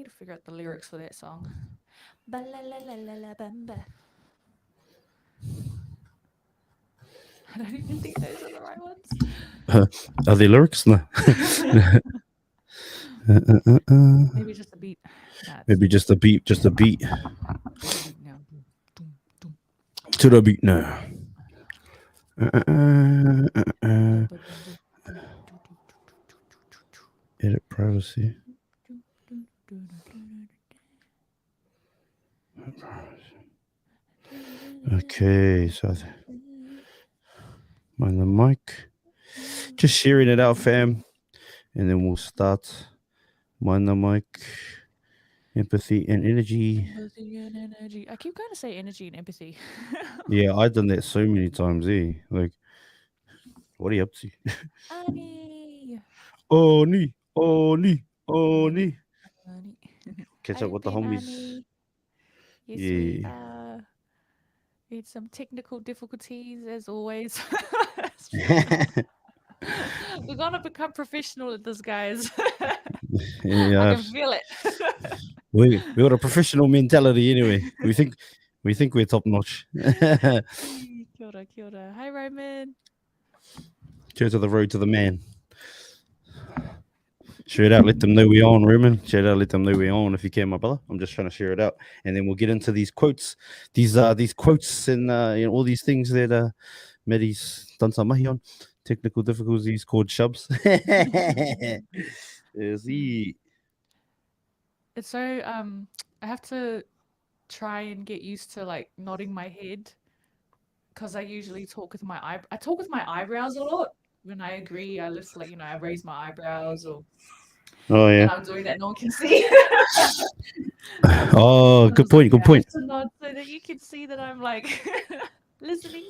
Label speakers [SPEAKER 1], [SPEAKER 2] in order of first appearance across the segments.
[SPEAKER 1] need to figure out the lyrics for that song. Ba-la-la-la-la-la-bamba. I don't even think those are the right ones.
[SPEAKER 2] Are the lyrics? No.
[SPEAKER 1] Maybe just a beat. Nah, it's
[SPEAKER 2] Maybe just a beat, just a beat.
[SPEAKER 1] to the beat now. Boom, boom, boom.
[SPEAKER 2] To the beat now.
[SPEAKER 1] Ba-ba-dum-bum. Dum, doo, doo, doo, doo, doo, doo, doo,
[SPEAKER 2] Edit privacy.
[SPEAKER 1] doo, doo, doo, doo, doo,
[SPEAKER 2] Okay, so
[SPEAKER 1] doo.
[SPEAKER 2] mind the mic. Just sharing it out, fam, and then we'll start. Mind the mic. Empathy and energy.
[SPEAKER 1] Empathy and energy. I keep going to say energy and empathy.
[SPEAKER 2] Yeah, I've done that so many times. Like, what are you up to?
[SPEAKER 1] Ani.
[SPEAKER 2] Oni, Oni,
[SPEAKER 1] Ani.
[SPEAKER 2] Oni.
[SPEAKER 1] Ani. How
[SPEAKER 2] Catch up
[SPEAKER 1] you
[SPEAKER 2] with the
[SPEAKER 1] been,
[SPEAKER 2] homies.
[SPEAKER 1] Ani? Yes, we
[SPEAKER 2] Yeah.
[SPEAKER 1] had some technical difficulties as always. We're gonna become professional at this, guys. I
[SPEAKER 2] Yeah,
[SPEAKER 1] can feel it.
[SPEAKER 2] we got a professional mentality anyway. We think we're top notch.
[SPEAKER 1] Kia ora, kia ora. Hi, Roman.
[SPEAKER 2] Cheers to the road to the man. Share it out. Let them know we on, Roman. Share it out. Let them know we on. If you can, my brother. I'm just trying to share it out, and then we'll get into these quotes, these quotes, and all these things that Maddie's done some mahi on. Technical difficulties called Shubz. See.
[SPEAKER 1] It's so I have to try and get used to like nodding my head because I usually talk with I talk with my eyebrows a lot. When I agree, I lift like I raise my eyebrows or
[SPEAKER 2] Oh
[SPEAKER 1] and
[SPEAKER 2] yeah.
[SPEAKER 1] I'm doing that no one can see.
[SPEAKER 2] Oh,
[SPEAKER 1] And I
[SPEAKER 2] good
[SPEAKER 1] was like,
[SPEAKER 2] point. Good
[SPEAKER 1] okay, I
[SPEAKER 2] point.
[SPEAKER 1] have to nod so that you can see that I'm like listening,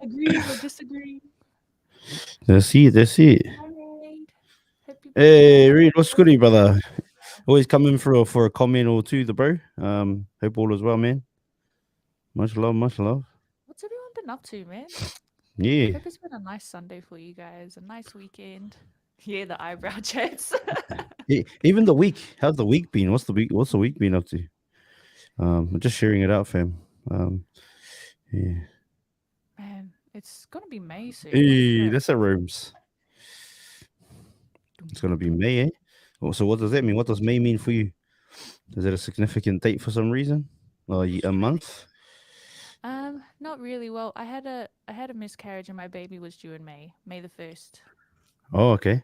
[SPEAKER 1] agreeing or disagreeing.
[SPEAKER 2] That's it. That's it.
[SPEAKER 1] Hi, Raid. Hope you've been
[SPEAKER 2] Hey,
[SPEAKER 1] well.
[SPEAKER 2] Reed, what's goody, brother? Always coming for a comment or two, the bro. Hope all is well, man. Much love, much love.
[SPEAKER 1] What's everyone been up to, man?
[SPEAKER 2] Yeah.
[SPEAKER 1] Hope it's been a nice Sunday for you guys, a nice weekend. Yeah, the eyebrow chats.
[SPEAKER 2] Even the week. How's the week been? What's the week been up to? I'm just sharing it out, fam. Yeah.
[SPEAKER 1] Man, it's gonna be May soon. Holy
[SPEAKER 2] Hey,
[SPEAKER 1] crap.
[SPEAKER 2] that's a rooms.
[SPEAKER 1] Dum,
[SPEAKER 2] It's
[SPEAKER 1] dum,
[SPEAKER 2] gonna be
[SPEAKER 1] dum,
[SPEAKER 2] May, eh? So what does that mean? What does May mean for you? Is it a significant date for some reason? Or a month?
[SPEAKER 1] Not really. Well, I had a miscarriage and my baby was due in May, May the 1st.
[SPEAKER 2] Oh, okay.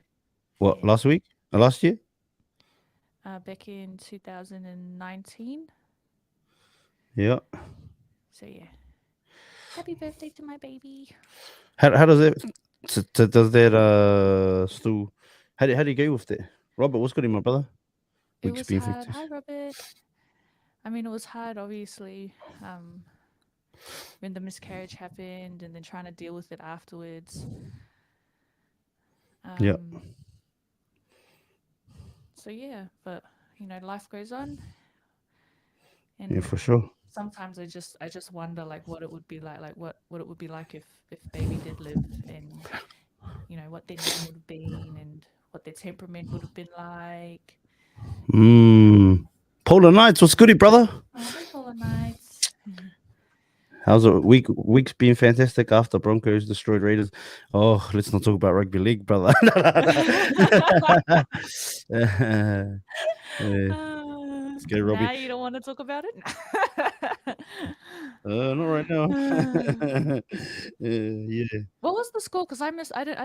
[SPEAKER 2] What,
[SPEAKER 1] Yeah.
[SPEAKER 2] last week? Last year?
[SPEAKER 1] Back in 2019.
[SPEAKER 2] Yeah.
[SPEAKER 1] So yeah. Happy birthday to my baby.
[SPEAKER 2] How does it? Does that still? How do you go with that? Robert, what's good in my brother?
[SPEAKER 1] It
[SPEAKER 2] Week's
[SPEAKER 1] was
[SPEAKER 2] been
[SPEAKER 1] hard.
[SPEAKER 2] factors.
[SPEAKER 1] Hi, Robert. I mean, it was hard, obviously, when the miscarriage happened and then trying to deal with it afterwards.
[SPEAKER 2] Yeah,
[SPEAKER 1] Um, so yeah, but life goes on,
[SPEAKER 2] yeah,
[SPEAKER 1] and
[SPEAKER 2] for sure.
[SPEAKER 1] sometimes I just wonder like what it would be like what it would be like if baby did live, and what their name would have been and what their temperament would have been like.
[SPEAKER 2] Polar Nights, what's goody, brother?
[SPEAKER 1] Oh, hey, Polar Nights.
[SPEAKER 2] How's the week's been fantastic after Broncos destroyed Raiders. Oh, let's not talk about rugby league, brother. Yeah, let's go,
[SPEAKER 1] Now
[SPEAKER 2] Robbie.
[SPEAKER 1] you don't want to talk about it.
[SPEAKER 2] Not right now. Yeah,
[SPEAKER 1] What was the score? Because I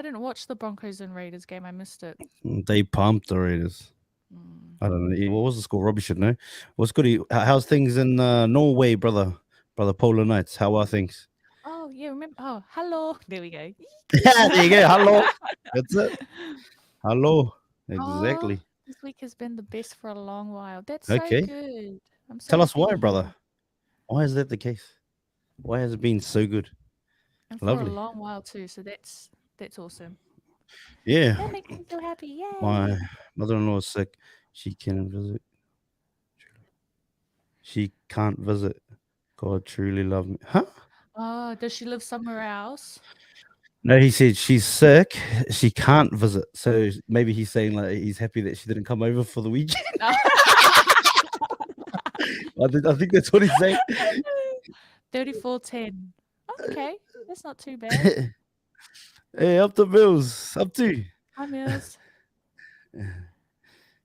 [SPEAKER 1] didn't watch the Broncos and Raiders game. I missed it.
[SPEAKER 2] they pumped the Raiders.
[SPEAKER 1] Mm.
[SPEAKER 2] I don't know. What was the score? Robbie should know. What's good? How's things in Norway, brother? Brother Polar Nights. How are things?
[SPEAKER 1] Oh yeah, remember? Oh, hello. There we go.
[SPEAKER 2] There you go. Hello. That's it. Hello.
[SPEAKER 1] Oh,
[SPEAKER 2] Exactly.
[SPEAKER 1] this week has been the best for a long while. That's so
[SPEAKER 2] Okay.
[SPEAKER 1] good. I'm so
[SPEAKER 2] Tell us
[SPEAKER 1] happy to
[SPEAKER 2] why,
[SPEAKER 1] hear.
[SPEAKER 2] brother. Why is that the case? Why has it been so good?
[SPEAKER 1] And for a
[SPEAKER 2] Lovely.
[SPEAKER 1] long while too. So that's awesome.
[SPEAKER 2] Yeah.
[SPEAKER 1] That makes me so happy.
[SPEAKER 2] My
[SPEAKER 1] Yay.
[SPEAKER 2] mother-in-law is sick. She can visit. She can't visit. God truly love me. Huh?
[SPEAKER 1] Oh, does she live somewhere else?
[SPEAKER 2] No, he said she's sick. She can't visit. So maybe he's saying like he's happy that she didn't come over for the weekend.
[SPEAKER 1] No.
[SPEAKER 2] I think that's what he's saying.
[SPEAKER 1] 3410. Okay, that's not too bad.
[SPEAKER 2] Hey, up the bills. Up to
[SPEAKER 1] Hi, Mills.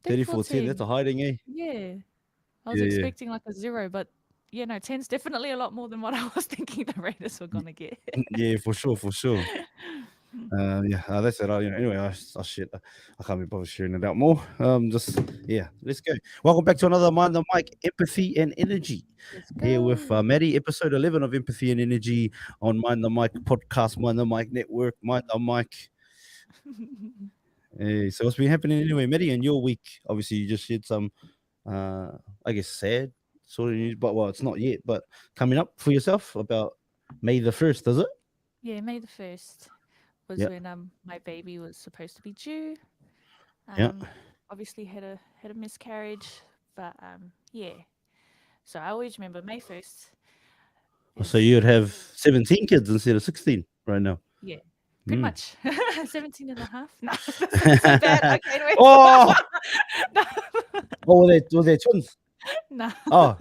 [SPEAKER 2] 3410. That's
[SPEAKER 1] 3410.
[SPEAKER 2] a hiding, eh?
[SPEAKER 1] Yeah. I was
[SPEAKER 2] Yeah, yeah.
[SPEAKER 1] expecting like a 0, but yeah, no, 10's definitely a lot more than what I was thinking the Raiders were
[SPEAKER 2] Y-
[SPEAKER 1] gonna get.
[SPEAKER 2] Yeah, for sure, for sure. Yeah, that's it. Anyway, shit. I can't be bothered sharing it out more. Just yeah, let's go. Welcome back to another Mind the Mic, Empathy and Energy.
[SPEAKER 1] Let's
[SPEAKER 2] Here with
[SPEAKER 1] go.
[SPEAKER 2] Maddie, episode 11 of Empathy and Energy on Mind the Mic podcast, Mind the Mic network, Mind the Mic. Hey, so what's been happening anyway, Maddie? In your week, obviously, you just shared some, I guess, sad sort of news, but well, it's not yet, but coming up for yourself about May the 1st, does it?
[SPEAKER 1] Yeah, May the 1st was
[SPEAKER 2] Yeah,
[SPEAKER 1] when my baby was supposed to be due.
[SPEAKER 2] yeah.
[SPEAKER 1] Obviously had a miscarriage, but yeah. So I always remember May 1st
[SPEAKER 2] So
[SPEAKER 1] is
[SPEAKER 2] you'd have 17 kids instead of 16 right now.
[SPEAKER 1] yeah, pretty
[SPEAKER 2] Mm.
[SPEAKER 1] much. 17 and a half. No, that's not too bad. Okay, anyway.
[SPEAKER 2] Oh,
[SPEAKER 1] No.
[SPEAKER 2] oh, were they twins?
[SPEAKER 1] No.
[SPEAKER 2] Oh,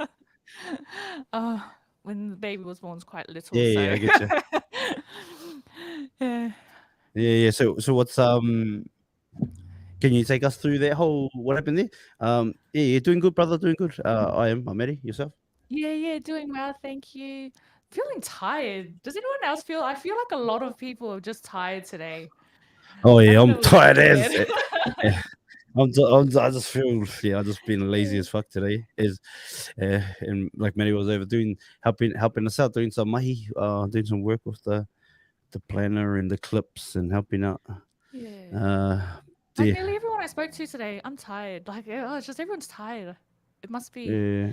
[SPEAKER 1] Oh, when the baby was born was quite little,
[SPEAKER 2] yeah,
[SPEAKER 1] so
[SPEAKER 2] I get you.
[SPEAKER 1] yeah.
[SPEAKER 2] Yeah. So what's Can you take us through that whole what happened there? Yeah, you're doing good, brother. Doing good. I am. I'm Eddie. Yourself?
[SPEAKER 1] Yeah, doing well, thank you. Feeling tired. Does anyone else feel I feel like a lot of people are just tired today.
[SPEAKER 2] Oh
[SPEAKER 1] I
[SPEAKER 2] yeah,
[SPEAKER 1] don't
[SPEAKER 2] I'm
[SPEAKER 1] know what it
[SPEAKER 2] tired
[SPEAKER 1] is.
[SPEAKER 2] as. Yeah. I just feel I just been lazy
[SPEAKER 1] Yeah.
[SPEAKER 2] as fuck today. And like Mary was over doing helping us out, doing some mahi, doing some work with the planner and the clips and helping out.
[SPEAKER 1] Yeah.
[SPEAKER 2] Uh,
[SPEAKER 1] Like
[SPEAKER 2] yeah,
[SPEAKER 1] nearly everyone I spoke to today, I'm tired. Like, oh, it's just everyone's tired. It must be,
[SPEAKER 2] yeah.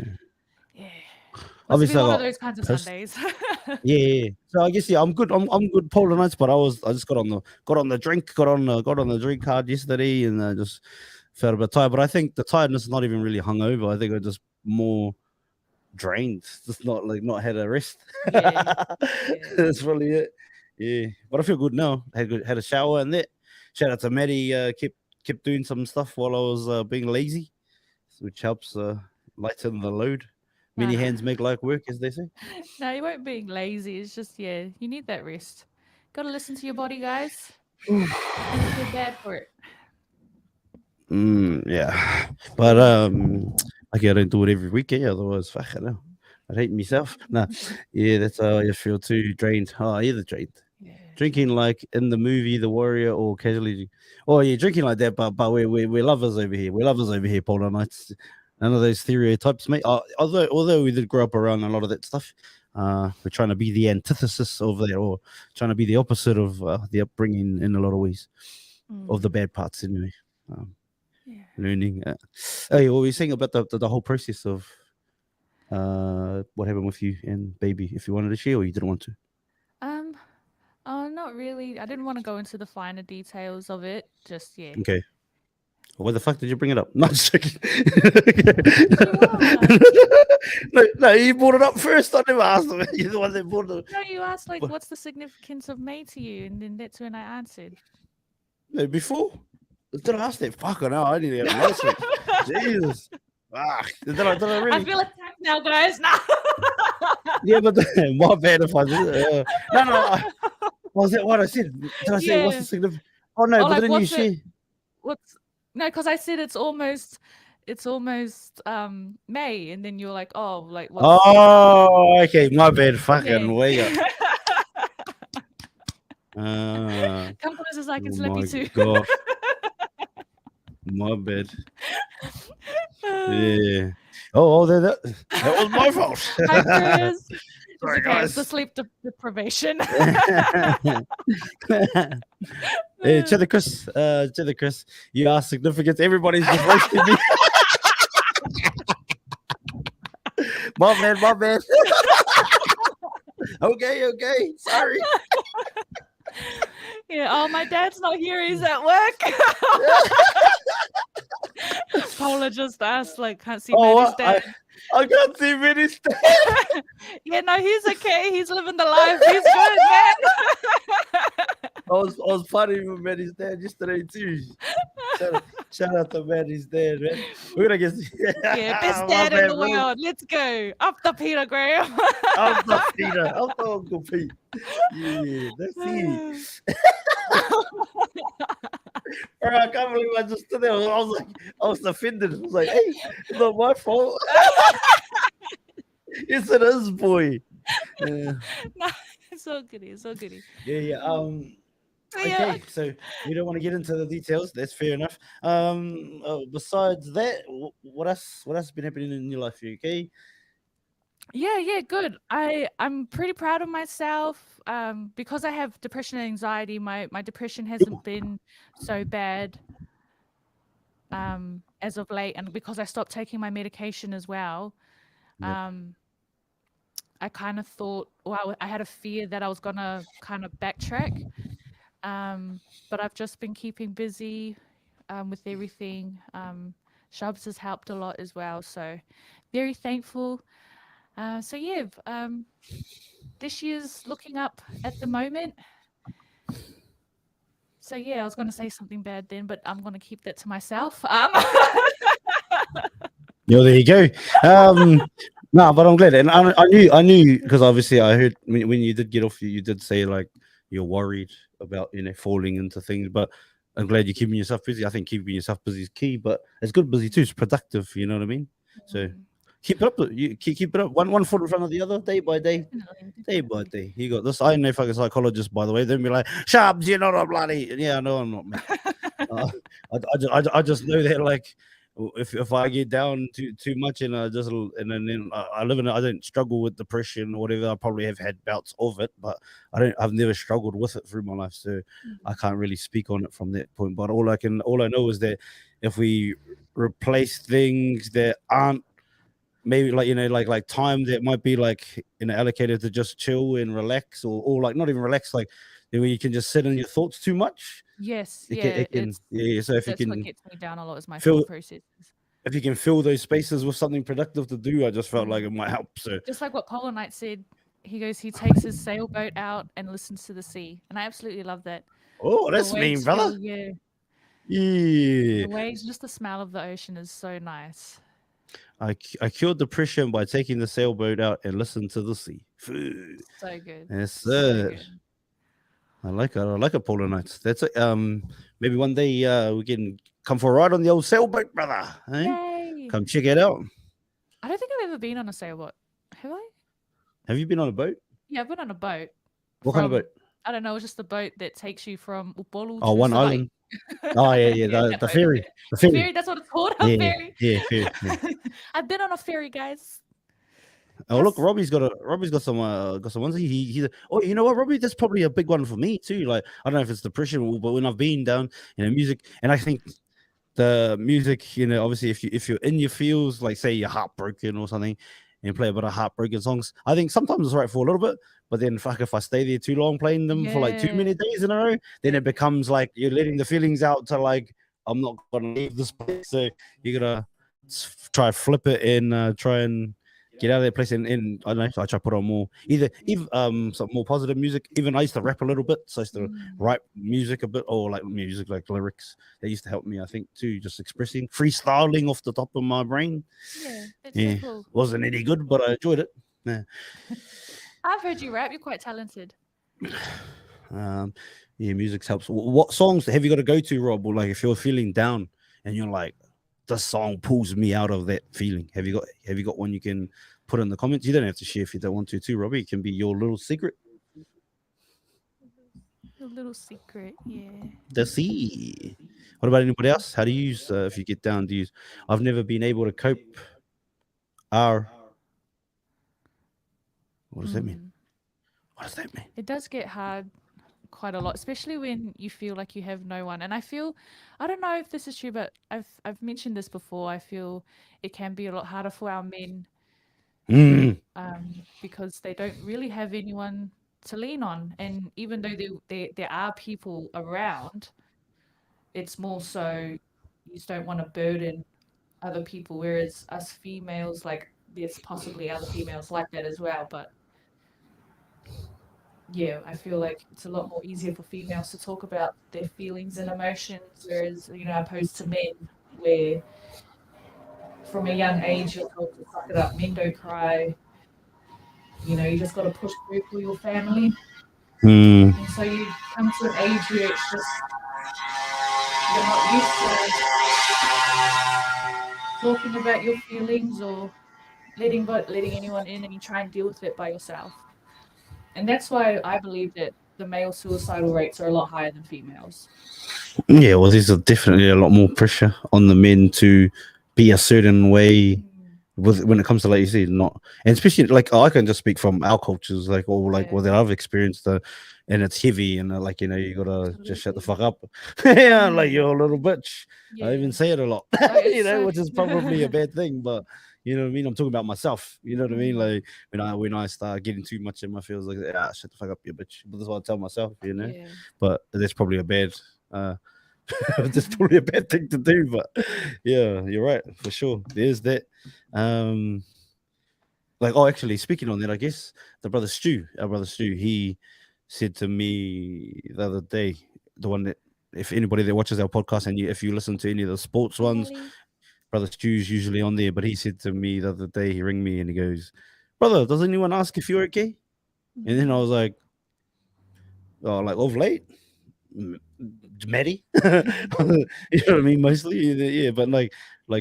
[SPEAKER 1] yeah, must be
[SPEAKER 2] Obviously, I
[SPEAKER 1] one of
[SPEAKER 2] got
[SPEAKER 1] those kinds of
[SPEAKER 2] pissed.
[SPEAKER 1] Sundays.
[SPEAKER 2] Yeah. So I guess I'm good. I'm good polar nights, but I just got on the drink, got on the drink hard yesterday, and I just felt a bit tired. But I think the tiredness is not even really hungover. I think I just more drained, just not had a rest.
[SPEAKER 1] Yeah, yeah.
[SPEAKER 2] That's probably it. Yeah, but I feel good now. Had a shower and that. Shout out to Maddie. Kept doing some stuff while I was being lazy, which helps lighten the load.
[SPEAKER 1] Nah,
[SPEAKER 2] Many hands make light work, as they say.
[SPEAKER 1] no, you weren't being lazy. It's just, yeah, you need that rest. Gotta listen to your body, guys. Don't feel bad for it.
[SPEAKER 2] Yeah, but
[SPEAKER 1] Yeah.
[SPEAKER 2] okay, I don't do it every weekend. Otherwise, fuck it, know. I'd hate myself. Nah, yeah, that's how I feel too. Drained. Oh, yeah, the drained.
[SPEAKER 1] Yeah.
[SPEAKER 2] Drinking like in the movie The Warrior or casually. Oh yeah, drinking like that, but we're lovers over here. We're lovers over here, Polar Nights. None of those stereotypes, mate. Although we did grow up around a lot of that stuff, we're trying to be the antithesis of that, or trying to be the opposite of the upbringing in a lot of ways, of the
[SPEAKER 1] Mm,
[SPEAKER 2] bad parts anyway. Um,
[SPEAKER 1] yeah.
[SPEAKER 2] Learning. Hey, what were you saying about the whole process of what happened with you and baby? If you wanted to share, or you didn't want to.
[SPEAKER 1] Um, oh, not really. I didn't want to go into the finer details of it. Just, yeah.
[SPEAKER 2] Okay. Why the fuck did you bring it up? Not just joking.
[SPEAKER 1] Did you what?
[SPEAKER 2] No, you brought it up first. I never asked him. You're the one that brought it
[SPEAKER 1] No, you asked like,
[SPEAKER 2] up.
[SPEAKER 1] what's the significance of May to you, and then that's when I answered.
[SPEAKER 2] No, before. Did I ask that? Fuck, I know. I didn't even last week. Jesus. Fuck. Did I
[SPEAKER 1] I
[SPEAKER 2] really?
[SPEAKER 1] feel attacked now, guys. Nah.
[SPEAKER 2] Yeah, but my bad if I did. No. Was that what I said? Did I say what's the
[SPEAKER 1] Yeah.
[SPEAKER 2] significance? Oh, no,
[SPEAKER 1] Or
[SPEAKER 2] but
[SPEAKER 1] like,
[SPEAKER 2] then you
[SPEAKER 1] what's it?
[SPEAKER 2] share.
[SPEAKER 1] What's no? Because I said it's almost May, and then you're like, oh, like what's
[SPEAKER 2] Oh, okay. My bad.
[SPEAKER 1] yeah.
[SPEAKER 2] Fucking way up.
[SPEAKER 1] Come closer so I can
[SPEAKER 2] Oh
[SPEAKER 1] slap you
[SPEAKER 2] my
[SPEAKER 1] too.
[SPEAKER 2] god. My bad. Yeah. That was my fault.
[SPEAKER 1] Hi, Chris. It's
[SPEAKER 2] Sorry,
[SPEAKER 1] okay. It's the
[SPEAKER 2] guys.
[SPEAKER 1] sleep deprivation.
[SPEAKER 2] Hey, Cheddar Chris, you are significant. Everybody's just roasting me. My bad. Okay. Sorry.
[SPEAKER 1] Yeah. Oh, my dad's not here. He's at work. Paula just asked, like, can't see Maddie's dad.
[SPEAKER 2] I can't see many steps.
[SPEAKER 1] Yeah, no, he's okay. He's living the life. He's good, man.
[SPEAKER 2] I was partying with Maddie's dad yesterday too. Shout out, shout out to Maddie's dad, man. We're gonna get
[SPEAKER 1] Yeah, best
[SPEAKER 2] my
[SPEAKER 1] dad in
[SPEAKER 2] bad,
[SPEAKER 1] the
[SPEAKER 2] bro.
[SPEAKER 1] world. Let's go. Up the Peter Graham.
[SPEAKER 2] I'm the Peter. I'm the Uncle Pete. Yeah, that's it. Bro, I can't believe I just stood there. I was offended. I was like, hey, it's not my fault. Yes, it is, boy. Yeah,
[SPEAKER 1] No, it's so goody. It's so goody.
[SPEAKER 2] yeah.
[SPEAKER 1] So yeah,
[SPEAKER 2] Okay, so we don't want to get into the details. That's fair enough. Besides that, what else has been happening in your life? You okay?
[SPEAKER 1] yeah, good. I'm pretty proud of myself. Because I have depression and anxiety, my depression hasn't been so bad as of late, and because I stopped taking my medication as well,
[SPEAKER 2] Yep.
[SPEAKER 1] um, I kind of thought, well, I had a fear that I was gonna kind of backtrack. But I've just been keeping busy with everything. Shubs has helped a lot as well, so very thankful. So yeah, this year's looking up at the moment. So yeah, I was going to say something bad then, but I'm going to keep that to myself.
[SPEAKER 2] Yeah, there you go. No, but I'm glad, and I knew because obviously I heard when you did get off, you did say like you're worried about falling into things, but I'm glad you're keeping yourself busy. I think keeping yourself busy is key, but it's good busy too. It's productive. You know what I mean? So
[SPEAKER 1] Mm,
[SPEAKER 2] keep it up. You keep it up. One foot in front of the other, day by day.
[SPEAKER 1] definitely,
[SPEAKER 2] Day by
[SPEAKER 1] definitely.
[SPEAKER 2] day. You got this. I ain't no fucking psychologist, by the way. Don't be like, Shabs, you're not a bloody. Yeah, no, I'm not, mate. Uh, I just know that like if I get down too much and I just and then I live in I don't struggle with depression or whatever. I probably have had bouts of it, but I've never struggled with it through my life, so I
[SPEAKER 1] Mm,
[SPEAKER 2] can't really speak on it from that point. But all I know is that if we replace things that aren't maybe like like time that might be like allocated to just chill and relax or like not even relax like where you can just sit in your thoughts too much
[SPEAKER 1] yes, yeah,
[SPEAKER 2] it can yeah, so
[SPEAKER 1] that's what gets me down a lot is my thought
[SPEAKER 2] fill
[SPEAKER 1] processes.
[SPEAKER 2] if you can fill those spaces with something productive to do, I just felt like it
[SPEAKER 1] Mm.
[SPEAKER 2] might help. So
[SPEAKER 1] Just like what Polar Knight said, he goes, he takes his sailboat out and listens to the sea, and I absolutely love that.
[SPEAKER 2] oh,
[SPEAKER 1] The
[SPEAKER 2] that's mean,
[SPEAKER 1] waves
[SPEAKER 2] brother.
[SPEAKER 1] feel, yeah,
[SPEAKER 2] Yeah,
[SPEAKER 1] the waves, just the smell of the ocean is so nice.
[SPEAKER 2] I cured depression by taking the sailboat out and listened to the sea. Phew.
[SPEAKER 1] So good,
[SPEAKER 2] Yes,
[SPEAKER 1] so
[SPEAKER 2] sir.
[SPEAKER 1] good.
[SPEAKER 2] I like it. I like it, Polar Nights. That's it. Maybe one day we can come for a ride on the old sailboat, brother. Eh?
[SPEAKER 1] Yay!
[SPEAKER 2] Come check it out.
[SPEAKER 1] I don't think I've ever been on a sailboat. Have I?
[SPEAKER 2] Have you been on a boat?
[SPEAKER 1] Yeah, I've been on a boat
[SPEAKER 2] What kind of boat?
[SPEAKER 1] from, I don't know, it's just a boat that takes you from Upolu
[SPEAKER 2] Oh,
[SPEAKER 1] to
[SPEAKER 2] one
[SPEAKER 1] Savai.
[SPEAKER 2] island. Oh yeah, yeah.
[SPEAKER 1] Yeah,
[SPEAKER 2] The
[SPEAKER 1] that boat.
[SPEAKER 2] ferry. The
[SPEAKER 1] The
[SPEAKER 2] ferry.
[SPEAKER 1] ferry, that's what it's called, a
[SPEAKER 2] Yeah,
[SPEAKER 1] ferry.
[SPEAKER 2] yeah, ferry. Yeah.
[SPEAKER 1] I've been on a ferry, guys.
[SPEAKER 2] Oh look,
[SPEAKER 1] Yes.
[SPEAKER 2] Robbie's got some ones. He's oh, you know what, Robbie? That's probably a big one for me too. Like I don't know if it's depression, but when I've been down, music, and I think the music, obviously if you're in your feels, like say you're heartbroken or something, and play a bit of heartbroken songs, I think sometimes it's right for a little bit, but then fuck if I stay there too long playing them for like too
[SPEAKER 1] Yeah.
[SPEAKER 2] many days in a row, then it becomes like you're letting the feelings out to like I'm not gonna leave this place, so you gotta try flip it and try and get out of that place and I don't know. I try to put on more either even some more positive music. Even I used to rap a little bit, so I used to
[SPEAKER 1] Mm.
[SPEAKER 2] write music a bit or like music like lyrics. That used to help me, I think, too, just expressing, freestyling off the top of my brain.
[SPEAKER 1] Yeah, that's so
[SPEAKER 2] Yeah,
[SPEAKER 1] cool.
[SPEAKER 2] wasn't any good, but I enjoyed it. Yeah.
[SPEAKER 1] I've heard you rap. You're quite talented.
[SPEAKER 2] Um, yeah, music helps. What songs have you got to go to, Rob? Or like if you're feeling down and you're like, this song pulls me out of that feeling. Have you got one you can put in the comments? You don't have to share if you don't want to, too, Robbie. It can be your little secret.
[SPEAKER 1] A little secret, yeah.
[SPEAKER 2] The sea. What about anybody else? How do you use if you get down? Do you use? I've never been able to cope. R. What does that mean?
[SPEAKER 1] Mm.
[SPEAKER 2] What does that mean?
[SPEAKER 1] It does get hard quite a lot, especially when you feel like you have no one. And I feel, I don't know if this is true, but I've mentioned this before. I feel it can be a lot harder for our men
[SPEAKER 2] Mm.
[SPEAKER 1] because they don't really have anyone to lean on. And even though there are people around, it's more so you just don't want to burden other people. Whereas us females, like there's possibly other females like that as well, but yeah, I feel like it's a lot more easier for females to talk about their feelings and emotions, whereas, opposed to men, where from a young age you're told to suck it up, men don't cry, you just got to push through for your family.
[SPEAKER 2] Mm.
[SPEAKER 1] And so you come to an age where it's just, you're not used to talking about your feelings or letting anyone in, and you try and deal with it by yourself. And that's why I believe that the male suicidal rates are a lot higher than females.
[SPEAKER 2] Yeah, well, there's definitely a lot more pressure on the men to be a certain way
[SPEAKER 1] Mm,
[SPEAKER 2] with when it comes to, like you said, not, and especially like I can just speak from our cultures, like, or like
[SPEAKER 1] yeah,
[SPEAKER 2] what that I've experienced, and it's heavy, and like you gotta just shut the
[SPEAKER 1] absolutely.
[SPEAKER 2] fuck up. Yeah, like
[SPEAKER 1] Mm,
[SPEAKER 2] you're a little bitch. I even
[SPEAKER 1] yeah.
[SPEAKER 2] say it a lot,
[SPEAKER 1] Oh, it's so.
[SPEAKER 2] which is probably a bad thing, but you know what I mean. I'm talking about myself. You know what I mean?
[SPEAKER 1] Mm,
[SPEAKER 2] Like when I start getting too much in my feels, like shut the fuck up, you bitch. But that's what I tell myself, you know.
[SPEAKER 1] yeah.
[SPEAKER 2] But that's probably a bad. Uh, that's probably a bad thing to do, but yeah, you're right for sure. There's that. Um, like, oh, actually, speaking on that, I guess our brother Stu, he said to me the other day, the one that, if anybody that watches our podcast and if you listen to any of the sports
[SPEAKER 1] Hi,
[SPEAKER 2] ones,
[SPEAKER 1] Ellie.
[SPEAKER 2] brother Stu's usually on there. But he said to me the other day, he rang me and he goes, "Brother, does anyone ask if you're okay?" And then I
[SPEAKER 1] Mm,
[SPEAKER 2] was like, "Oh, like of late." M- Maddy. You know what I mean? Mostly, yeah. But like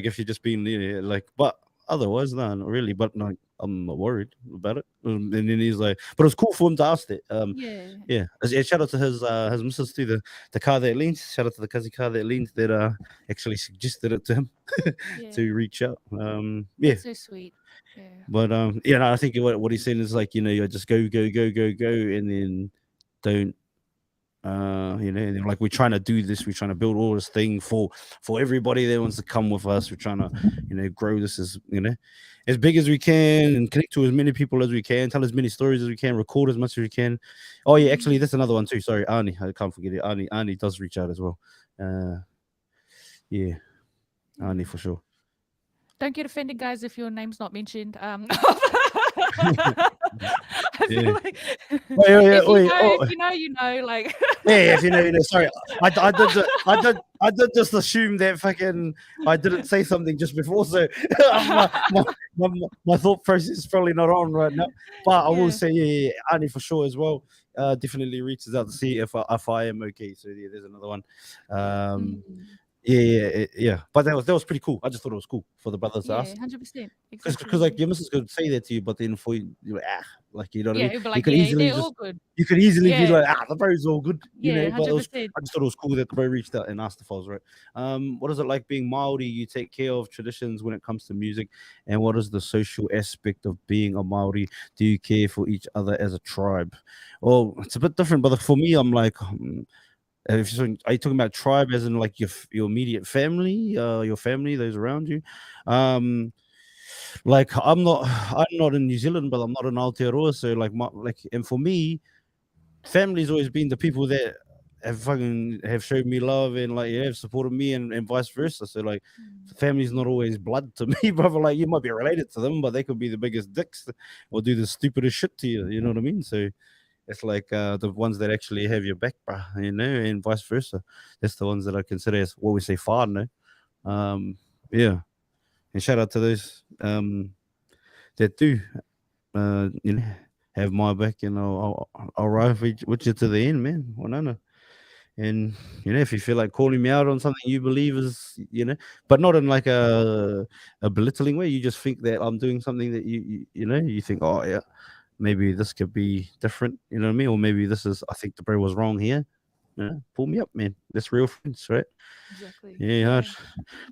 [SPEAKER 2] if you're just being, like, but otherwise, no, not really. But like, I'm not worried about it. And then he's like, but it was cool for him to ask it.
[SPEAKER 1] yeah,
[SPEAKER 2] Yeah. Yeah. Shout out to his missus too. The car that leans. Shout out to the Kazi car that leans that actually suggested it to him
[SPEAKER 1] yeah.
[SPEAKER 2] to reach out. Yeah.
[SPEAKER 1] That's so sweet. Yeah.
[SPEAKER 2] But yeah, no, I think what he's saying is like, you just go, go, go, go, go, and then don't, and like we're trying to do this, we're trying to build all this thing for everybody that wants to come with us. We're trying to, grow this as big as we can, and connect to as many people as we can, tell as many stories as we can, record as much as we can. Oh yeah, actually,
[SPEAKER 1] Mm,
[SPEAKER 2] that's another one too. Sorry, Arnie, I can't forget it. Arnie does reach out as well. uh yeah, Arnie
[SPEAKER 1] mm.
[SPEAKER 2] for sure.
[SPEAKER 1] Don't get offended, guys, if your name's not mentioned. I
[SPEAKER 2] Yeah.
[SPEAKER 1] feel like
[SPEAKER 2] Wait, wait, wait,
[SPEAKER 1] if you
[SPEAKER 2] wait.
[SPEAKER 1] know,
[SPEAKER 2] Oh,
[SPEAKER 1] if you know, you know. Like,
[SPEAKER 2] yeah, yeah, if you know, you know. Sorry, I did just assume that fucking I didn't say something just before, so my thought process is probably not on right now. But I will
[SPEAKER 1] yeah.
[SPEAKER 2] say, yeah, yeah, yeah, Annie for sure as well. Definitely reaches out to see if I am okay. So yeah, there's another one. Um,
[SPEAKER 1] Mm,
[SPEAKER 2] yeah, yeah, yeah. But that was pretty cool. I just thought it was cool for the brothers to
[SPEAKER 1] yeah,
[SPEAKER 2] ask.
[SPEAKER 1] 100%.
[SPEAKER 2] Because like
[SPEAKER 1] Exactly.
[SPEAKER 2] your missus could say that to you, but then for you, you're like, like, you know what I
[SPEAKER 1] Yeah,
[SPEAKER 2] mean?
[SPEAKER 1] it'd be
[SPEAKER 2] You
[SPEAKER 1] like,
[SPEAKER 2] could
[SPEAKER 1] yeah,
[SPEAKER 2] easily
[SPEAKER 1] they're
[SPEAKER 2] just
[SPEAKER 1] all good.
[SPEAKER 2] you could easily be
[SPEAKER 1] Yeah,
[SPEAKER 2] like, the bro's all good,
[SPEAKER 1] yeah,
[SPEAKER 2] But
[SPEAKER 1] 100%.
[SPEAKER 2] I just thought it was cool that the bro reached out and asked if I was right. What is it like being Maori? You take care of traditions when it comes to music, and what is the social aspect of being a Maori? Do you care for each other as a tribe? Well, it's a bit different, but for me, I'm like, if you're are you talking about tribe as in like your immediate family, your family, those around you? Um, like I'm not in New Zealand, but I'm not in Aotearoa, so like and for me, family's always been the people that have showed me love and like have supported me and vice versa. So like
[SPEAKER 1] Mm,
[SPEAKER 2] family's not always blood to me, brother. Like you might be related to them, but they could be the biggest dicks or do the stupidest shit to you. You know what I mean? So it's like the ones that actually have your back, bruh, and vice versa. That's the ones that I consider as what we say whānau. Um, yeah. And shout out to those that do have my back, and I'll ride with you to the end, man. Wanana. And if you feel like calling me out on something you believe is, but not in like a belittling way. You just think that I'm doing something that you think, oh yeah, maybe this could be different. You know what I mean? Or maybe this is. I think the bro was wrong here. Pull me up, man. That's real friends, right?
[SPEAKER 1] exactly.
[SPEAKER 2] Yeah,
[SPEAKER 1] Yeah,
[SPEAKER 2] hard.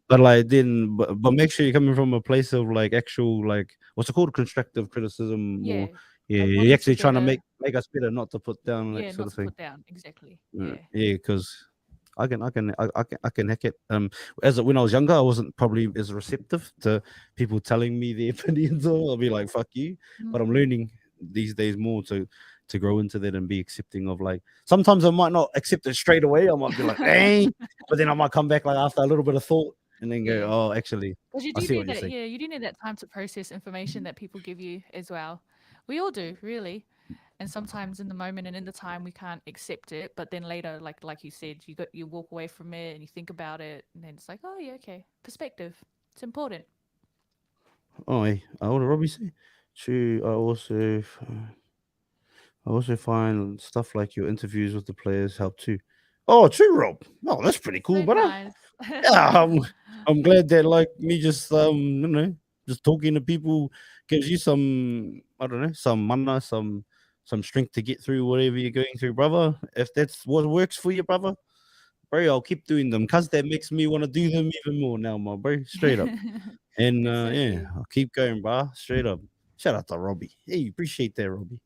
[SPEAKER 2] But like then, but make sure you're coming from a place of like actual, like, what's it called, constructive criticism, more.
[SPEAKER 1] yeah.
[SPEAKER 2] Yeah,
[SPEAKER 1] Like
[SPEAKER 2] you're
[SPEAKER 1] wanting to
[SPEAKER 2] actually trying to
[SPEAKER 1] better.
[SPEAKER 2] make us better, not to put down, that
[SPEAKER 1] Yeah,
[SPEAKER 2] sort
[SPEAKER 1] not
[SPEAKER 2] of
[SPEAKER 1] to
[SPEAKER 2] thing.
[SPEAKER 1] put down. Exactly. Yeah.
[SPEAKER 2] Yeah, because I can hack it. As when I was younger, I wasn't probably as receptive to people telling me their opinions. Or I'll be like, "Fuck you," but I'm
[SPEAKER 1] Mm,
[SPEAKER 2] learning these days more to grow into that and be accepting of, like, sometimes I might not accept it straight away. I might be like, "Dang," but then I might come back like after a little bit of thought and then go,
[SPEAKER 1] yeah.
[SPEAKER 2] "Oh, actually,
[SPEAKER 1] Because you
[SPEAKER 2] I
[SPEAKER 1] do
[SPEAKER 2] see
[SPEAKER 1] need
[SPEAKER 2] what you're
[SPEAKER 1] that.
[SPEAKER 2] saying."
[SPEAKER 1] Yeah, you do need that time to process information that people give you as well. We all do, really. And sometimes in the moment and in the time we can't accept it, but then later, like you said, you walk away from it and you think about it, and then it's like, oh yeah, okay, perspective. It's important.
[SPEAKER 2] Oh, hey, what did Robbie say? True. I also find stuff like your interviews with the players help too. Oh, true, Rob. Oh, that's pretty cool,
[SPEAKER 1] So
[SPEAKER 2] brother.
[SPEAKER 1] nice.
[SPEAKER 2] Yeah, I'm glad that like me just just talking to people gives you some, I don't know, some mana, some strength to get through whatever you're going through, brother. If that's what works for you, brother, bro, I'll keep doing them because that makes me want to do them even more now, my bro. Straight up. And
[SPEAKER 1] It's so
[SPEAKER 2] yeah,
[SPEAKER 1] good.
[SPEAKER 2] I'll keep going, bro. Straight up. Shout out to Robbie. Hey, appreciate that, Robbie.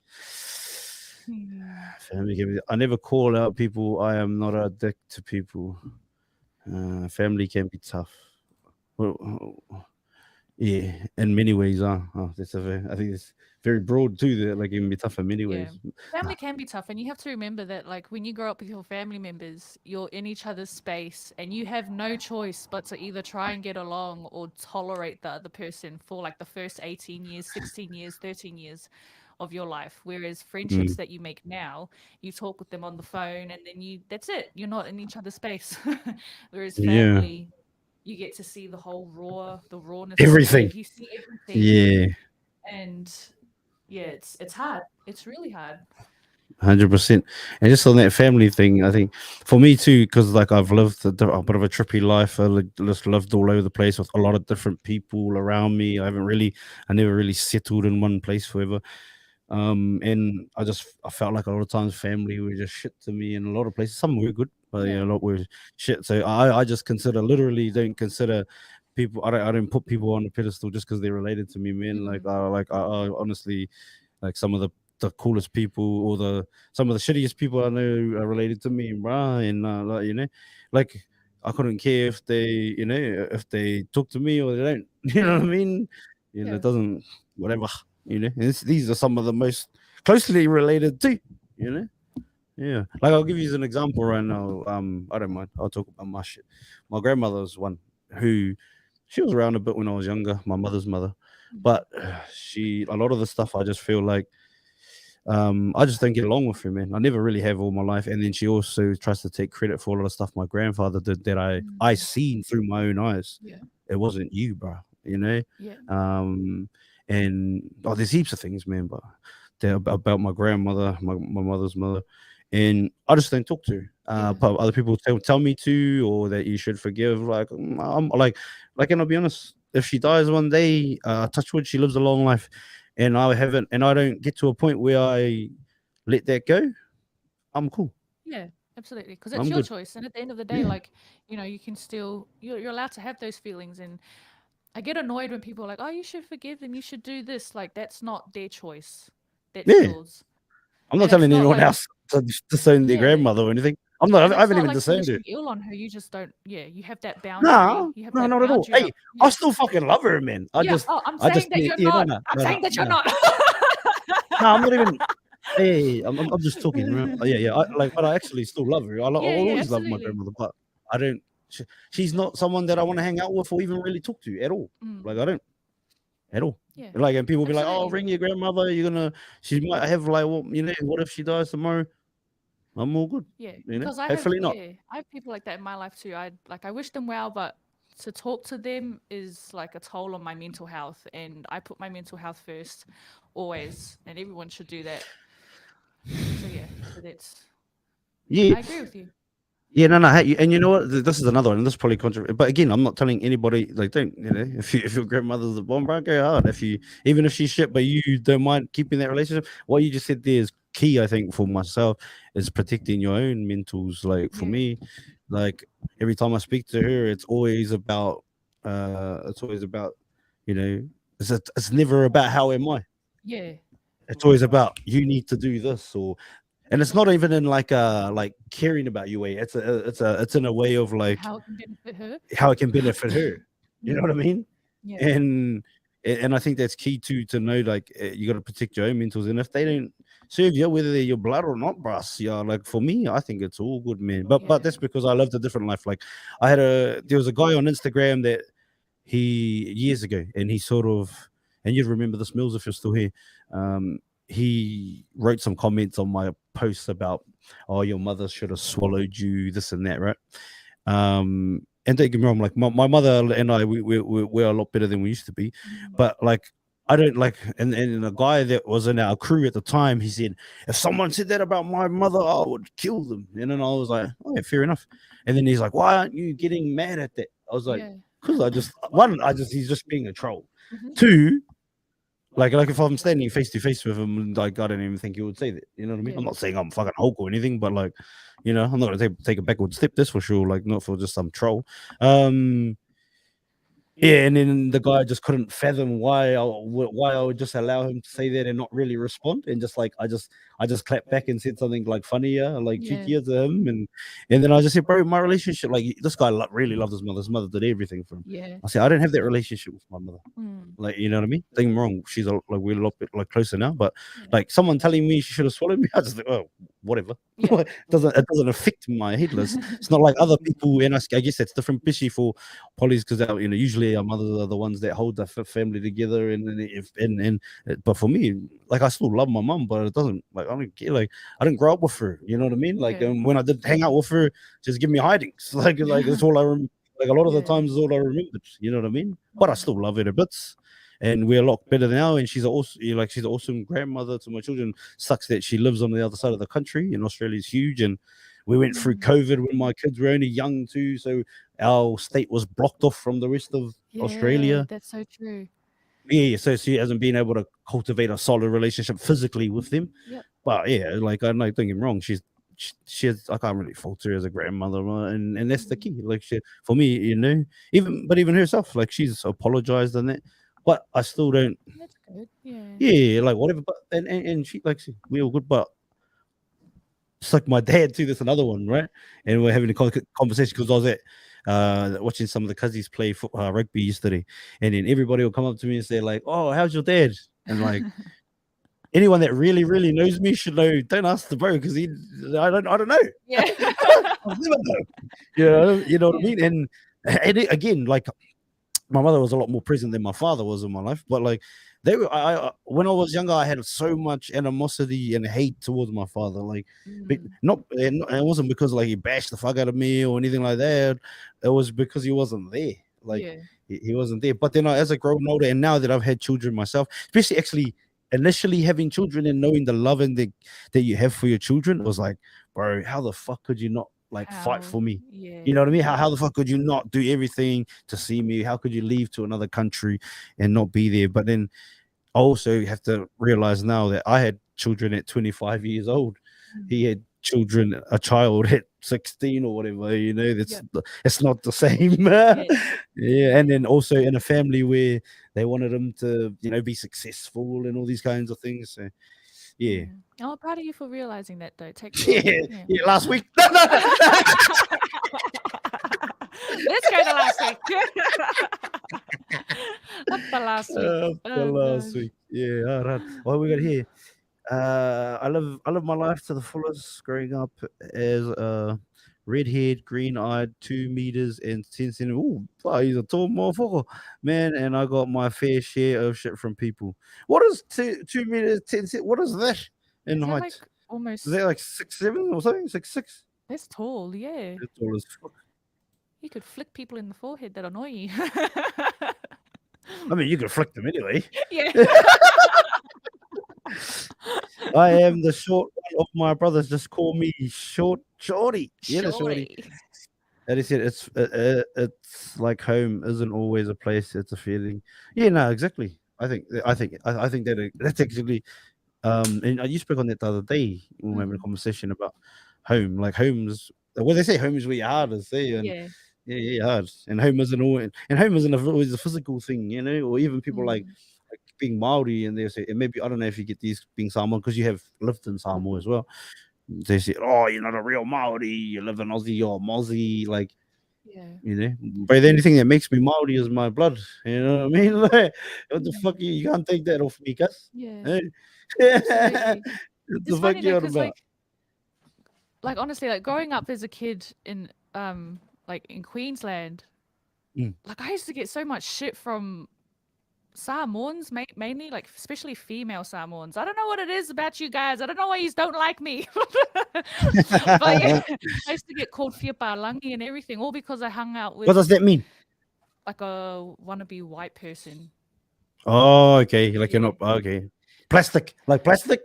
[SPEAKER 1] Hmm.
[SPEAKER 2] I never call out people. I am not a dick to people. Family can be tough. Well, yeah, in many ways, that's I think it's very broad too. That like it can be tough in many
[SPEAKER 1] Yeah.
[SPEAKER 2] ways.
[SPEAKER 1] Family can be tough, and you have to remember that, like, when you grow up with your family members, you're in each other's space, and you have no choice but to either try and get along or tolerate the other person for like the first 18 years, 16 years, 13 years of your life. Whereas friendships
[SPEAKER 2] Mm,
[SPEAKER 1] that you make now, you talk with them on the phone, and then that's it. You're not in each other's space. Whereas
[SPEAKER 2] yeah,
[SPEAKER 1] family, you get to see the rawness of
[SPEAKER 2] everything.
[SPEAKER 1] it. You see everything,
[SPEAKER 2] Yeah,
[SPEAKER 1] and yeah, it's hard. It's really hard.
[SPEAKER 2] 100%. And just on that family thing, I think for me too, because like I've lived a bit of a trippy life. Just lived all over the place with a lot of different people around me. I never really settled in one place forever. And I felt like a lot of times family were just shit to me in a lot of places. Some were good, but yeah,
[SPEAKER 1] Yeah.
[SPEAKER 2] a lot were shit. So I just literally don't consider people. I don't put people on a pedestal just because they're related to me, man.
[SPEAKER 1] Mm.
[SPEAKER 2] I honestly like some of the coolest people or some of the shittiest people I know are related to me, bruh. And like like I couldn't care if they if they talk to me or they don't. You know what I
[SPEAKER 1] Yeah.
[SPEAKER 2] mean?
[SPEAKER 1] Yeah.
[SPEAKER 2] It doesn't whatever. And these are some of the most closely related too. You know. Yeah, like I'll give you an example right now. I don't mind. I'll talk about my shit. My grandmother was one who she was around a bit when I was younger. My mother's mother,
[SPEAKER 1] Mhm.
[SPEAKER 2] but she a lot of the stuff I just feel like I just don't get along with her, man. I never really have all my life. And then she also tries to take credit for a lot of stuff my grandfather did that I
[SPEAKER 1] Mm.
[SPEAKER 2] seen through my own eyes.
[SPEAKER 1] Yeah.
[SPEAKER 2] It wasn't you, bro. You know,
[SPEAKER 1] Yeah.
[SPEAKER 2] um, and there's heaps of things, man. But they're about my grandmother, my mother's mother, and I just don't talk to her.
[SPEAKER 1] Yeah.
[SPEAKER 2] But other people tell me to, or that you should forgive. Like I'm and I'll be honest. If she dies one day, touch wood, she lives a long life and I don't get to a point where I let that go, I'm cool.
[SPEAKER 1] Yeah. Absolutely. Because it's
[SPEAKER 2] I'm
[SPEAKER 1] your
[SPEAKER 2] good.
[SPEAKER 1] choice. And at the end of the day,
[SPEAKER 2] Yeah.
[SPEAKER 1] like, you can still, you're allowed to have those feelings. And I get annoyed when people are like, oh, you should forgive them. You should do this. Like, that's not their choice. That's
[SPEAKER 2] Yeah.
[SPEAKER 1] yours.
[SPEAKER 2] I'm not
[SPEAKER 1] And it's
[SPEAKER 2] telling
[SPEAKER 1] not
[SPEAKER 2] anyone
[SPEAKER 1] like,
[SPEAKER 2] else to disown their
[SPEAKER 1] yeah.
[SPEAKER 2] grandmother or anything.
[SPEAKER 1] And
[SPEAKER 2] I
[SPEAKER 1] it's
[SPEAKER 2] haven't
[SPEAKER 1] not
[SPEAKER 2] even
[SPEAKER 1] like you're
[SPEAKER 2] disowned her.
[SPEAKER 1] wishing ill on her. You just don't, yeah, you have that boundary.
[SPEAKER 2] No,
[SPEAKER 1] You have
[SPEAKER 2] no,
[SPEAKER 1] that
[SPEAKER 2] not at all.
[SPEAKER 1] boundary
[SPEAKER 2] Hey,
[SPEAKER 1] of,
[SPEAKER 2] I
[SPEAKER 1] yeah.
[SPEAKER 2] still fucking love her, man.
[SPEAKER 1] Yeah. Oh, I'm
[SPEAKER 2] I just,
[SPEAKER 1] saying that you're
[SPEAKER 2] yeah,
[SPEAKER 1] not. I'm
[SPEAKER 2] no,
[SPEAKER 1] saying that you're
[SPEAKER 2] no.
[SPEAKER 1] not.
[SPEAKER 2] No, I'm not even. Hey, I'm just talking. Yeah, yeah. But I actually still love her. I'll
[SPEAKER 1] Yeah, yeah,
[SPEAKER 2] always love my
[SPEAKER 1] absolutely.
[SPEAKER 2] grandmother, but I don't. She's not someone that I want to hang out with or even really talk to at all.
[SPEAKER 1] Mm.
[SPEAKER 2] Like I don't. At all.
[SPEAKER 1] Yeah,
[SPEAKER 2] Like, and people be like, "Oh,
[SPEAKER 1] absolutely.
[SPEAKER 2] ring your grandmother. She might have like, well, what if she dies tomorrow?" I'm all good.
[SPEAKER 1] Yeah, because
[SPEAKER 2] Hopefully not.
[SPEAKER 1] I have people like that in my life too. I wish them well, but to talk to them is like a toll on my mental health, and I put my mental health first always, and everyone should do that. So yeah, so that's
[SPEAKER 2] Yeah,
[SPEAKER 1] I agree with you.
[SPEAKER 2] yeah, no, no. Hey, and you know what? This is another one. And this is probably controversial. But again, I'm not telling anybody like don't if your grandmother's a bomb, bro, go hard. If you even if she's shit, but you don't mind keeping that relationship, what you just said there is key. I think for myself is protecting your own mentals. Like for
[SPEAKER 1] Yeah,
[SPEAKER 2] me, like every time I speak to her, it's always about, you know, it's never about how am I.
[SPEAKER 1] yeah,
[SPEAKER 2] It's always about you need to do this or and it's not even in like caring about you way. It's in a way of like
[SPEAKER 1] how it can benefit her.
[SPEAKER 2] how it can benefit her. You know
[SPEAKER 1] Mm.
[SPEAKER 2] what I mean?
[SPEAKER 1] Yeah,
[SPEAKER 2] And and I think that's key too to know like you got to protect your own mentals. And if they don't serve you, whether they're your blood or not, bruss, yeah. Like for me, I think it's all good, man. But
[SPEAKER 1] yeah,
[SPEAKER 2] that's because I lived a different life. Like there was a guy on Instagram that he years ago, and he sort of and you'd remember this Mills if you're still here. Um, he wrote some comments on my posts about, oh, your mother should have swallowed you, this and that, right? And don't get me wrong, like my mother and I, we're a lot better than we used to be,
[SPEAKER 1] Mm.
[SPEAKER 2] but like I don't like, and a guy that was in our crew at the time, he said, if someone said that about my mother, I would kill them. And then I was like, oh yeah, fair enough. And then he's like, why aren't you getting mad at that? I was like,
[SPEAKER 1] Yeah.
[SPEAKER 2] because I just one, I just he's just being a troll.
[SPEAKER 1] Mhm.
[SPEAKER 2] Two, like if I'm standing face to face with him, like I don't even think he would say that. You know what I mean? I'm
[SPEAKER 1] Yeah.
[SPEAKER 2] not saying I'm fucking Hulk or anything, but like, I'm not gonna take a backward step. This for sure. Like not for just some troll. Um, yeah, and then the guy just couldn't fathom why I would just allow him to say that and not really respond, and just like I just clapped back and said something like funnier, like
[SPEAKER 1] Yeah.
[SPEAKER 2] cheekier to him, and then I just said, bro, my relationship, like this guy really loved his mother. His mother did everything for him.
[SPEAKER 1] Yeah.
[SPEAKER 2] I said I don't have that relationship with my mother.
[SPEAKER 1] Mm.
[SPEAKER 2] Like, you know what I mean? Don't get me wrong, she's like we're a lot bit like closer now, but
[SPEAKER 1] Yeah.
[SPEAKER 2] like someone telling me she should have swallowed me, I just think, oh, whatever.
[SPEAKER 1] Yeah.
[SPEAKER 2] It doesn't affect my headless. It's not like other people, and I guess that's different, especially for polys, because usually our mothers are the ones that hold the family together, but for me, like I still love my mom, but it doesn't like I don't get like I didn't grow up with her. You know what I mean? Like
[SPEAKER 1] Yeah.
[SPEAKER 2] when I did hang out with her, just give me hidings. Like that's all I remember. Like a lot of the
[SPEAKER 1] Yeah.
[SPEAKER 2] times, is all I remembered. You know what I mean? But I
[SPEAKER 1] Mm.
[SPEAKER 2] still love her to bits, and we're a lot better now. And she's also she's an awesome grandmother to my children. Sucks that she lives on the other side of the country, and Australia's huge. And we went through
[SPEAKER 1] Mm.
[SPEAKER 2] COVID when my kids were only young too, so our state was blocked off from the rest of
[SPEAKER 1] Yeah,
[SPEAKER 2] Australia.
[SPEAKER 1] that's so true.
[SPEAKER 2] Yeah, so she hasn't been able to cultivate a solid relationship physically with them.
[SPEAKER 1] Yep.
[SPEAKER 2] But yeah, like I know, don't get me wrong, she has, I can't really fault her as a grandmother, and that's the
[SPEAKER 1] Mm.
[SPEAKER 2] key. Like for me, even herself, like she's apologized on that, but I still don't.
[SPEAKER 1] That's good. Yeah.
[SPEAKER 2] Yeah, like whatever. But and she like we all good, but it's like my dad too. That's another one, right? And we're having a conversation because I was at watching some of the cousins play rugby yesterday, and then everybody will come up to me and say like, "Oh, how's your dad?" And like anyone that really, really knows me should know. Don't ask the bro because I don't know.
[SPEAKER 1] Yeah.
[SPEAKER 2] I've never known. You know what I
[SPEAKER 1] Yeah.
[SPEAKER 2] mean? Again, like my mother was a lot more present than my father was in my life, but like they were when I was younger, I had so much animosity and hate towards my father. Like
[SPEAKER 1] Mm.
[SPEAKER 2] not and it wasn't because like he bashed the fuck out of me or anything like that. It was because he wasn't there. Like
[SPEAKER 1] Yeah.
[SPEAKER 2] he wasn't there. But then as I grow older and now that I've had children myself, especially actually initially having children and knowing the love and that you have for your children, it was like, bro, how the fuck could you not like fight
[SPEAKER 1] How?
[SPEAKER 2] for me? You
[SPEAKER 1] Yeah.
[SPEAKER 2] know what I mean? How the fuck could you not do everything to see me? How could you leave to another country and not be there? But then I also have to realize now that I had children at 25 years old.
[SPEAKER 1] Mm.
[SPEAKER 2] He had a child at 16 or whatever,
[SPEAKER 1] Yep.
[SPEAKER 2] it's not the same.
[SPEAKER 1] Yeah.
[SPEAKER 2] Yeah, and then also in a family where they wanted him to, be successful and all these kinds of things. So yeah.
[SPEAKER 1] Mm. I'm proud of you for realizing that though. It takes a lot.
[SPEAKER 2] Yeah,
[SPEAKER 1] Yeah.
[SPEAKER 2] yeah, last week. No, no, no.
[SPEAKER 1] Let's go to last week. Not the last week.
[SPEAKER 2] The
[SPEAKER 1] Oh
[SPEAKER 2] last
[SPEAKER 1] gosh.
[SPEAKER 2] week. Yeah, all right. What we got here? I live my life to the fullest. Growing up as a red-haired, green-eyed, 2 meters and 10 centimeters. Ooh, wow, he's a tall motherfucker, man. And I got my fair share of shit from people. What is 2 meters 10 centimeters? What is that in
[SPEAKER 1] Is that
[SPEAKER 2] height?
[SPEAKER 1] like
[SPEAKER 2] Is
[SPEAKER 1] almost
[SPEAKER 2] that like 6'7" or something? 6'6"?
[SPEAKER 1] that's tall? Yeah.
[SPEAKER 2] That's tall as fuck.
[SPEAKER 1] You could flick people in the forehead that annoy you.
[SPEAKER 2] I mean, you could flick them anyway.
[SPEAKER 1] Yeah.
[SPEAKER 2] I am the short one of my brothers. Just call me Shorty. Yeah, the Shorty.
[SPEAKER 1] Shorty.
[SPEAKER 2] That is it. It's like home isn't always a place; it's a feeling. Yeah, no, exactly. I think that's actually. And you spoke on that the other day when we were having a
[SPEAKER 1] Mm.
[SPEAKER 2] conversation about home. Like homes, well, they say home is where your heart is, say, and
[SPEAKER 1] Yeah.
[SPEAKER 2] yeah, hard. And home isn't always, and home isn't always a physical thing, or even people
[SPEAKER 1] Mm.
[SPEAKER 2] like being Maori, and they say, and maybe I don't know if you get these being Samoan because you have lived in Samoa as well. They say, "Oh, you're not a real Maori. You live in Aussie or Mozzie." Like,
[SPEAKER 1] Yeah.
[SPEAKER 2] but the only thing that makes me Maori is my blood. You know what I mean? Like, what the fuck?
[SPEAKER 1] Mm.
[SPEAKER 2] You can't take that off me, cuz.
[SPEAKER 1] Yeah.
[SPEAKER 2] Eh?
[SPEAKER 1] Absolutely.
[SPEAKER 2] What the
[SPEAKER 1] It's
[SPEAKER 2] fuck
[SPEAKER 1] funny though,
[SPEAKER 2] you on
[SPEAKER 1] because
[SPEAKER 2] about?
[SPEAKER 1] like honestly, like growing up as a kid in like in Queensland,
[SPEAKER 2] Mm.
[SPEAKER 1] like I used to get so much shit from Samoans, mainly, like especially female Samoans. I don't know what it is about you guys. I don't know why you don't like me. But yeah, I used to get called Fiapalangi and everything, all because I hung out
[SPEAKER 2] What
[SPEAKER 1] with
[SPEAKER 2] does that mean?
[SPEAKER 1] like a wannabe white person.
[SPEAKER 2] Oh, okay. Like you're
[SPEAKER 1] Yeah.
[SPEAKER 2] not okay. Plastic, like plastic,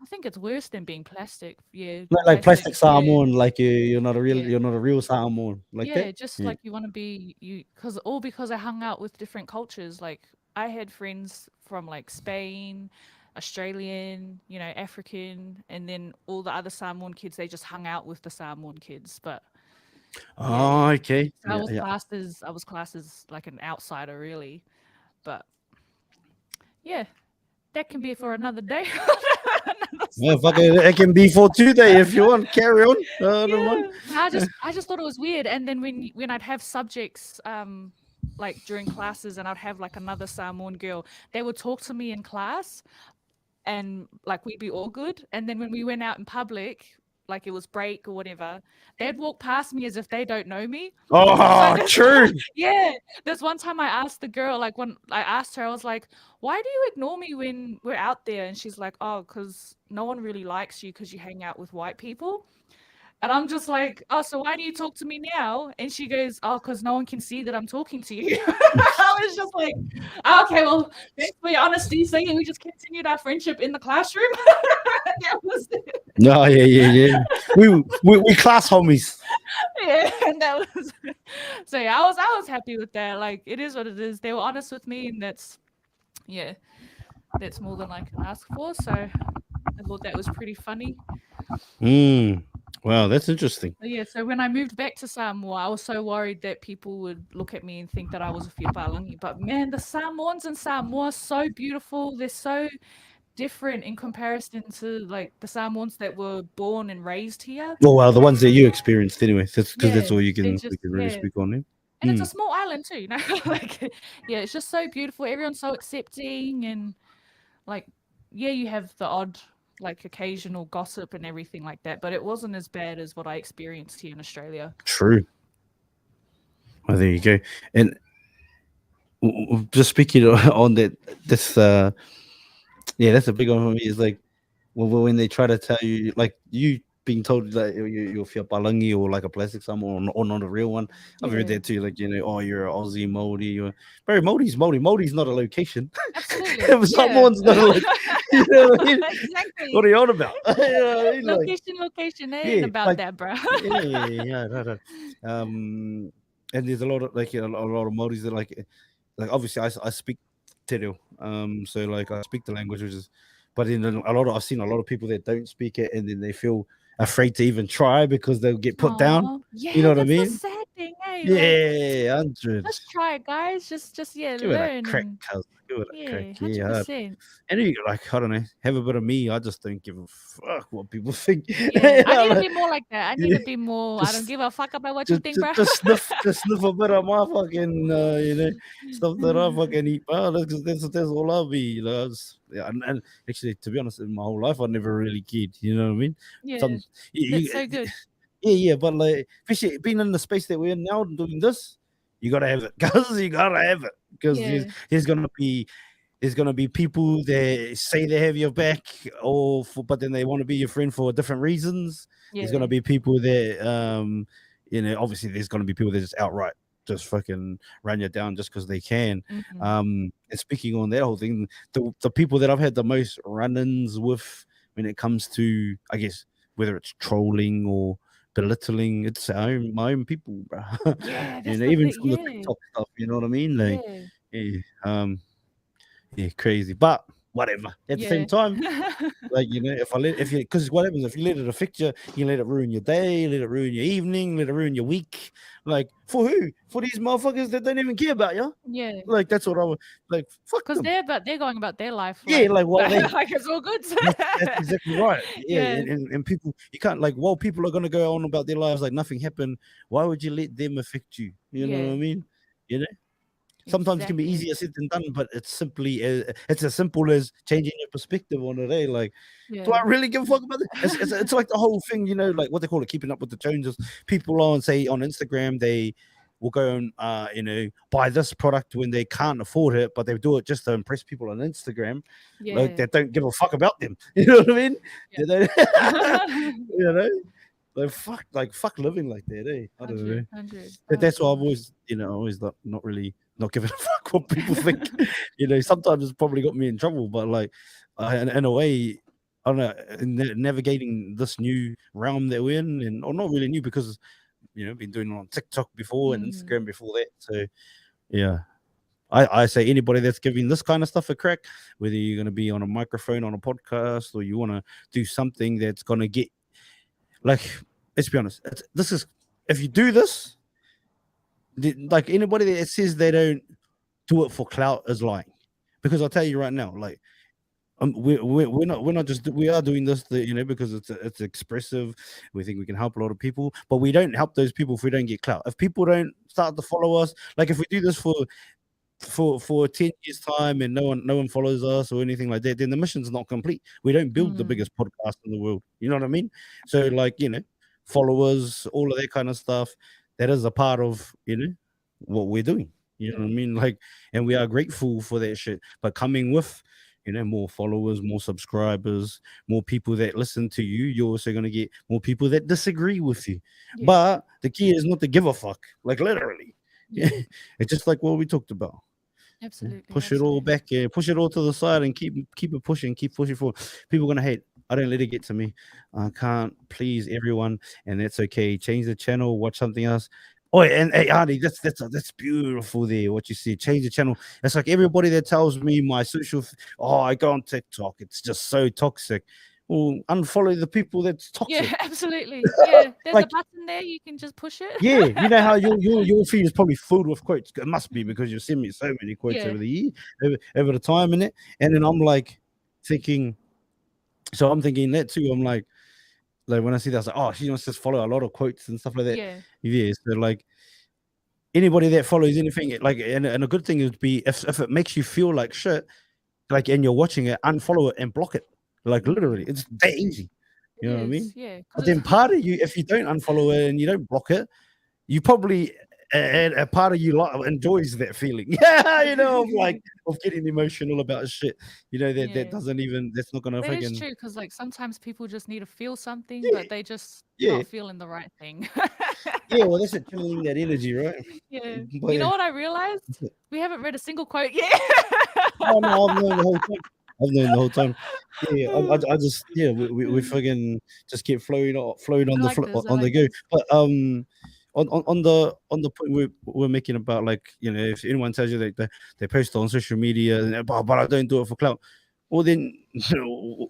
[SPEAKER 1] I think it's worse than being plastic. Yeah,
[SPEAKER 2] not like
[SPEAKER 1] plastic.
[SPEAKER 2] plastic
[SPEAKER 1] Yeah,
[SPEAKER 2] salmon. Like
[SPEAKER 1] yeah.
[SPEAKER 2] you're not a real salmon like that.
[SPEAKER 1] Yeah, just
[SPEAKER 2] Yeah.
[SPEAKER 1] like you want to be you, cause all because I hung out with different cultures. Like I had friends from like Spain, Australian, African, and then all the other Samoan kids. They just hung out with the Samoan kids. But yeah,
[SPEAKER 2] Oh, okay.
[SPEAKER 1] so
[SPEAKER 2] Yeah, yeah.
[SPEAKER 1] I was classed as like an outsider, really. But yeah, that can be for another day. Another
[SPEAKER 2] Well,
[SPEAKER 1] story.
[SPEAKER 2] fuck it can be for today if you want. Carry on. Don't mind.
[SPEAKER 1] Yeah. No, I just thought it was weird. And then when I'd have subjects like during classes and I'd have like another Samoan girl, they would talk to me in class and like we'd be all good. And then when we went out in public, like it was break or whatever, they'd walk past me as if they don't know me. So
[SPEAKER 2] Oh,
[SPEAKER 1] this
[SPEAKER 2] true.
[SPEAKER 1] yeah, there's one time I asked the girl, like when I asked her, I was like, "Why do you ignore me when we're out there?" And she's like, "Oh, because no one really likes you because you hang out with white people." And I'm just like, "Oh, so why do you talk to me now?" And she goes, "Oh, because no one can see that I'm talking to you." I was just like, "Oh, okay, well, thanks for your honesty." So yeah, we just continued our friendship in the classroom. That was it.
[SPEAKER 2] No, yeah, yeah, yeah. We class homies.
[SPEAKER 1] Yeah, and that was so yeah, I was happy with that. Like it is what it is. They were honest with me, and yeah, that's more than I can ask for. So I thought that was pretty funny.
[SPEAKER 2] Mm. Wow, that's interesting.
[SPEAKER 1] But yeah, so when I moved back to Samoa, I was so worried that people would look at me and think that I was a Fiapalangi. But man, the Samoans in Samoa are so beautiful. They're so different in comparison to like the Samoans that were born and raised here.
[SPEAKER 2] Oh well, the ones that you experienced anyway. That's because
[SPEAKER 1] Yeah,
[SPEAKER 2] that's all
[SPEAKER 1] they
[SPEAKER 2] we
[SPEAKER 1] just
[SPEAKER 2] can really
[SPEAKER 1] yeah.
[SPEAKER 2] speak on it.
[SPEAKER 1] And it's a
[SPEAKER 2] Mm.
[SPEAKER 1] small island too, like yeah, it's just so beautiful. Everyone's so accepting and like yeah, you have the odd like occasional gossip and everything like that, but it wasn't as bad as what I experienced here in Australia.
[SPEAKER 2] True. Well, there you go. And just speaking on that, this yeah, that's a big one for me. Is like when they try to tell you, like you being told that you're Fia Palangi or like a plastic salmon or not a real one. I've heard
[SPEAKER 1] Yeah,
[SPEAKER 2] that too. Like oh, you're an Aussie Māori. Or Barry Māori's Māori. Māori's not a location.
[SPEAKER 1] absolutely.
[SPEAKER 2] If
[SPEAKER 1] Yeah.
[SPEAKER 2] someone's not a you know what I mean? What
[SPEAKER 1] Exactly.
[SPEAKER 2] are you on about? You know what I mean? Like
[SPEAKER 1] Location, it ain't
[SPEAKER 2] yeah,
[SPEAKER 1] about
[SPEAKER 2] like
[SPEAKER 1] that, bro.
[SPEAKER 2] yeah, yeah, yeah, yeah, right, right. And there's a lot of like a lot of Māoris that like obviously I speak Te Reo, so like I speak the language, which is, but then a lot of I've seen a lot of people that don't speak it, and then they feel afraid to even try because they'll get put down.
[SPEAKER 1] Oh,
[SPEAKER 2] You
[SPEAKER 1] yeah,
[SPEAKER 2] know what I
[SPEAKER 1] that's the
[SPEAKER 2] mean?
[SPEAKER 1] sad thing, eh? Like,
[SPEAKER 2] Yeah, 100.
[SPEAKER 1] just try it, guys. Just yeah,
[SPEAKER 2] Give it a
[SPEAKER 1] learn
[SPEAKER 2] crack,
[SPEAKER 1] and
[SPEAKER 2] cuz. Give it a crack.
[SPEAKER 1] yeah,
[SPEAKER 2] Yeah, hard.
[SPEAKER 1] 100%.
[SPEAKER 2] And you like I don't know, have a bit of me. I just don't give a fuck what people think.
[SPEAKER 1] Yeah, I need to
[SPEAKER 2] Like,
[SPEAKER 1] be more like that. I need
[SPEAKER 2] yeah,
[SPEAKER 1] to be more. I don't
[SPEAKER 2] just
[SPEAKER 1] give a fuck about what you think, bro.
[SPEAKER 2] just sniff a bit of my fucking stuff that I fucking eat. Bro, that's all I'll be. Yeah, and actually, to be honest, in my whole life, I never really cared. You know what I mean?
[SPEAKER 1] Yeah,
[SPEAKER 2] Some you,
[SPEAKER 1] that's so good.
[SPEAKER 2] yeah, yeah, but like, especially being in the space that we're in now doing this, you gotta have it, guys. You gotta have it because
[SPEAKER 1] Yeah,
[SPEAKER 2] there's gonna be people that say they have your back, but then they want to be your friend for different reasons. There's
[SPEAKER 1] yeah.
[SPEAKER 2] gonna be people that obviously there's gonna be people that just outright just fucking run you down just because they can.
[SPEAKER 1] Mhm.
[SPEAKER 2] And speaking on that whole thing, the people that I've had the most run-ins with when it comes to, I guess, whether it's trolling or belittling, it's my own people, bro.
[SPEAKER 1] Yeah, that's the
[SPEAKER 2] Even
[SPEAKER 1] thing.
[SPEAKER 2] from the
[SPEAKER 1] Yeah,
[SPEAKER 2] TikTok stuff, you know what I mean? Like,
[SPEAKER 1] yeah,
[SPEAKER 2] yeah, yeah, crazy. But whatever. At the
[SPEAKER 1] yeah.
[SPEAKER 2] same time, like if you because what happens if you let it affect you, you let it ruin your day, let it ruin your evening, let it ruin your week. Like for who? For these motherfuckers that don't even care about you.
[SPEAKER 1] Yeah,
[SPEAKER 2] Like that's what I would like. Fuck
[SPEAKER 1] because
[SPEAKER 2] them.
[SPEAKER 1] they're going about their life
[SPEAKER 2] Yeah,
[SPEAKER 1] like
[SPEAKER 2] like what they.
[SPEAKER 1] like it's all good.
[SPEAKER 2] That's exactly right. Yeah,
[SPEAKER 1] Yeah,
[SPEAKER 2] and people you can't like while people are gonna go on about their lives like nothing happened. Why would you let them affect you? You know what
[SPEAKER 1] yeah,
[SPEAKER 2] I mean? You know. Sometimes it can be
[SPEAKER 1] exactly.
[SPEAKER 2] easier said than done, but it's as simple as changing your perspective on it. Eh? Like, do I
[SPEAKER 1] Yeah,
[SPEAKER 2] really give a fuck about it? It's like the whole thing, like what they call it, keeping up with the Joneses. People on say on Instagram, they will go and buy this product when they can't afford it, but they do it just to impress people on Instagram. Like
[SPEAKER 1] Yeah.
[SPEAKER 2] that don't give a fuck about them. You know what I mean?
[SPEAKER 1] Yeah.
[SPEAKER 2] They don't, you know, like fuck living like that, eh? I don't know.
[SPEAKER 1] 100, 100.
[SPEAKER 2] But
[SPEAKER 1] Oh
[SPEAKER 2] that's why I've
[SPEAKER 1] gosh.
[SPEAKER 2] always, always not really not giving a fuck what people think. Sometimes it's probably got me in trouble, but like, in a way, I don't know, navigating this new realm that we're in, and or not really new because been doing it on TikTok before and
[SPEAKER 1] Mm,
[SPEAKER 2] Instagram before that. So yeah, I say anybody that's giving this kind of stuff a crack, whether you're going to be on a microphone on a podcast or you want to do something that's going to get like, let's be honest, this is if you do this, like anybody that says they don't do it for clout is lying, because I'll tell you right now, like. We're not just we are doing this because it's expressive. We think we can help a lot of people, but we don't help those people if we don't get clout. If people don't start to follow us, like if we do this for 10 years time and no one follows us or anything like that, then the mission's not complete. We don't build the
[SPEAKER 1] mm,
[SPEAKER 2] biggest podcast in the world, you know what I mean? So like followers, all of that kind of stuff, that is a part of what we're doing, you know what I
[SPEAKER 1] yeah,
[SPEAKER 2] mean? Like, and we are grateful for that shit, but coming with more followers, more subscribers, more people that listen to you, you're also going to get more people that disagree with you.
[SPEAKER 1] yeah,
[SPEAKER 2] But the key is not to give a fuck, like literally.
[SPEAKER 1] yeah.
[SPEAKER 2] It's just like what we talked about.
[SPEAKER 1] Absolutely,
[SPEAKER 2] Push it all
[SPEAKER 1] absolutely.
[SPEAKER 2] back, push it all to the side, and keep it pushing, keep pushing forward. People gonna hate. I don't let it get to me. I can't please everyone, and that's okay. Change the channel, watch something else. Oh, and hey, Arnie, that's beautiful there. What you see, change the channel. It's like everybody that tells me my oh, I go on TikTok. It's just so toxic. Well, unfollow the people that's
[SPEAKER 1] Yeah,
[SPEAKER 2] toxic.
[SPEAKER 1] absolutely. Yeah, there's a
[SPEAKER 2] Like,
[SPEAKER 1] button there. You can just push it.
[SPEAKER 2] yeah, you know how your feed is probably filled with quotes. It must be because you've sent me so many quotes
[SPEAKER 1] Yeah,
[SPEAKER 2] over the year, over the time in it. And then I'm like thinking, so I'm thinking that too. I'm like when I see that, I was like, oh, she must just follow a lot of quotes and stuff like that.
[SPEAKER 1] yeah.
[SPEAKER 2] Yeah, so like anybody that follows anything, like, and a good thing would be if it makes you feel like shit, like, and you're watching it, unfollow it and block it. Like literally,
[SPEAKER 1] Mm,
[SPEAKER 2] it's that easy.
[SPEAKER 1] it
[SPEAKER 2] You know what I
[SPEAKER 1] is.
[SPEAKER 2] mean?
[SPEAKER 1] Yeah, because
[SPEAKER 2] But
[SPEAKER 1] it's
[SPEAKER 2] then part of you, if you don't unfollow it and you don't block it, you probably a part of you enjoys that feeling. Yeah, of like of getting emotional about shit. That
[SPEAKER 1] yeah.
[SPEAKER 2] doesn't even that's not gonna
[SPEAKER 1] That is
[SPEAKER 2] fucking
[SPEAKER 1] true. Because like sometimes people just need to feel something,
[SPEAKER 2] yeah,
[SPEAKER 1] but they just
[SPEAKER 2] yeah,
[SPEAKER 1] not feeling the right thing.
[SPEAKER 2] yeah. Well, that's it, channeling that energy, right?
[SPEAKER 1] Yeah.
[SPEAKER 2] But
[SPEAKER 1] You know
[SPEAKER 2] yeah,
[SPEAKER 1] what I realized?
[SPEAKER 2] that's it.
[SPEAKER 1] We haven't read a single quote yet.
[SPEAKER 2] Oh no, I've known the whole time. I've known the whole time. Yeah, I just we fucking just keep flowing on
[SPEAKER 1] I
[SPEAKER 2] the
[SPEAKER 1] like this. I
[SPEAKER 2] on the
[SPEAKER 1] like
[SPEAKER 2] go.
[SPEAKER 1] this.
[SPEAKER 2] But on the point we're making about, like, if anyone tells you that they post on social media and but I don't do it for clout. Well then,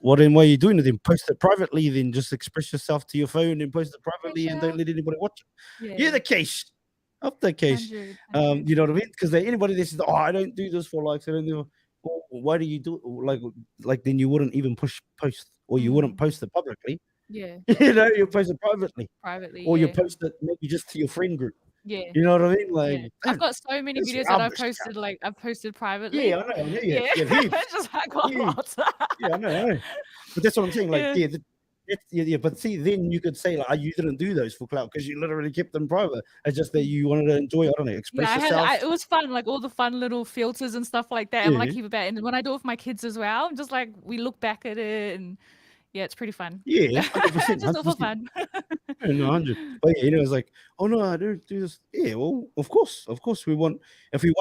[SPEAKER 2] why are you doing it? Then post it privately. Then just express yourself to your phone and post it
[SPEAKER 1] Cash
[SPEAKER 2] privately and don't
[SPEAKER 1] out.
[SPEAKER 2] let anybody watch it. You're
[SPEAKER 1] Yeah.
[SPEAKER 2] the case. Of the case.
[SPEAKER 1] 100, 100.
[SPEAKER 2] You know what I mean? Because anybody that says, "Oh, I don't do this for likes," I don't do. Well, why do you do like then you wouldn't even post, or you wouldn't
[SPEAKER 1] Mm.
[SPEAKER 2] post it publicly.
[SPEAKER 1] Yeah.
[SPEAKER 2] You post it privately,
[SPEAKER 1] Privately.
[SPEAKER 2] or you
[SPEAKER 1] Yeah.
[SPEAKER 2] post it maybe just to your friend group.
[SPEAKER 1] Yeah.
[SPEAKER 2] You know what I mean? Like,
[SPEAKER 1] Yeah. I've
[SPEAKER 2] don't.
[SPEAKER 1] got so many
[SPEAKER 2] That's
[SPEAKER 1] videos that I've
[SPEAKER 2] rubbish,
[SPEAKER 1] posted,
[SPEAKER 2] cunt.
[SPEAKER 1] like, I've posted
[SPEAKER 2] Yeah,
[SPEAKER 1] privately.
[SPEAKER 2] I know
[SPEAKER 1] Yeah.
[SPEAKER 2] you have heaps,
[SPEAKER 1] Just like a
[SPEAKER 2] heaps.
[SPEAKER 1] lot.
[SPEAKER 2] Yeah, I know. But that's what I'm saying. Like,
[SPEAKER 1] Yeah.
[SPEAKER 2] yeah, yeah. But see, then you could say like, you didn't do those for clout because you literally kept them private. It's just that you wanted to enjoy. I don't know,
[SPEAKER 1] Yeah,
[SPEAKER 2] express yourself.
[SPEAKER 1] it was fun, like all the fun little filters and stuff like that. And when I
[SPEAKER 2] Yeah,
[SPEAKER 1] keep it back, and when I do it with my kids as well, I'm just like we look back at it, and yeah, it's pretty fun.
[SPEAKER 2] yeah, 100%,
[SPEAKER 1] Just all for
[SPEAKER 2] 100%.
[SPEAKER 1] fun.
[SPEAKER 2] Yeah, no, 100. But yeah, it's like, oh no, I don't do this. Yeah, well, of course, if we want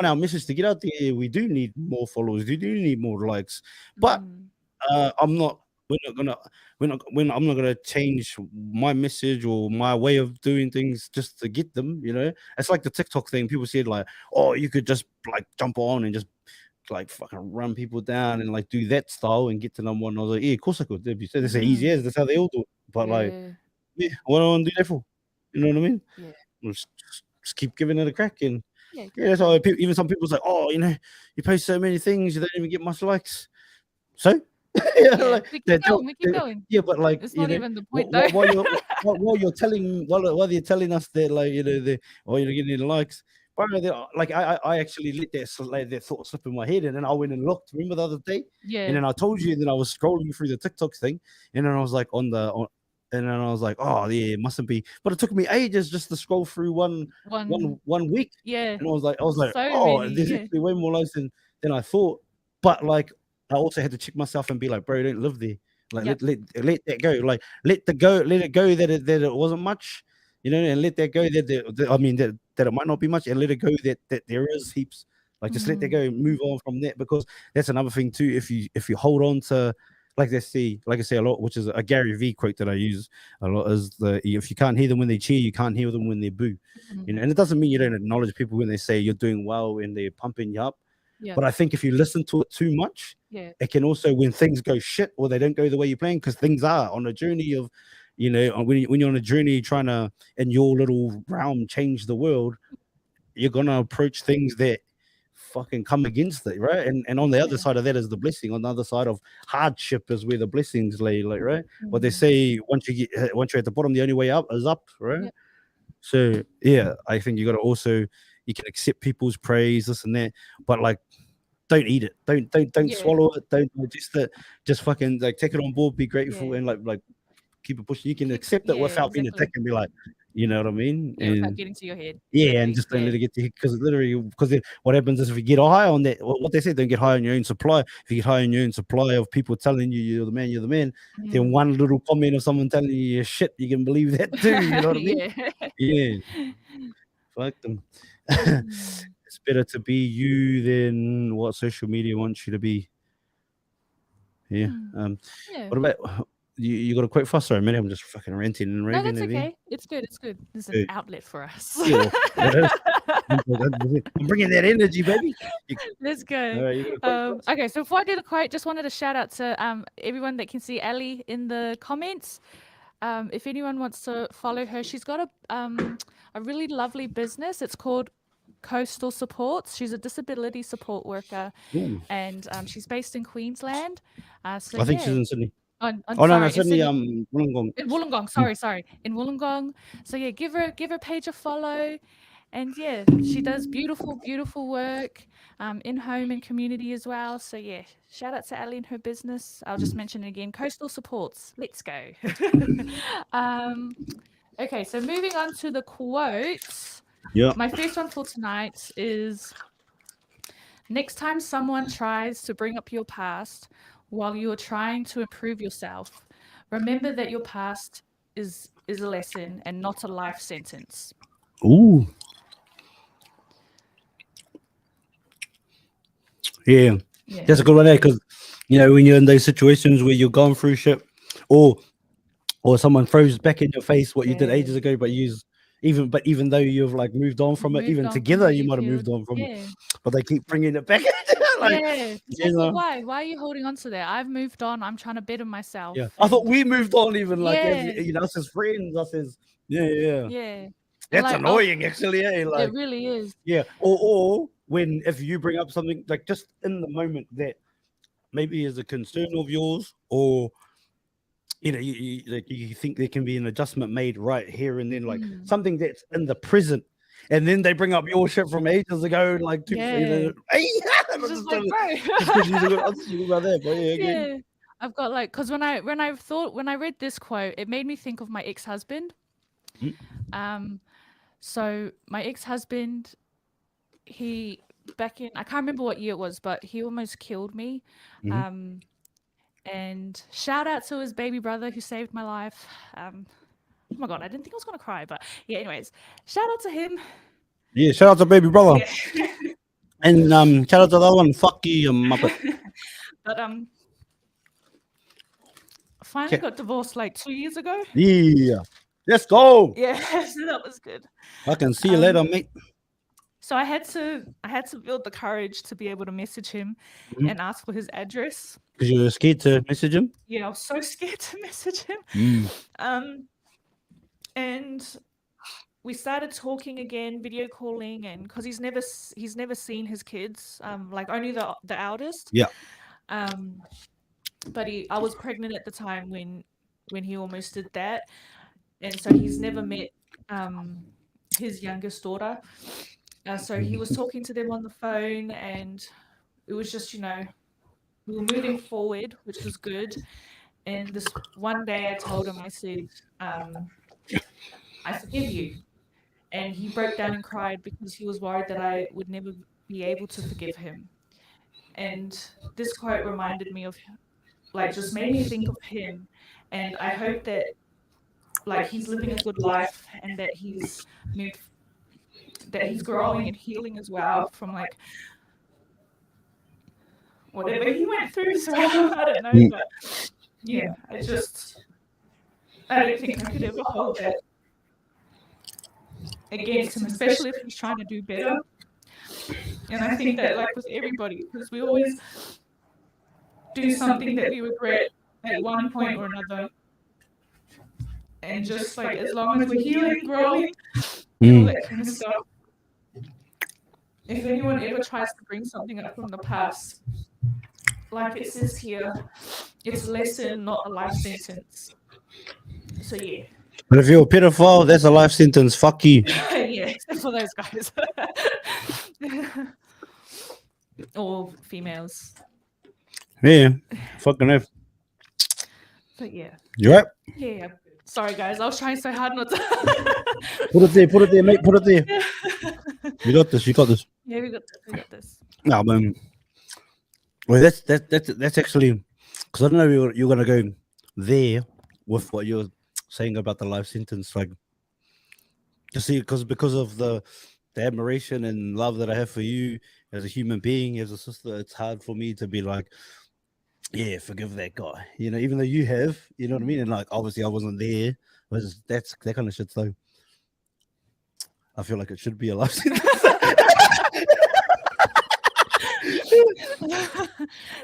[SPEAKER 2] our message to get out there, we do need more followers. We do need more likes. But
[SPEAKER 1] Mm,
[SPEAKER 2] I'm not. We're not gonna. I'm not gonna change my message or my way of doing things just to get them. It's like the TikTok thing. People said like, oh, you could just like jump on and just like fucking run people down and like do that style and get to number one. I was like, yeah, of course I could. You said that's easy
[SPEAKER 1] mhm.
[SPEAKER 2] as that's how they all do it. But like,
[SPEAKER 1] Yeah,
[SPEAKER 2] yeah, what do I want to do that for? You know what I mean?
[SPEAKER 1] yeah,
[SPEAKER 2] Just keep giving it a crack, and
[SPEAKER 1] yeah,
[SPEAKER 2] yeah, that's why
[SPEAKER 1] exactly.
[SPEAKER 2] even some people say, "Oh, you post so many things, you don't even get much likes." So,
[SPEAKER 1] Yeah,
[SPEAKER 2] like
[SPEAKER 1] we keep
[SPEAKER 2] they
[SPEAKER 1] going,
[SPEAKER 2] don't,
[SPEAKER 1] we keep going.
[SPEAKER 2] yeah, but like
[SPEAKER 1] It's not even the point though.
[SPEAKER 2] while you're telling while you're telling us that like oh, you're getting the likes. Bro, like I actually let that thought slip in my head, and then I went and looked. Remember the other day, and
[SPEAKER 1] Yeah,
[SPEAKER 2] then I told you, and then I was scrolling through the TikToks thing, and then I was like on And then I was like, oh yeah, it mustn't be. But it took me ages just to scroll through
[SPEAKER 1] One,
[SPEAKER 2] one week,
[SPEAKER 1] yeah,
[SPEAKER 2] and I was like,
[SPEAKER 1] so
[SPEAKER 2] oh,
[SPEAKER 1] many,
[SPEAKER 2] there's
[SPEAKER 1] yeah.
[SPEAKER 2] actually way more lives than I thought. But like, I also had to check myself and be like, bro, don't live there. Like,
[SPEAKER 1] Yep.
[SPEAKER 2] let that go. Like, let it go that it wasn't much, and let that go I mean that it might not be much, and let it go that there is heaps. Like, just let that go
[SPEAKER 1] Mm,
[SPEAKER 2] and move on from that, because that's another thing too. If you hold on to, like I say a lot, which is a Gary V quote that I use a lot, is if you can't hear them when they cheer, you can't hear them when they boo.
[SPEAKER 1] mm,
[SPEAKER 2] And it doesn't mean you don't acknowledge people when they say you're doing well and they're pumping you up.
[SPEAKER 1] yep.
[SPEAKER 2] But I think if you listen to it too much,
[SPEAKER 1] Yeah.
[SPEAKER 2] it can also, when things go shit or they don't go the way you're playing, because things are on a journey of, when you're on a journey trying to, in your little realm, change the world, you're gonna approach things that fucking come against it, right? And on the other
[SPEAKER 1] Yeah.
[SPEAKER 2] side of that is the blessing. On the other side of hardship is where the blessings lay, like, right? What they
[SPEAKER 1] Mm,
[SPEAKER 2] say, once you're at the bottom, the only way up is up, right?
[SPEAKER 1] yep.
[SPEAKER 2] So yeah, I think you got to also, you can accept people's praise, this and that, but like, don't eat it, don't
[SPEAKER 1] Yeah.
[SPEAKER 2] swallow it, don't digest it, just fucking like take it on board, be grateful,
[SPEAKER 1] Yeah.
[SPEAKER 2] and like keep it pushing. You can
[SPEAKER 1] Keep,
[SPEAKER 2] accept it
[SPEAKER 1] yeah,
[SPEAKER 2] without being
[SPEAKER 1] exactly.
[SPEAKER 2] attacked and be like, you know what I mean?
[SPEAKER 1] Yeah, without
[SPEAKER 2] And
[SPEAKER 1] getting to your head.
[SPEAKER 2] yeah, and
[SPEAKER 1] Exactly.
[SPEAKER 2] just don't
[SPEAKER 1] Yeah.
[SPEAKER 2] let it get to, because literally, because then what happens is, if you get high on that, what they say, don't get high on your own supply. If you get high on your own supply of people telling you you're the man, then
[SPEAKER 1] Mm.
[SPEAKER 2] one little comment of someone telling you you're shit, you can believe that too. You know what I mean?
[SPEAKER 1] Yeah.
[SPEAKER 2] Yeah, fuck them.
[SPEAKER 1] Mm.
[SPEAKER 2] It's better to be you than what social media wants you to be. Yeah.
[SPEAKER 1] Mm. Yeah.
[SPEAKER 2] What about you? Got a quote for us? Sorry, man. I'm just fucking ranting and
[SPEAKER 1] No,
[SPEAKER 2] raving
[SPEAKER 1] that's
[SPEAKER 2] over here.
[SPEAKER 1] okay. It's good. It's good. There's an
[SPEAKER 2] Good.
[SPEAKER 1] outlet for us.
[SPEAKER 2] Yeah, well, it is. I'm bringing that energy, baby.
[SPEAKER 1] Let's
[SPEAKER 2] All
[SPEAKER 1] go.
[SPEAKER 2] right, you got a quote for us?
[SPEAKER 1] Okay, so before I do the quote, just wanted to shout out to everyone that can see Ali in the comments. If anyone wants to follow her, she's got a really lovely business. It's called Coastal Supports. She's a disability support worker,
[SPEAKER 2] Ooh,
[SPEAKER 1] and she's based in Queensland. So
[SPEAKER 2] I think she's
[SPEAKER 1] yeah,
[SPEAKER 2] in Sydney.
[SPEAKER 1] on
[SPEAKER 2] Oh no, no,
[SPEAKER 1] sorry, in
[SPEAKER 2] Sydney.
[SPEAKER 1] Sydney.
[SPEAKER 2] Wollongong.
[SPEAKER 1] In Wollongong,
[SPEAKER 2] Mm.
[SPEAKER 1] sorry, in Wollongong. So yeah, give her page a follow, and yeah, she does beautiful, beautiful work, in home and community as well. So yeah, shout out to Ali and her business. I'll just mention it again. Coastal Supports. Let's go. um, okay, so moving on to the quotes.
[SPEAKER 2] Yeah.
[SPEAKER 1] My first one for tonight is: next time someone tries to bring up your past while you are trying to improve yourself, remember that your past is a lesson and not a life sentence.
[SPEAKER 2] Ooh. Yeah.
[SPEAKER 1] Yeah.
[SPEAKER 2] That's a good one there, because when you're in those situations where you're going through shit, or someone throws back in your face what you did
[SPEAKER 1] Yeah.
[SPEAKER 2] ages ago, but even though you've like moved on
[SPEAKER 1] You've
[SPEAKER 2] from it,
[SPEAKER 1] moved
[SPEAKER 2] even
[SPEAKER 1] on from how
[SPEAKER 2] together you
[SPEAKER 1] you
[SPEAKER 2] might have
[SPEAKER 1] feel.
[SPEAKER 2] moved on from it,
[SPEAKER 1] Yeah.
[SPEAKER 2] but they keep bringing it back. Like,
[SPEAKER 1] Yeah. It's like,
[SPEAKER 2] you
[SPEAKER 1] well,
[SPEAKER 2] know,
[SPEAKER 1] why? Why are you holding on to that? I've moved on. I'm trying to better
[SPEAKER 2] yeah.
[SPEAKER 1] myself.
[SPEAKER 2] I thought
[SPEAKER 1] And
[SPEAKER 2] we moved on, even like as
[SPEAKER 1] yeah.
[SPEAKER 2] us as friends, us as yeah, yeah.
[SPEAKER 1] Yeah. And
[SPEAKER 2] That's
[SPEAKER 1] like, oh,
[SPEAKER 2] annoying, actually.
[SPEAKER 1] it
[SPEAKER 2] Like,
[SPEAKER 1] really is.
[SPEAKER 2] yeah, or when if you bring up something like just in the moment that maybe is a concern of yours, or like you think there can be an adjustment made right here and then, like
[SPEAKER 1] Mm.
[SPEAKER 2] something that's in the present, and then they bring up your shit from ages ago, like
[SPEAKER 1] Yeah.
[SPEAKER 2] hey,
[SPEAKER 1] It's just
[SPEAKER 2] just
[SPEAKER 1] like, bro.
[SPEAKER 2] because you got other shit about that, but yeah, again,
[SPEAKER 1] Yeah. I've got like, because when I read this quote, it made me think of my ex-husband.
[SPEAKER 2] mm,
[SPEAKER 1] Um, so my ex-husband, he back in, I can't remember what year it was, but he almost killed me.
[SPEAKER 2] mhm.
[SPEAKER 1] Um, and shout out to his baby brother who saved my life. Oh my god, I didn't think I was gonna cry, but yeah. Anyways, shout out to him.
[SPEAKER 2] Yeah, shout out to baby brother,
[SPEAKER 1] Yeah.
[SPEAKER 2] and shout out to the other one, fuck you, you muppet.
[SPEAKER 1] But I finally
[SPEAKER 2] Okay.
[SPEAKER 1] got divorced like 2 years ago.
[SPEAKER 2] Yeah, let's go.
[SPEAKER 1] Yeah, so that was good.
[SPEAKER 2] I can see you
[SPEAKER 1] Um,
[SPEAKER 2] later, mate.
[SPEAKER 1] so I had to build the courage to be able to message him
[SPEAKER 2] Because
[SPEAKER 1] and ask for his address.
[SPEAKER 2] you're scared to message him.
[SPEAKER 1] Yeah, I was so scared to message him.
[SPEAKER 2] Mm.
[SPEAKER 1] Um, and we started talking again, video calling, and because he's never seen his kids, like only the eldest.
[SPEAKER 2] Yeah.
[SPEAKER 1] Um, but I was pregnant at the time when he almost did that, and so he's never met his youngest daughter. So he was talking to them on the phone, and it was just we were moving forward, which was good. And this one day I told him, I said, I forgive you. And he broke down and cried because he was worried that I would never be able to forgive him. And this quote reminded me of, like, just made me think of him. And I hope that, like, he's living a good life and that moved, that he's growing and healing as well from, like, whatever he went through. So I don't know, but yeah, I don't think I could ever hold that against him, especially if he's trying to do better. And I think that, like, with everybody, because we always do something that we regret at one point or another. And just like, as long as we're healing, growing, and all that kind of stuff, if anyone ever tries to bring something up from the past, like it says here, it's a lesson, not a life sentence. So yeah.
[SPEAKER 2] But if you're a pedophile, that's a life sentence. Fuck you.
[SPEAKER 1] Yeah, except for those guys. Or females.
[SPEAKER 2] Yeah, fucking F.
[SPEAKER 1] But yeah.
[SPEAKER 2] You right?
[SPEAKER 1] Yeah. Sorry guys, I was trying so hard not to.
[SPEAKER 2] Put it there, mate. Put it there. You got this. You got this.
[SPEAKER 1] Yeah, we got this.
[SPEAKER 2] No, man. Well, that's actually because I don't know you're gonna go there with what you're saying about the life sentence, like you see, because of the admiration and love that I have for you as a human being, as a sister. It's hard for me to be like, yeah, forgive that guy. You know, even though you have, you know what I mean. And like, obviously, I wasn't there. That's that kind of shit. So I feel like it should be a life sentence.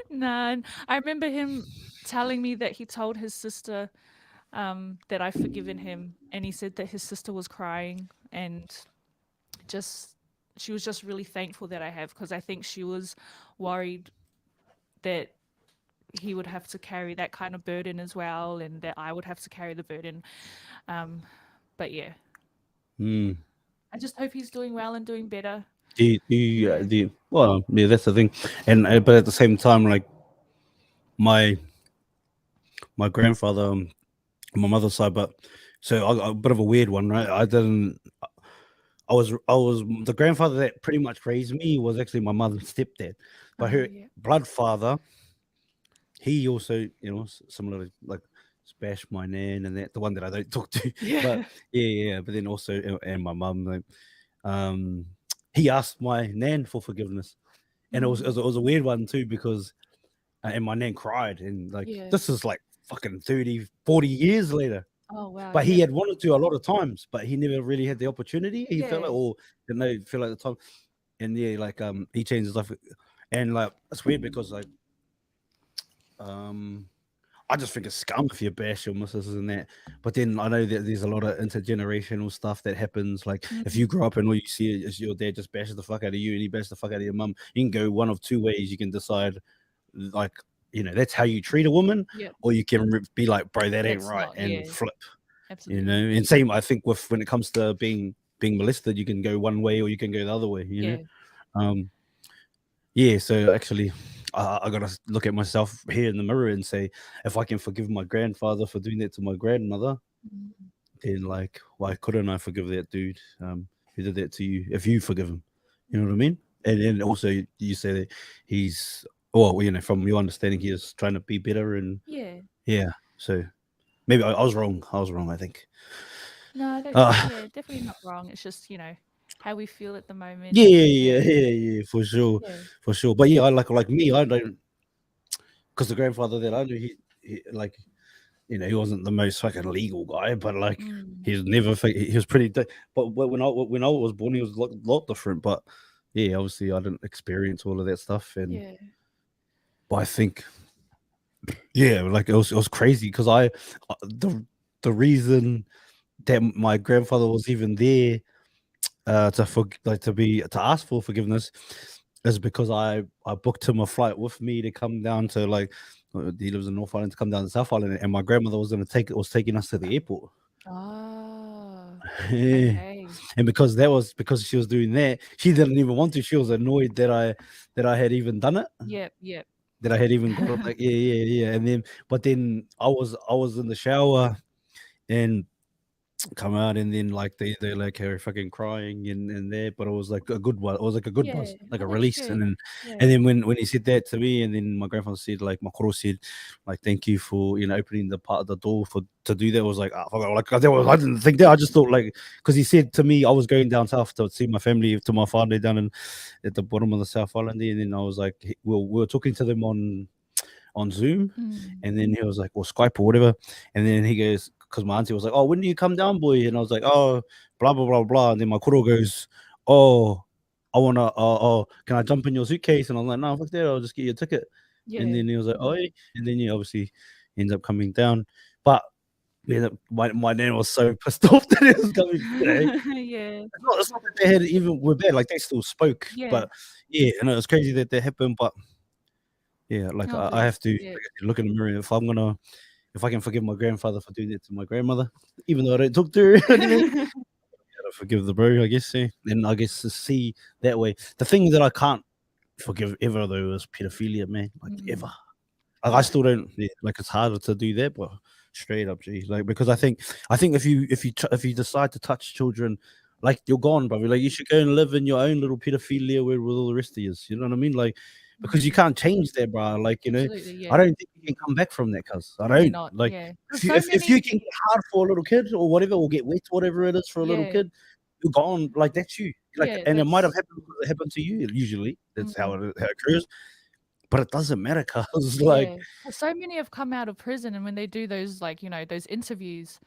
[SPEAKER 1] Nah, I remember him telling me that he told his sister that I've forgiven him, and he said that his sister was crying and just she was just really thankful that I have, because I think she was worried that he would have to carry that kind of burden as well, and that I would have to carry the burden. But yeah, I just hope he's doing well and doing better.
[SPEAKER 2] Well, yeah, that's the thing. And but at the same time, like my grandfather, on my mother's side, but so a bit of a weird one, right? I was the grandfather that pretty much raised me was actually my mother's stepdad, but her blood father, he also, you know, similarly like bashed my nan and that, the one that I don't talk to. But yeah. But then also and my mum, like, he asked my nan for forgiveness, and it was a weird one too, because and my nan cried, and like this is like fucking 30, 40 years later.
[SPEAKER 1] Oh wow!
[SPEAKER 2] But he had wanted to a lot of times, but he never really had the opportunity. He felt like, or didn't feel like the time. And yeah, like he changed his life, and like it's weird because like I just think it's scum if you bash your missus and that. But then I know that there's a lot of intergenerational stuff that happens. Like if you grow up and all you see is your dad just bashes the fuck out of you and he bashes the fuck out of your mum, you can go one of two ways. You can decide, like, you know, that's how you treat a woman, or you can be like, bro, that ain't right, and flip. Absolutely. You know, and same I think with when it comes to being molested, you can go one way or you can go the other way. You know, So actually, I gotta look at myself here in the mirror and say, if I can forgive my grandfather for doing that to my grandmother, then like, why couldn't I forgive that dude who did that to you? If you forgive him, you know what I mean? And then also you say that he's, well, you know, from your understanding, he is trying to be better, and so maybe I was wrong. I think.
[SPEAKER 1] No, definitely not wrong. It's just, you know, how we feel at the moment.
[SPEAKER 2] Yeah, for sure, for sure. But yeah, I like me, I don't, because the grandfather that I knew, he like, you know, he wasn't the most fucking legal guy, but like he was pretty. But when I was born, he was a lot different. But yeah, obviously, I didn't experience all of that stuff, and but I think, yeah, like it was crazy because the reason that my grandfather was even there to ask for forgiveness is because I booked him a flight with me to come down to, like, he lives in North Island, to come down to South Island, and my grandmother was taking us to the airport.
[SPEAKER 1] Oh,
[SPEAKER 2] okay. And because she was doing that, she didn't even want to. She was annoyed that I had even done it.
[SPEAKER 1] Yep.
[SPEAKER 2] that I had even got like yeah. And then but then I was in the shower and come out and then like they like are fucking crying and there, but it was like a good one. It was like a good
[SPEAKER 1] Yeah.
[SPEAKER 2] buzz, like
[SPEAKER 1] Oh,
[SPEAKER 2] a
[SPEAKER 1] that's
[SPEAKER 2] release.
[SPEAKER 1] good.
[SPEAKER 2] And
[SPEAKER 1] Yeah.
[SPEAKER 2] then when he said that to me, and then my grandfather said like my koro said like thank you for opening the part of the door for to do that. I was like like I didn't think that. I just thought like because he said to me I was going down south to see my family to my father down in at the bottom of the South Island there, and then I was like we were talking to them on Zoom,
[SPEAKER 1] Mm.
[SPEAKER 2] and then he was like, or Skype or whatever, and then he goes, because my auntie was like, "Oh, when do you come down, boy?" And I was like, "Oh, blah blah blah blah." And then my kuro goes, "Oh, I wanna, can I jump in your suitcase?" And I'm like, "No, fuck that, I'll just get you a ticket." And
[SPEAKER 1] Yeah.
[SPEAKER 2] then he was like, "Oh," yeah. And then he obviously ends up coming down, but yeah, my nan was so pissed off that he was coming.
[SPEAKER 1] Yeah.
[SPEAKER 2] It's not that they had even were bad, like they still spoke,
[SPEAKER 1] Yeah.
[SPEAKER 2] but yeah, and it was crazy that that happened, but yeah, like
[SPEAKER 1] Oh,
[SPEAKER 2] I have
[SPEAKER 1] bless.
[SPEAKER 2] to like,
[SPEAKER 1] Yeah.
[SPEAKER 2] I have to look in the mirror if I can forgive my grandfather for doing that to my grandmother, even though I don't talk to her, you know what I mean? Gotta forgive the bro, I guess. Yeah. And I guess to see that way. The thing that I can't forgive ever though is pedophilia, man. Like ever.
[SPEAKER 1] Mm.
[SPEAKER 2] Like, I
[SPEAKER 1] Yeah.
[SPEAKER 2] still don't. Yeah, like it's harder to do that, but straight up, geez. Like because I think if you decide to touch children, like you're gone, brother. Like you should go and live in your own little pedophilia where with all the rest of you. You know what I mean? Like because you
[SPEAKER 1] Mm.
[SPEAKER 2] can't change that, bro. Like
[SPEAKER 1] Absolutely.
[SPEAKER 2] I
[SPEAKER 1] Yeah.
[SPEAKER 2] don't think you can come back from that, cuz I
[SPEAKER 1] Probably
[SPEAKER 2] don't.
[SPEAKER 1] not.
[SPEAKER 2] Like
[SPEAKER 1] Yeah.
[SPEAKER 2] if
[SPEAKER 1] There's
[SPEAKER 2] you
[SPEAKER 1] so
[SPEAKER 2] if you
[SPEAKER 1] many.
[SPEAKER 2] can get hard for a little kid or whatever, or get wet, whatever it is for a little
[SPEAKER 1] Yeah.
[SPEAKER 2] kid, you're gone. Like that's you. Like
[SPEAKER 1] Yeah.
[SPEAKER 2] and it might have
[SPEAKER 1] That's.
[SPEAKER 2] happened because it happened to you. Usually that's how
[SPEAKER 1] Mm.
[SPEAKER 2] it occurs, but it doesn't matter, cuz like
[SPEAKER 1] Yeah. So many have come out of prison, and when they do those, like, those interviews,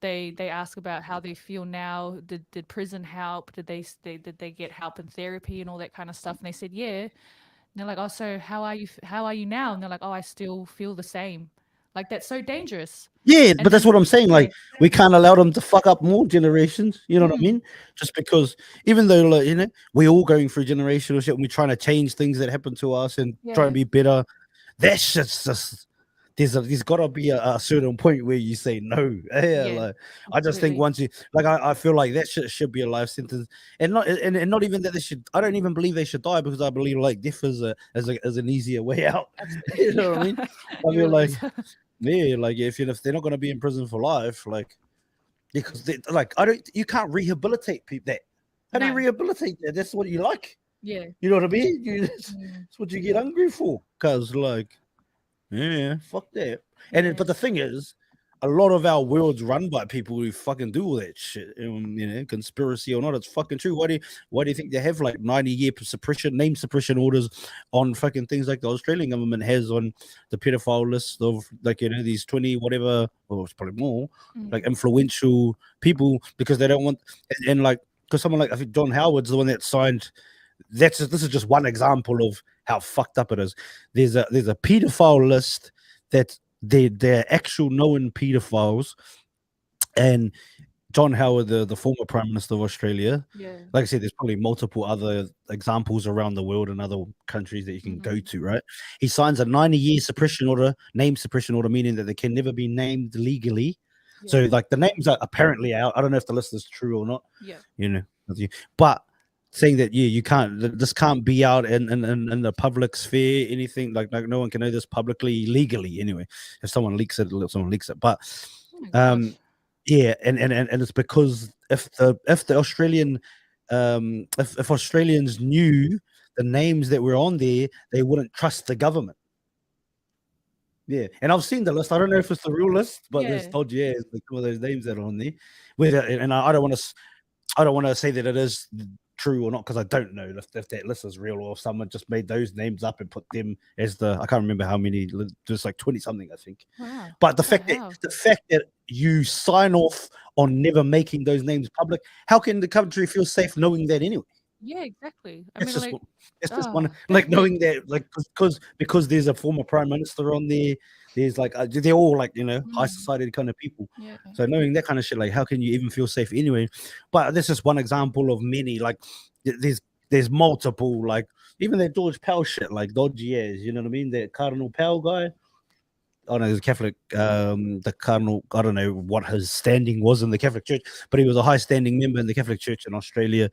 [SPEAKER 1] they ask about how they feel now. Did prison help? Did they get help in therapy and all that kind of stuff? And they said, yeah. And they're like, oh, so how are you now? And they're like, oh, I still feel the same. Like, that's so dangerous.
[SPEAKER 2] yeah,
[SPEAKER 1] And
[SPEAKER 2] but that's
[SPEAKER 1] then,
[SPEAKER 2] what I'm saying.
[SPEAKER 1] yeah.
[SPEAKER 2] Like, we can't allow them to fuck up more generations. You know what I
[SPEAKER 1] Mm,
[SPEAKER 2] mean? Just because, even though, like, we're all going through generational shit, and we're trying to change things that happen to us and try and
[SPEAKER 1] yeah.
[SPEAKER 2] be better. That shit's just there's got to be a certain point where you say no. Yeah,
[SPEAKER 1] Yeah.
[SPEAKER 2] like I just think
[SPEAKER 1] Absolutely.
[SPEAKER 2] once you like, I feel like that shit should be a life sentence, and not even that they should. I don't even believe they should die because I believe like death is an easier way out.
[SPEAKER 1] Absolutely.
[SPEAKER 2] You know what I
[SPEAKER 1] Yeah.
[SPEAKER 2] mean? I
[SPEAKER 1] It
[SPEAKER 2] feel
[SPEAKER 1] really
[SPEAKER 2] like
[SPEAKER 1] is.
[SPEAKER 2] yeah, like if they're not going to be in prison for life, like because like I don't, you can't rehabilitate people. That how do you
[SPEAKER 1] No.
[SPEAKER 2] rehabilitate that? That's what you like.
[SPEAKER 1] Yeah.
[SPEAKER 2] You know what I mean?
[SPEAKER 1] Mm,
[SPEAKER 2] That's what you get hungry for. Cause like yeah, fuck that. But
[SPEAKER 1] yeah.
[SPEAKER 2] the thing is, a lot of our world's run by people who fucking do all that shit. Conspiracy or not, it's fucking true. Why do you think they have like 90-year suppression, name suppression orders on fucking things like the Australian government has on the pedophile list of like these 20 whatever, or it's probably more, like
[SPEAKER 1] Mm,
[SPEAKER 2] influential people because they don't want and like because someone like I think John Howard's the one that signed this is just one example of how fucked up it is. There's a pedophile list that they're actual known pedophiles, and John Howard, the former Prime Minister of Australia,
[SPEAKER 1] yeah.
[SPEAKER 2] like I said, there's probably multiple other examples around the world and other countries that you can go
[SPEAKER 1] Mm,
[SPEAKER 2] to, right? He signs a 90-year suppression order, name suppression order, meaning that they can never be named legally. So,
[SPEAKER 1] yeah.
[SPEAKER 2] like, the names are apparently out. I don't know if the list is true or not,
[SPEAKER 1] Yeah.
[SPEAKER 2] you know, but saying that, yeah, you can't, this can't be out in the public sphere, anything like no one can know this publicly, legally, anyway. If someone leaks it, someone leaks it. But,
[SPEAKER 1] Oh my
[SPEAKER 2] um,
[SPEAKER 1] gosh.
[SPEAKER 2] yeah, and it's because if the Australian if Australians knew the names that were on there, they wouldn't trust the government. Yeah, and I've seen the list. I don't know if it's the real list, but there's
[SPEAKER 1] Yeah.
[SPEAKER 2] dodgy ass like some of those names that are on there. Whether and I don't want to say that it is true or not because I don't know if that list is real or if someone just made those names up and put them as the I can't remember how many, just like 20 something I think.
[SPEAKER 1] Wow.
[SPEAKER 2] But the
[SPEAKER 1] Oh,
[SPEAKER 2] fact that
[SPEAKER 1] wow.
[SPEAKER 2] you sign off on never making those names public, how can the country feel safe knowing that anyway?
[SPEAKER 1] Yeah, exactly. I
[SPEAKER 2] That's
[SPEAKER 1] mean,
[SPEAKER 2] just
[SPEAKER 1] like,
[SPEAKER 2] it's just
[SPEAKER 1] oh,
[SPEAKER 2] one
[SPEAKER 1] that
[SPEAKER 2] like
[SPEAKER 1] that
[SPEAKER 2] knowing that like because there's a former prime minister on there. There's like they're all like high
[SPEAKER 1] mm,
[SPEAKER 2] society kind of people.
[SPEAKER 1] yeah.
[SPEAKER 2] So knowing that kind of shit, like how can you even feel safe anyway? But this is one example of many. Like there's multiple like even that George Pell shit, like dodgy ass. You know what I mean? That Cardinal Pell guy. Oh no, he's a Catholic. The Cardinal. I don't know what his standing was in the Catholic Church, but he was a high standing member in the Catholic Church in Australia,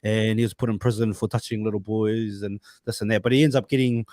[SPEAKER 2] and he was put in prison for touching little boys and this and that. But he ends up getting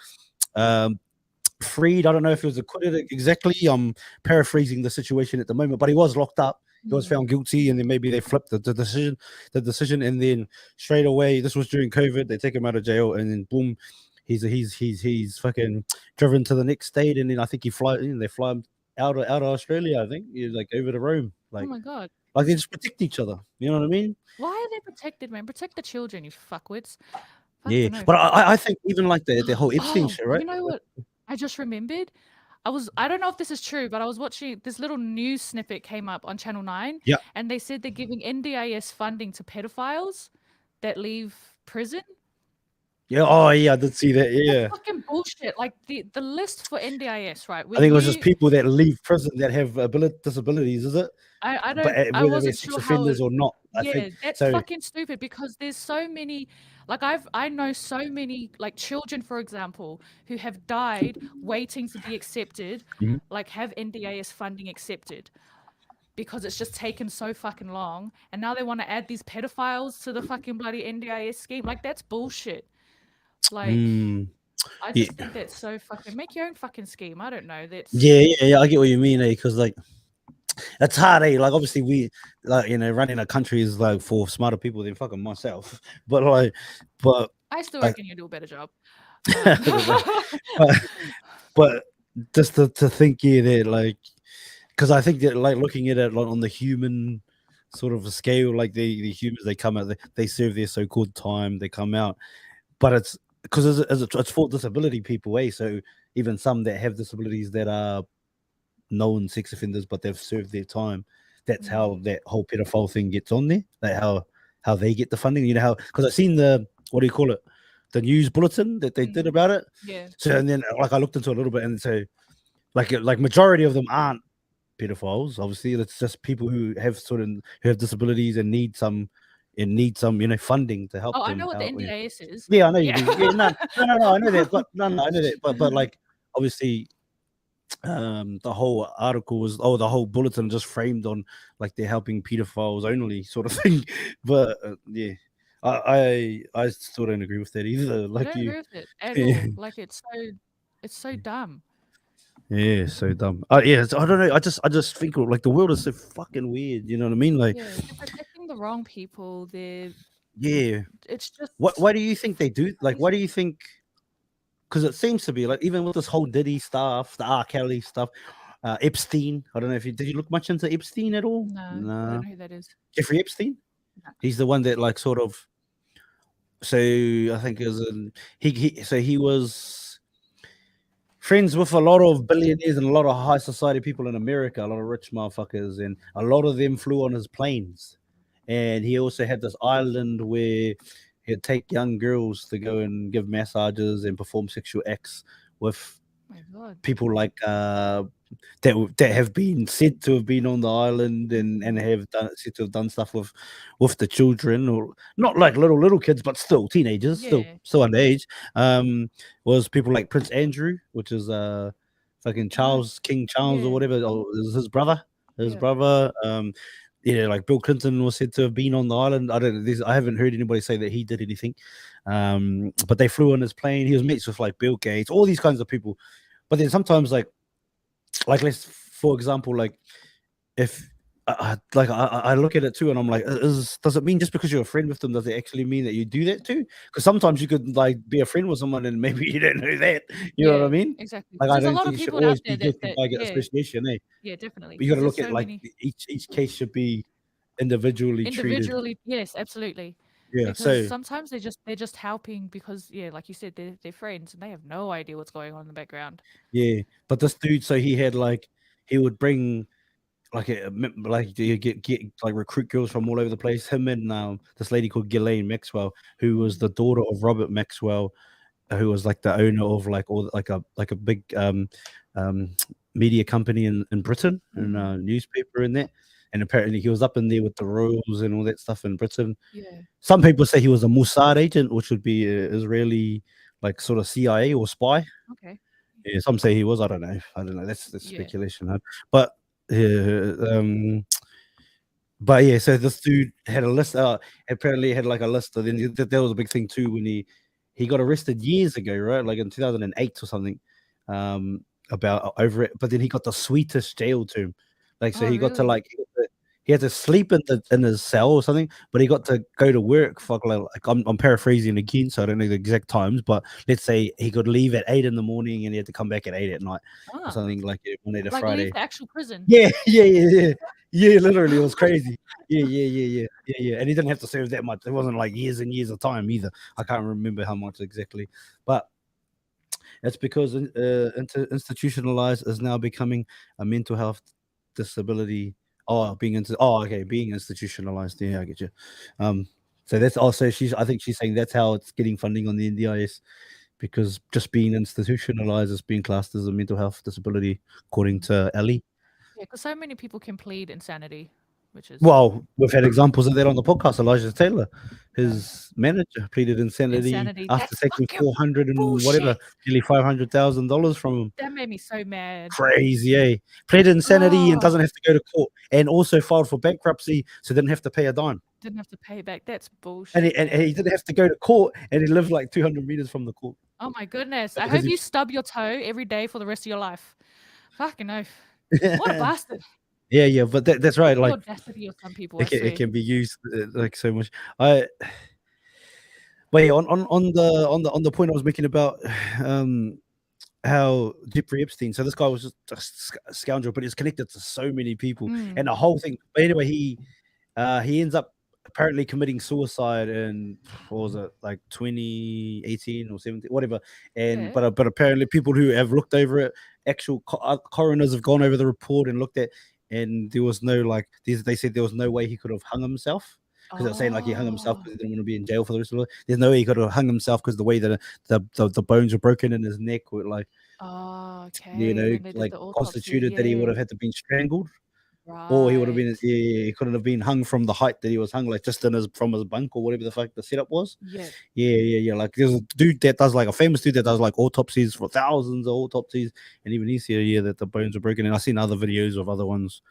[SPEAKER 2] freed. I don't know if he was acquitted exactly. I'm paraphrasing the situation at the moment, but he was locked up. He was
[SPEAKER 1] Mm.
[SPEAKER 2] found guilty, and then maybe they flipped the decision, and then straight away, this was during COVID. They take him out of jail, and then boom, he's fucking driven to the next state, and then I think they fly him out of Australia. I think he's like over to Rome,
[SPEAKER 1] Oh my god.
[SPEAKER 2] like they just protect each other. You know what I mean?
[SPEAKER 1] Why are they protected, man? Protect the children, you fuckwits.
[SPEAKER 2] Yeah,
[SPEAKER 1] Fucking oath.
[SPEAKER 2] but I think even like the whole Epstein
[SPEAKER 1] Oh,
[SPEAKER 2] shit, right?
[SPEAKER 1] you know what? I just remembered. I don't know if this is true, but I was watching this little news snippet came up on Channel 9
[SPEAKER 2] Yeah,
[SPEAKER 1] and they said they're giving NDIS funding to pedophiles that leave prison.
[SPEAKER 2] yeah. Oh, yeah, I did see that.
[SPEAKER 1] That's
[SPEAKER 2] Yeah,
[SPEAKER 1] fucking bullshit. Like the list for NDIS, right?
[SPEAKER 2] I
[SPEAKER 1] Where
[SPEAKER 2] think it was just
[SPEAKER 1] you
[SPEAKER 2] people that leave prison that have disabilities, is it?
[SPEAKER 1] I
[SPEAKER 2] But
[SPEAKER 1] don't I
[SPEAKER 2] whether they're
[SPEAKER 1] wasn't
[SPEAKER 2] sex
[SPEAKER 1] sure how
[SPEAKER 2] offenders
[SPEAKER 1] it
[SPEAKER 2] or not, I think
[SPEAKER 1] yeah, that's
[SPEAKER 2] so.
[SPEAKER 1] fucking stupid because there's so many like I know so many like children, for example, who have died waiting to be accepted,
[SPEAKER 2] Mhm.
[SPEAKER 1] like have NDIS funding accepted because it's just taken so fucking long and now they want to add these pedophiles to the fucking bloody NDIS scheme. Like that's bullshit. Like
[SPEAKER 2] Mm,
[SPEAKER 1] I
[SPEAKER 2] yeah,
[SPEAKER 1] just think that's so fucking make your own fucking scheme. I don't know. That's
[SPEAKER 2] yeah. I get what you mean, because like that's hard, Like obviously we, like, running a country is like for smarter people than fucking myself. But but
[SPEAKER 1] I still
[SPEAKER 2] like
[SPEAKER 1] reckon you do a better job.
[SPEAKER 2] I don't know. But, but just to think, yeah, that like, because I think that like looking at it like on the human sort of a scale, like the humans, they come out, they serve their so-called time, they come out, but it's because it's for disability people, so even some that have disabilities that are known sex offenders, but they've served their time. That's how
[SPEAKER 1] Mm,
[SPEAKER 2] that whole pedophile thing gets on there. Like how they get the funding. You know how, because I've seen the, what do you call it, the news bulletin that they did
[SPEAKER 1] mm,
[SPEAKER 2] about it.
[SPEAKER 1] yeah.
[SPEAKER 2] So and then like I looked into it a little bit, and so like majority of them aren't pedophiles. Obviously, it's just people who have disabilities and need some funding to help
[SPEAKER 1] Oh, I know
[SPEAKER 2] them
[SPEAKER 1] what the
[SPEAKER 2] out.
[SPEAKER 1] NDIS is.
[SPEAKER 2] Yeah, I know you
[SPEAKER 1] Yeah.
[SPEAKER 2] do. Yeah, no, I know that, but no, I know that, but like obviously the whole article was, the whole bulletin just framed on like they're helping pedophiles only sort of thing. But yeah, I still don't agree with that either,
[SPEAKER 1] I
[SPEAKER 2] like
[SPEAKER 1] don't
[SPEAKER 2] you.
[SPEAKER 1] agree with it at
[SPEAKER 2] Yeah,
[SPEAKER 1] all. Like it's so dumb.
[SPEAKER 2] yeah, so dumb. Yeah, I don't know, I just think like the world is so fucking weird, you know what I mean? Like,
[SPEAKER 1] Yeah, they're protecting the wrong people.
[SPEAKER 2] yeah,
[SPEAKER 1] It's
[SPEAKER 2] what
[SPEAKER 1] just
[SPEAKER 2] why do you think they do, like, why do
[SPEAKER 1] crazy.
[SPEAKER 2] you think, because it seems to be like, even with this whole Diddy stuff, the R. Kelly stuff, Epstein. I don't know if you did you look much into Epstein at all?
[SPEAKER 1] No, I don't
[SPEAKER 2] Nah.
[SPEAKER 1] know who that is.
[SPEAKER 2] Jeffrey Epstein.
[SPEAKER 1] No.
[SPEAKER 2] He's the one that like sort of. So I think as he was friends with a lot of billionaires and a lot of high society people in America, a lot of rich motherfuckers, and a lot of them flew on his planes. And he also had this island where he'd take young girls to go and give massages and perform sexual acts with
[SPEAKER 1] My God.
[SPEAKER 2] people like that have been said to have been on the island, and
[SPEAKER 1] Mm.
[SPEAKER 2] have done said to have done stuff with the children, or not like little kids, but still teenagers, still
[SPEAKER 1] Yeah.
[SPEAKER 2] still underage. Um, was people like Prince Andrew, which is fucking
[SPEAKER 1] No.
[SPEAKER 2] King Charles or
[SPEAKER 1] Yeah.
[SPEAKER 2] whatever, or is his brother. His
[SPEAKER 1] Yeah.
[SPEAKER 2] brother. Like Bill Clinton was said to have been on the island. I haven't heard anybody say that he did anything. But they flew on his plane. He was mates with like Bill Gates, all these kinds of people. But then sometimes like let's for example, like if I look at it too, and I'm like, does it mean just because you're a friend with them, does it actually mean that you do that too? Because sometimes you could like be a friend with someone and maybe you don't know that. You know what I
[SPEAKER 1] Yeah.
[SPEAKER 2] mean?
[SPEAKER 1] Exactly.
[SPEAKER 2] Like
[SPEAKER 1] Because
[SPEAKER 2] I
[SPEAKER 1] there's a
[SPEAKER 2] don't
[SPEAKER 1] lot
[SPEAKER 2] think
[SPEAKER 1] of
[SPEAKER 2] you should
[SPEAKER 1] people out
[SPEAKER 2] always
[SPEAKER 1] there
[SPEAKER 2] be guilty
[SPEAKER 1] that
[SPEAKER 2] by
[SPEAKER 1] yeah,
[SPEAKER 2] association, eh?
[SPEAKER 1] yeah, definitely.
[SPEAKER 2] But you got
[SPEAKER 1] Because
[SPEAKER 2] to
[SPEAKER 1] there's
[SPEAKER 2] look at
[SPEAKER 1] so
[SPEAKER 2] like
[SPEAKER 1] many
[SPEAKER 2] each case should be individually treated.
[SPEAKER 1] individually, yes, absolutely.
[SPEAKER 2] Yeah.
[SPEAKER 1] Because
[SPEAKER 2] So
[SPEAKER 1] sometimes they're just helping because yeah, like you said, they're friends and they have no idea what's going on in the background.
[SPEAKER 2] yeah, but this dude, so he had like he would bring like you get like recruit girls from all over the place. Him and this lady called Ghislaine Maxwell, who was
[SPEAKER 1] Mm.
[SPEAKER 2] the daughter of Robert Maxwell, who was like the owner of like all like a big um media company in Britain, and
[SPEAKER 1] Mm.
[SPEAKER 2] newspaper in that. And apparently he was up in there with the royals and all that stuff in Britain.
[SPEAKER 1] Yeah.
[SPEAKER 2] Some people say he was a Mossad agent, which would be a Israeli like sort of CIA or spy.
[SPEAKER 1] Okay.
[SPEAKER 2] Yeah, some say he was. I don't know. I don't know. That's
[SPEAKER 1] Yeah.
[SPEAKER 2] speculation, huh? But yeah, but yeah. So this dude had a list. Apparently had like a list. And then that was a big thing too when he got arrested years ago, right? Like in 2008 or something. um, about over it. But then he got the sweetest jail term. Like, so
[SPEAKER 1] Oh,
[SPEAKER 2] he got to
[SPEAKER 1] really?
[SPEAKER 2] like he had to sleep in his cell or something, but he got to go to work for like I'm paraphrasing again, so I don't know the exact times, but let's say he could leave at 8 in the morning and he had to come back at 8 at night or
[SPEAKER 1] Ah,
[SPEAKER 2] something like Monday to
[SPEAKER 1] like leave
[SPEAKER 2] Friday.
[SPEAKER 1] the actual prison.
[SPEAKER 2] Yeah, yeah. Literally, it was crazy. Yeah. And he didn't have to serve that much. It wasn't like years and years of time either. I can't remember how much exactly, but it's because institutionalized is now becoming a mental health disability. Being institutionalized. Yeah, I get you. Um, so that's also I think she's saying that's how it's getting funding on the NDIS because just being institutionalized is being classed as a mental health disability, according to Ellie.
[SPEAKER 1] Yeah, because so many people can plead insanity, which is
[SPEAKER 2] Well, we've had examples of that on the podcast. Elijah Taylor,
[SPEAKER 1] yeah,
[SPEAKER 2] his manager, pleaded insanity
[SPEAKER 1] insanity.
[SPEAKER 2] after
[SPEAKER 1] That's
[SPEAKER 2] taking
[SPEAKER 1] fucking
[SPEAKER 2] 400 and whatever,
[SPEAKER 1] bullshit.
[SPEAKER 2] nearly $500,000 from him.
[SPEAKER 1] That made me so mad.
[SPEAKER 2] Crazy, eh? Pleaded insanity and
[SPEAKER 1] Oh,
[SPEAKER 2] doesn't have to go to court, and also filed for bankruptcy, so didn't have to pay a dime.
[SPEAKER 1] didn't have to pay back. That's
[SPEAKER 2] And
[SPEAKER 1] bullshit,
[SPEAKER 2] he
[SPEAKER 1] man.
[SPEAKER 2] didn't have to go to court, and he lived like 200 meters from the court
[SPEAKER 1] Oh my goodness. I
[SPEAKER 2] because
[SPEAKER 1] hope you stub your toe every day for the rest of your life. Fucking oath. What a
[SPEAKER 2] he,
[SPEAKER 1] bastard.
[SPEAKER 2] yeah. But that's right.
[SPEAKER 1] The
[SPEAKER 2] Like
[SPEAKER 1] audacity of some people, I
[SPEAKER 2] it
[SPEAKER 1] swear.
[SPEAKER 2] can be used like so much. I But yeah, on the point I was making about um how Jeffrey Epstein. So this guy was just a scoundrel, but he's connected to so many people,
[SPEAKER 1] Mm,
[SPEAKER 2] and the whole thing. But anyway, he ends up apparently committing suicide in what was it, like 2018 or 17, whatever. And
[SPEAKER 1] yeah.
[SPEAKER 2] but apparently people who have looked over it, actual coroners have gone over the report and looked at, and there was no like they said there was no way he could have hung himself. Because it was saying like he hung himself
[SPEAKER 1] Oh,
[SPEAKER 2] because he didn't want to be in jail for the rest of it. There's no way he could have hung himself because the way that the bones were broken in his neck were like
[SPEAKER 1] oh, okay. When they did
[SPEAKER 2] like
[SPEAKER 1] the autopsy,
[SPEAKER 2] constituted that he would
[SPEAKER 1] yeah.
[SPEAKER 2] have had to been strangled, or he would have
[SPEAKER 1] Right.
[SPEAKER 2] been he couldn't have been hung from the height that he was hung, like just in his from his bunk or whatever the fuck the setup was.
[SPEAKER 1] Yeah.
[SPEAKER 2] Yeah. Like there's a dude that does like a famous dude that does like autopsies for thousands of autopsies, and even he said that the bones were broken. And I've seen other videos of other ones.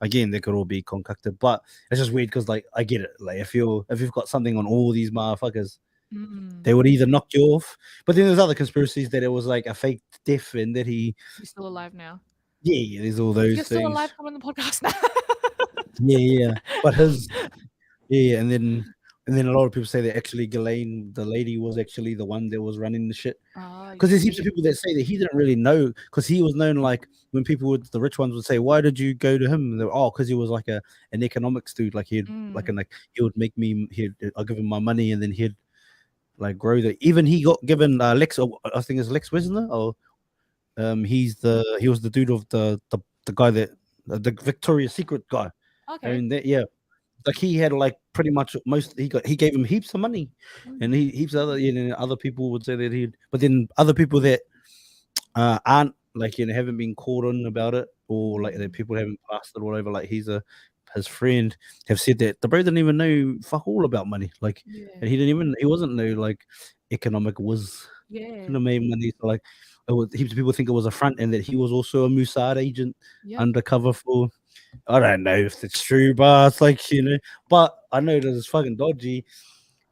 [SPEAKER 2] Again, they could all be concocted, but it's just weird because like I get it. Like if you've got something on all these motherfuckers,
[SPEAKER 1] Mm.
[SPEAKER 2] they would either knock you off, but then there's other conspiracies that it was like a fake death and that he
[SPEAKER 1] He's still alive now.
[SPEAKER 2] there's all
[SPEAKER 1] If
[SPEAKER 2] those
[SPEAKER 1] you're still
[SPEAKER 2] things.
[SPEAKER 1] alive, come on the podcast now.
[SPEAKER 2] Yeah. But his yeah, and then a lot of people say that actually Ghislaine, the lady, was actually the one that was running the shit.
[SPEAKER 1] Oh,
[SPEAKER 2] Because there's heaps
[SPEAKER 1] yeah.
[SPEAKER 2] of people that say that he didn't really know, because he was known like when people would the rich ones would say, "Why did you go to him?" And they were, "Oh, because he was like an economics dude. Like he'd like
[SPEAKER 1] Mm.
[SPEAKER 2] and like he would make me I'll give him my money and then he'd like grow the even he got given Lex, I think it's Lex Wisner, or he was the dude of the guy that the Victoria's Secret guy.
[SPEAKER 1] Okay.
[SPEAKER 2] And that, yeah, like he had like pretty much most he gave him heaps of money, and
[SPEAKER 1] Mm.
[SPEAKER 2] he heaps of other other people would say that but then other people that aren't like haven't been called on about it, or like that
[SPEAKER 1] Mm.
[SPEAKER 2] people haven't passed it or whatever, like his friend have said that the bro didn't even know fuck all about money, like,
[SPEAKER 1] Yeah.
[SPEAKER 2] and he wasn't no like economic whiz. You
[SPEAKER 1] Yeah.
[SPEAKER 2] know, made money. So like, heaps of people think it was a front, and that he was also a Mossad agent
[SPEAKER 1] Yep.
[SPEAKER 2] undercover for. I don't know if it's true, but it's like but I know that it's fucking dodgy,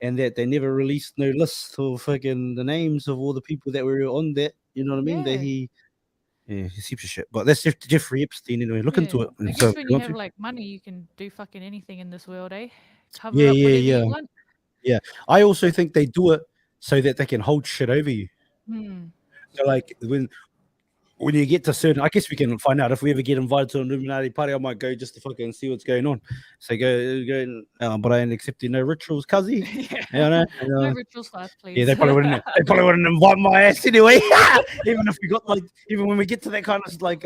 [SPEAKER 2] and that they never released no list of fucking the names of all the people that were on that. You know what I mean? That
[SPEAKER 1] Yeah.
[SPEAKER 2] he's heaps of shit. But that's just Jeffrey Epstein anyway. Look
[SPEAKER 1] Yeah.
[SPEAKER 2] into it,
[SPEAKER 1] I
[SPEAKER 2] and so
[SPEAKER 1] guess
[SPEAKER 2] if
[SPEAKER 1] when
[SPEAKER 2] you
[SPEAKER 1] you
[SPEAKER 2] want
[SPEAKER 1] have
[SPEAKER 2] to.
[SPEAKER 1] like money, you can do fucking anything in this world, eh? Cover
[SPEAKER 2] Yeah,
[SPEAKER 1] up whatever you
[SPEAKER 2] yeah.
[SPEAKER 1] want.
[SPEAKER 2] Yeah, I also think they do it so that they can hold shit over you.
[SPEAKER 1] Hmm.
[SPEAKER 2] So like when you get to certain, I guess we can find out if we ever get invited to an Illuminati party. I might go just to fucking see what's going on. So go, but I ain't accepting no rituals, cuzzy. You
[SPEAKER 1] Yeah.
[SPEAKER 2] know,
[SPEAKER 1] No rituals for us,
[SPEAKER 2] yeah,
[SPEAKER 1] please.
[SPEAKER 2] they probably wouldn't invite my ass anyway. Even if we got like, even when we get to that kind of like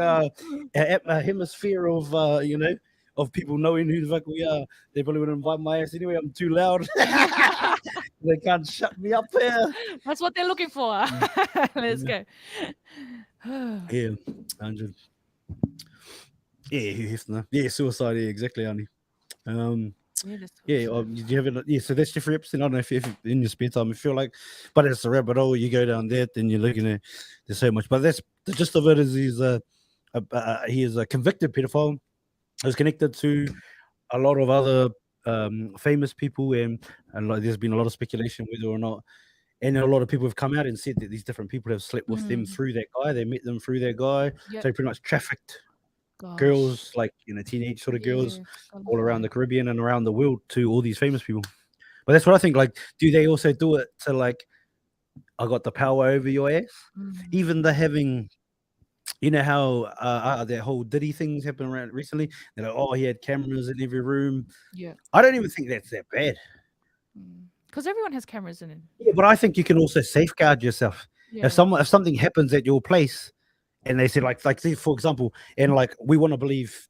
[SPEAKER 2] hemisphere of of people knowing who the fuck we are, they probably wouldn't invite my ass anyway. I'm too loud. They can't shut me up here.
[SPEAKER 1] That's what they're looking for. Let's
[SPEAKER 2] Yeah,
[SPEAKER 1] go.
[SPEAKER 2] yeah, 100. Yeah, Hefner. Yeah, suicide. Yeah, exactly, Annie. Um,
[SPEAKER 1] Yeah, that's
[SPEAKER 2] yeah.
[SPEAKER 1] suicide.
[SPEAKER 2] Did you have it? Yeah. So that's Jeffrey Epstein. I don't know if in your spare time you feel like, but it's a rabbit hole. You go down there, then you're looking at there's so much. But that's the gist of it. Is he is a convicted pedophile. He's connected to a lot of other famous people, and like there's been a lot of speculation whether or not And a lot of people have come out and said that these different people have slept with them
[SPEAKER 1] Mm.
[SPEAKER 2] through that guy. They met them through that guy.
[SPEAKER 1] Yep.
[SPEAKER 2] So pretty much trafficked
[SPEAKER 1] Gosh.
[SPEAKER 2] girls, like teenage sort of girls,
[SPEAKER 1] Yeah.
[SPEAKER 2] all around
[SPEAKER 1] Qualify.
[SPEAKER 2] the Caribbean and around the world to all these famous people. But that's what I think. Like, do they also do it to like, I got the power over your ass?
[SPEAKER 1] Mm.
[SPEAKER 2] Even the having, you know how that whole Diddy things happened around recently. They're like, oh, he had cameras in every room.
[SPEAKER 1] Yeah.
[SPEAKER 2] I don't even think that's that bad.
[SPEAKER 1] Because everyone has cameras in it.
[SPEAKER 2] Yeah, but I think you can also safeguard yourself.
[SPEAKER 1] Yeah.
[SPEAKER 2] If something happens at your place, and they say like say, for example, and like we want to believe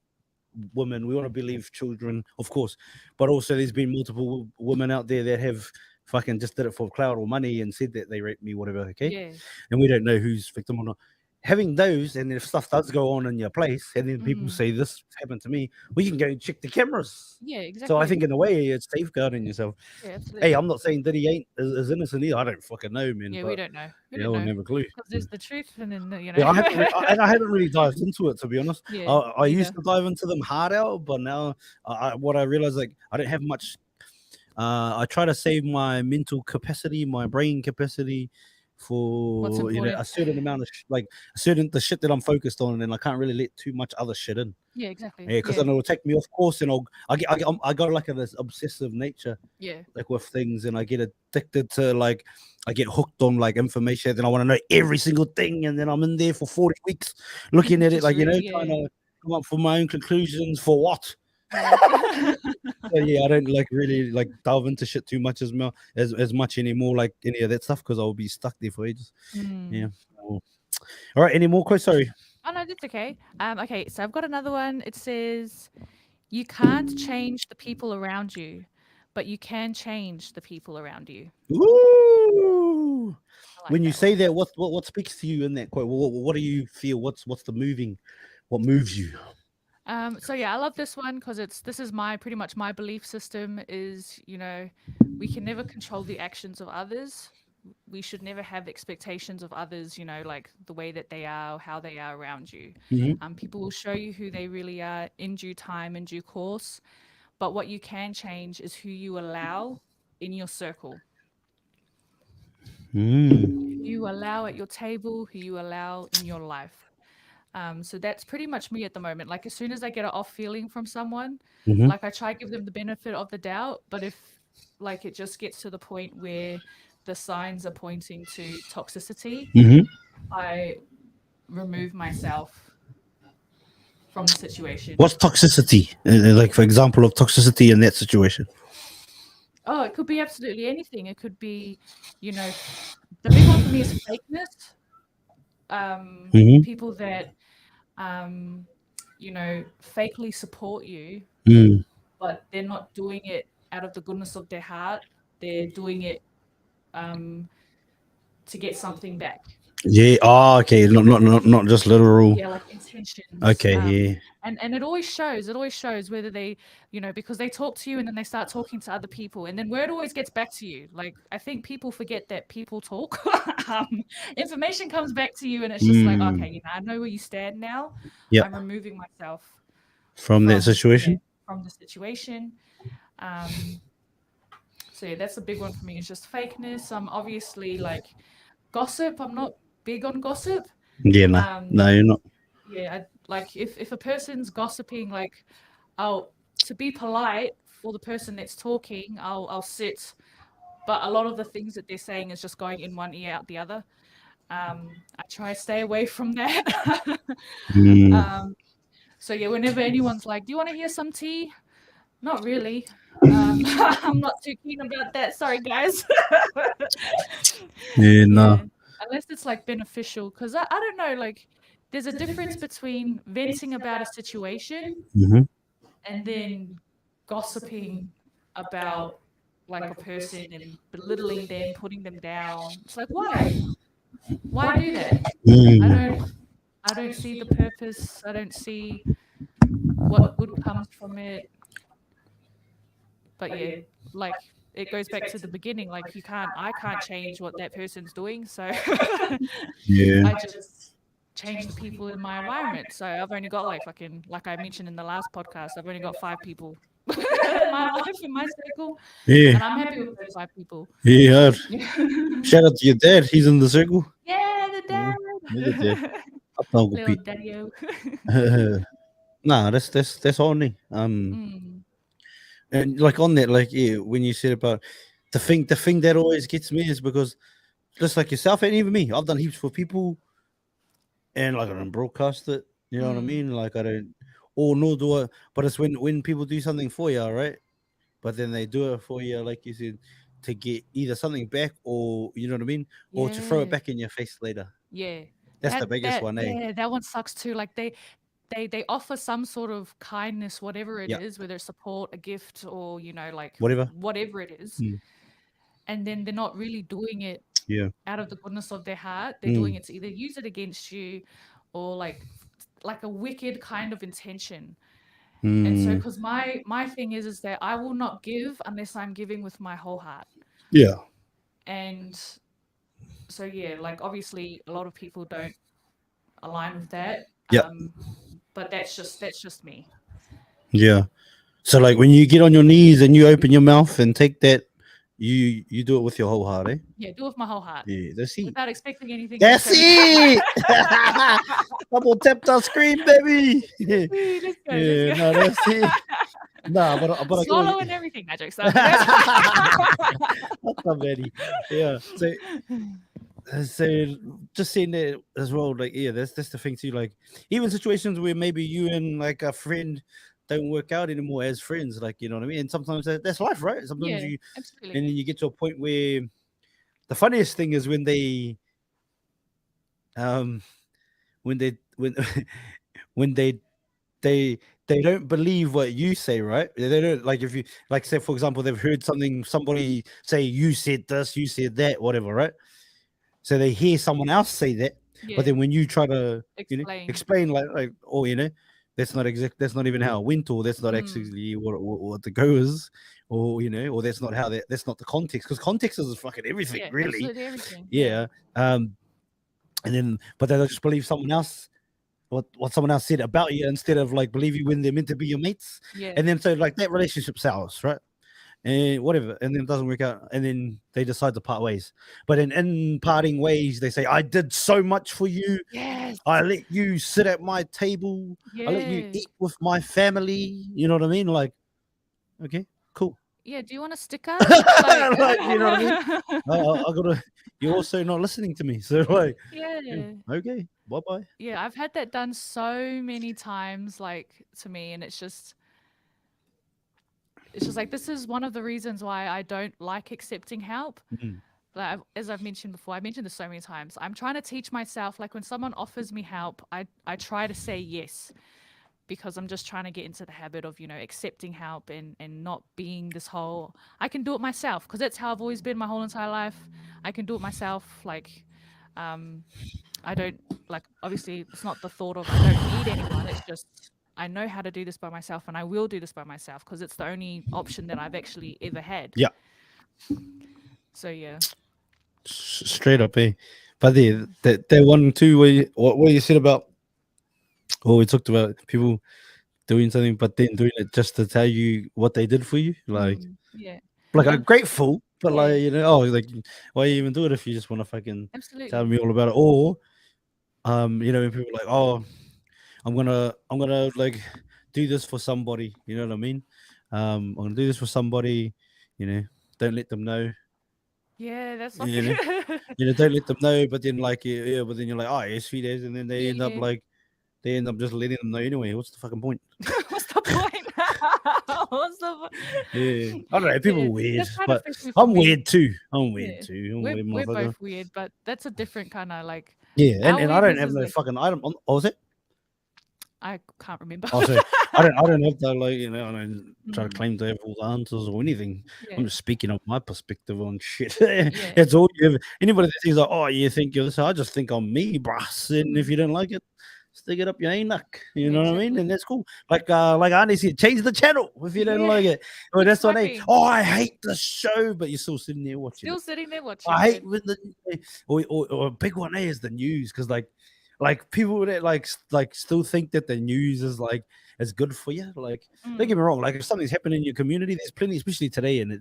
[SPEAKER 2] women, we want to believe children, of course, but also there's been multiple women out there that have fucking just did it for clout or money and said that they raped me, whatever. Okay,
[SPEAKER 1] Yeah.
[SPEAKER 2] and we don't know who's victim or not. Having those, and if stuff does go on in your place, and then people
[SPEAKER 1] Mm.
[SPEAKER 2] say this happened to me, we can go and check the cameras.
[SPEAKER 1] Yeah.
[SPEAKER 2] So I
[SPEAKER 1] Exactly.
[SPEAKER 2] think in a way it's safeguarding yourself.
[SPEAKER 1] Yeah.
[SPEAKER 2] Hey,
[SPEAKER 1] Absolutely.
[SPEAKER 2] I'm not saying that he ain't as innocent either. I don't fucking know, man,
[SPEAKER 1] Yeah. We
[SPEAKER 2] but
[SPEAKER 1] don't know. We
[SPEAKER 2] yeah, I
[SPEAKER 1] don't know
[SPEAKER 2] wouldn't have a clue.
[SPEAKER 1] because there's the truth, and then
[SPEAKER 2] Yeah, and I haven't really dived into it, to be honest.
[SPEAKER 1] Yeah.
[SPEAKER 2] I
[SPEAKER 1] Me
[SPEAKER 2] used
[SPEAKER 1] either.
[SPEAKER 2] to dive into them hard out, but now what I realize, like, I don't have much. I try to save my mental capacity, my brain capacity,
[SPEAKER 1] What's
[SPEAKER 2] for
[SPEAKER 1] important?
[SPEAKER 2] a certain amount of like a certain the shit that I'm focused on, and I can't really let too much other shit in.
[SPEAKER 1] Yeah. Exactly.
[SPEAKER 2] Yeah, because
[SPEAKER 1] Yeah.
[SPEAKER 2] then it'll take me off course, and I got like this obsessive nature,
[SPEAKER 1] Yeah.
[SPEAKER 2] like with things, and I get addicted to like I get hooked on like information, then I want to know every single thing, and then I'm in there for 40 weeks looking at it,
[SPEAKER 1] Just
[SPEAKER 2] like
[SPEAKER 1] read.
[SPEAKER 2] trying
[SPEAKER 1] Yeah.
[SPEAKER 2] to come up with my own conclusions for what.
[SPEAKER 1] Yeah.
[SPEAKER 2] So yeah, I don't like really like delve into shit too much as much anymore, like any of that stuff, because I'll be stuck there for ages. Yeah.
[SPEAKER 1] Mm.
[SPEAKER 2] All right, any more quotes? Sorry.
[SPEAKER 1] Oh no, that's okay. Okay, so I've got another one. It says, "You can't change the people around you, but you can change the people around you."
[SPEAKER 2] Ooh.
[SPEAKER 1] I like
[SPEAKER 2] When you
[SPEAKER 1] that
[SPEAKER 2] say
[SPEAKER 1] one.
[SPEAKER 2] that, what speaks to you in that quote? What do you feel? What's the moving? What moves you?
[SPEAKER 1] So yeah, I love this one because this is my pretty much my belief system is, we can never control the actions of others. We should never have expectations of others, like the way that they are or how they are around you.
[SPEAKER 2] Hmm.
[SPEAKER 1] People will show you who they really are in due time, in due course. But what you can change is who you allow in your circle,
[SPEAKER 2] Mm.
[SPEAKER 1] who you allow at your table, who you allow in your life. So that's pretty much me at the moment. Like as soon as I get an off feeling from someone,
[SPEAKER 2] Hmm.
[SPEAKER 1] like I try to give them the benefit of the doubt. But if like it just gets to the point where the signs are pointing to toxicity,
[SPEAKER 2] Hmm.
[SPEAKER 1] I remove myself from the situation.
[SPEAKER 2] What's toxicity? Like for example of toxicity in that situation.
[SPEAKER 1] Oh, it could be absolutely anything. It could be, the big one for me is fakeness.
[SPEAKER 2] Hmm.
[SPEAKER 1] People that, um, fakely support you,
[SPEAKER 2] Mm.
[SPEAKER 1] but they're not doing it out of the goodness of their heart. They're doing it um, to get something back.
[SPEAKER 2] Yeah. Oh, okay. Not just literal.
[SPEAKER 1] Yeah, like intentions.
[SPEAKER 2] Okay. Yeah.
[SPEAKER 1] And it always shows. It always shows whether they, because they talk to you and then they start talking to other people, and then word always gets back to you. Like I think people forget that people talk. Information comes back to you, and it's just like,
[SPEAKER 2] Mm.
[SPEAKER 1] okay, I know where you stand now.
[SPEAKER 2] Yep.
[SPEAKER 1] I'm removing myself
[SPEAKER 2] From that
[SPEAKER 1] from
[SPEAKER 2] situation.
[SPEAKER 1] from the situation. Um, so yeah, that's a big one for me. It's just fakeness. Obviously like gossip. I'm not big on gossip.
[SPEAKER 2] Yeah. Nah.
[SPEAKER 1] Um,
[SPEAKER 2] No, you're not.
[SPEAKER 1] yeah, like if a person's gossiping, like I'll to be polite for the person that's talking, I'll sit. But a lot of the things that they're saying is just going in one ear out the other. I try to stay away from that.
[SPEAKER 2] Mm.
[SPEAKER 1] um, so yeah, whenever anyone's like, "Do you want to hear some tea?" Not really. I'm not too keen about that. Sorry, guys.
[SPEAKER 2] Yeah.
[SPEAKER 1] Yeah,
[SPEAKER 2] No.
[SPEAKER 1] unless it's like beneficial, because I don't know, like there's a difference between venting about a situation
[SPEAKER 2] Hmm.
[SPEAKER 1] and then gossiping about like a person and belittling them, putting them down. It's like why do that? I don't
[SPEAKER 2] Mm.
[SPEAKER 1] I don't see the purpose. I don't see what good comes from it. But yeah, like it goes back to the beginning. Like I can't change what that person's doing. So
[SPEAKER 2] Yeah.
[SPEAKER 1] I just change the people in my environment. So I've only got like fucking, like I mentioned in the last podcast, I've only got 5 people in my life, in my circle,
[SPEAKER 2] Yeah.
[SPEAKER 1] and I'm happy with those 5 people.
[SPEAKER 2] Yeah.
[SPEAKER 1] Yeah.
[SPEAKER 2] Shout out to your dad. He's in the circle.
[SPEAKER 1] Yeah, the
[SPEAKER 2] Yeah, look at that.
[SPEAKER 1] dad.
[SPEAKER 2] Up Uncle
[SPEAKER 1] Little
[SPEAKER 2] Pete.
[SPEAKER 1] daddy-o.
[SPEAKER 2] Nah, that's on me.
[SPEAKER 1] Mm,
[SPEAKER 2] And like on that, like yeah, when you said about the thing that always gets me is because just like yourself and even me, I've done heaps for people, and like I don't broadcast it. You know what I
[SPEAKER 1] mm,
[SPEAKER 2] mean? Like I don't, or nor do I. But it's when people do something for you, right? But then they do it for you, like you said, to get either something back, or you know what I mean, or to throw it
[SPEAKER 1] yeah,
[SPEAKER 2] back in your face later.
[SPEAKER 1] yeah.
[SPEAKER 2] That's the biggest one, eh?
[SPEAKER 1] Yeah, that one sucks too. Like they offer some sort of kindness, whatever it
[SPEAKER 2] Yeah,
[SPEAKER 1] is, whether it's support, a gift, or like
[SPEAKER 2] whatever.
[SPEAKER 1] whatever it is,
[SPEAKER 2] Mm,
[SPEAKER 1] and then they're not really doing it
[SPEAKER 2] yeah.
[SPEAKER 1] out of the goodness of their heart. They're doing
[SPEAKER 2] Mm,
[SPEAKER 1] it to either use it against you or like a wicked kind of intention. And so,
[SPEAKER 2] mm,
[SPEAKER 1] because my thing is that I will not give unless I'm giving with my whole heart.
[SPEAKER 2] yeah.
[SPEAKER 1] And so yeah, like obviously a lot of people don't align with that.
[SPEAKER 2] Yeah.
[SPEAKER 1] But that's just me.
[SPEAKER 2] Yeah. So like when you get on your knees and you open your mouth and take that, you do it with your whole heart, eh?
[SPEAKER 1] Yeah, do it with my whole heart
[SPEAKER 2] Yeah, that's it.
[SPEAKER 1] without expecting anything in
[SPEAKER 2] That's
[SPEAKER 1] return.
[SPEAKER 2] it. Double tap the screen, baby.
[SPEAKER 1] Let's go, let's
[SPEAKER 2] Yeah,
[SPEAKER 1] go.
[SPEAKER 2] no, that's it. Nah, but I get what
[SPEAKER 1] Swallow
[SPEAKER 2] you.
[SPEAKER 1] and everything, magic. So
[SPEAKER 2] That's not bad. Yeah. So just saying that as well, like yeah, that's the thing too. Like even situations where maybe you and like a friend don't work out anymore as friends, like you know what I mean. And sometimes that's life, right? Sometimes
[SPEAKER 1] yeah,
[SPEAKER 2] you,
[SPEAKER 1] absolutely.
[SPEAKER 2] and then you get to a point where the funniest thing is um when when they they don't believe what you say, right? They don't like if you like say for example they've heard somebody say you said this, you said that, whatever, right? So they hear someone else say that, but
[SPEAKER 1] Yeah,
[SPEAKER 2] then when you try to
[SPEAKER 1] explain.
[SPEAKER 2] explain like oh that's not even how it went, or that's not
[SPEAKER 1] Mm,
[SPEAKER 2] actually what the go is, or or that's not the context, because context is fucking everything
[SPEAKER 1] yeah,
[SPEAKER 2] really.
[SPEAKER 1] absolutely everything. Yeah,
[SPEAKER 2] Yeah. um and then but they just believe someone else what someone else said about you instead of like believe you when they're meant to be your mates.
[SPEAKER 1] yeah,
[SPEAKER 2] And then so like that relationship sours, right? And whatever, and then it doesn't work out, and then they decide to part ways. But in parting ways, they say, "I did so much for you.
[SPEAKER 1] yes,
[SPEAKER 2] I let you sit at my table. I let you
[SPEAKER 1] yeah,
[SPEAKER 2] eat with my family." You know what I mean? Like, okay, cool.
[SPEAKER 1] yeah. Do you want a sticker? Like,
[SPEAKER 2] Like, you know what I mean? I gotta. You're also not listening to me, so like, yeah,
[SPEAKER 1] yeah,
[SPEAKER 2] okay, bye bye.
[SPEAKER 1] yeah. I've had that done so many times, like to me, and it's just like this is one of the reasons why I don't like accepting help.
[SPEAKER 2] Mm,
[SPEAKER 1] Like as I've mentioned before, I mentioned this so many times. I'm trying to teach myself, like when someone offers me help, I try to say yes because I'm just trying to get into the habit of accepting help and not being this whole I can do it myself, because that's how I've always been my whole entire life. I can do it myself. Like um, I don't like obviously it's not the thought of I don't need anyone. It's just I know how to do this by myself and I will do this by myself because it's the only option that I've actually ever had.
[SPEAKER 2] yeah,
[SPEAKER 1] So yeah.
[SPEAKER 2] straight up, eh? But the one too, what you said about, we talked about people doing something, but then doing it just to tell you what they did for you.
[SPEAKER 1] Yeah.
[SPEAKER 2] Like I'm
[SPEAKER 1] And
[SPEAKER 2] grateful, but
[SPEAKER 1] yeah,
[SPEAKER 2] like oh, like why you even do it if you just want to fucking tell
[SPEAKER 1] absolutely.
[SPEAKER 2] me all about it? Or when people are like, oh, I'm gonna like do this for somebody. You know what I mean? I'm gonna do this for somebody. You know, don't let them know.
[SPEAKER 1] Yeah, that's like
[SPEAKER 2] You know, don't let them know. But then like yeah, but then you're like, oh, yes, 3 days, and then
[SPEAKER 1] yeah.
[SPEAKER 2] they end up just letting them know anyway. What's the fucking point?
[SPEAKER 1] What's the point? What's the
[SPEAKER 2] Yeah,
[SPEAKER 1] point?
[SPEAKER 2] I don't know. People are
[SPEAKER 1] Yeah,
[SPEAKER 2] weird,
[SPEAKER 1] that's kind of
[SPEAKER 2] but
[SPEAKER 1] especially for
[SPEAKER 2] I'm
[SPEAKER 1] me.
[SPEAKER 2] weird too. I'm weird
[SPEAKER 1] Yeah,
[SPEAKER 2] too. I'm a
[SPEAKER 1] we're
[SPEAKER 2] weird
[SPEAKER 1] we're
[SPEAKER 2] motherfucker.
[SPEAKER 1] both weird, but that's a different kind of like
[SPEAKER 2] Yeah,
[SPEAKER 1] our
[SPEAKER 2] and I don't
[SPEAKER 1] weirdness
[SPEAKER 2] have
[SPEAKER 1] is
[SPEAKER 2] no
[SPEAKER 1] like
[SPEAKER 2] fucking item. Oh, was it?
[SPEAKER 1] I can't remember.
[SPEAKER 2] Oh, so I don't have to like I don't try to
[SPEAKER 1] Mm,
[SPEAKER 2] claim to have all the answers or anything. I'm
[SPEAKER 1] yeah,
[SPEAKER 2] just speaking of my perspective on shit.
[SPEAKER 1] yeah,
[SPEAKER 2] That's all you have. Anybody that says like, oh, you think you're this, I just think I'm me, bruh. And if
[SPEAKER 1] mm,
[SPEAKER 2] you don't like it, stick it up your neck. You
[SPEAKER 1] yeah,
[SPEAKER 2] know what I mean?
[SPEAKER 1] exactly.
[SPEAKER 2] And that's cool. Like Auntie said, change the channel if you don't
[SPEAKER 1] Yeah,
[SPEAKER 2] like it. Well,
[SPEAKER 1] keep
[SPEAKER 2] that's what I mean.
[SPEAKER 1] swiping.
[SPEAKER 2] Oh, I hate the show, but you're still sitting there watching
[SPEAKER 1] Still
[SPEAKER 2] it.
[SPEAKER 1] sitting there watching
[SPEAKER 2] I hate
[SPEAKER 1] it.
[SPEAKER 2] when or a big one is the news, because like people that like still think that the news is like is good for you. Like don't get
[SPEAKER 1] Mm,
[SPEAKER 2] me wrong, like if something's happening in your community, there's plenty, especially today and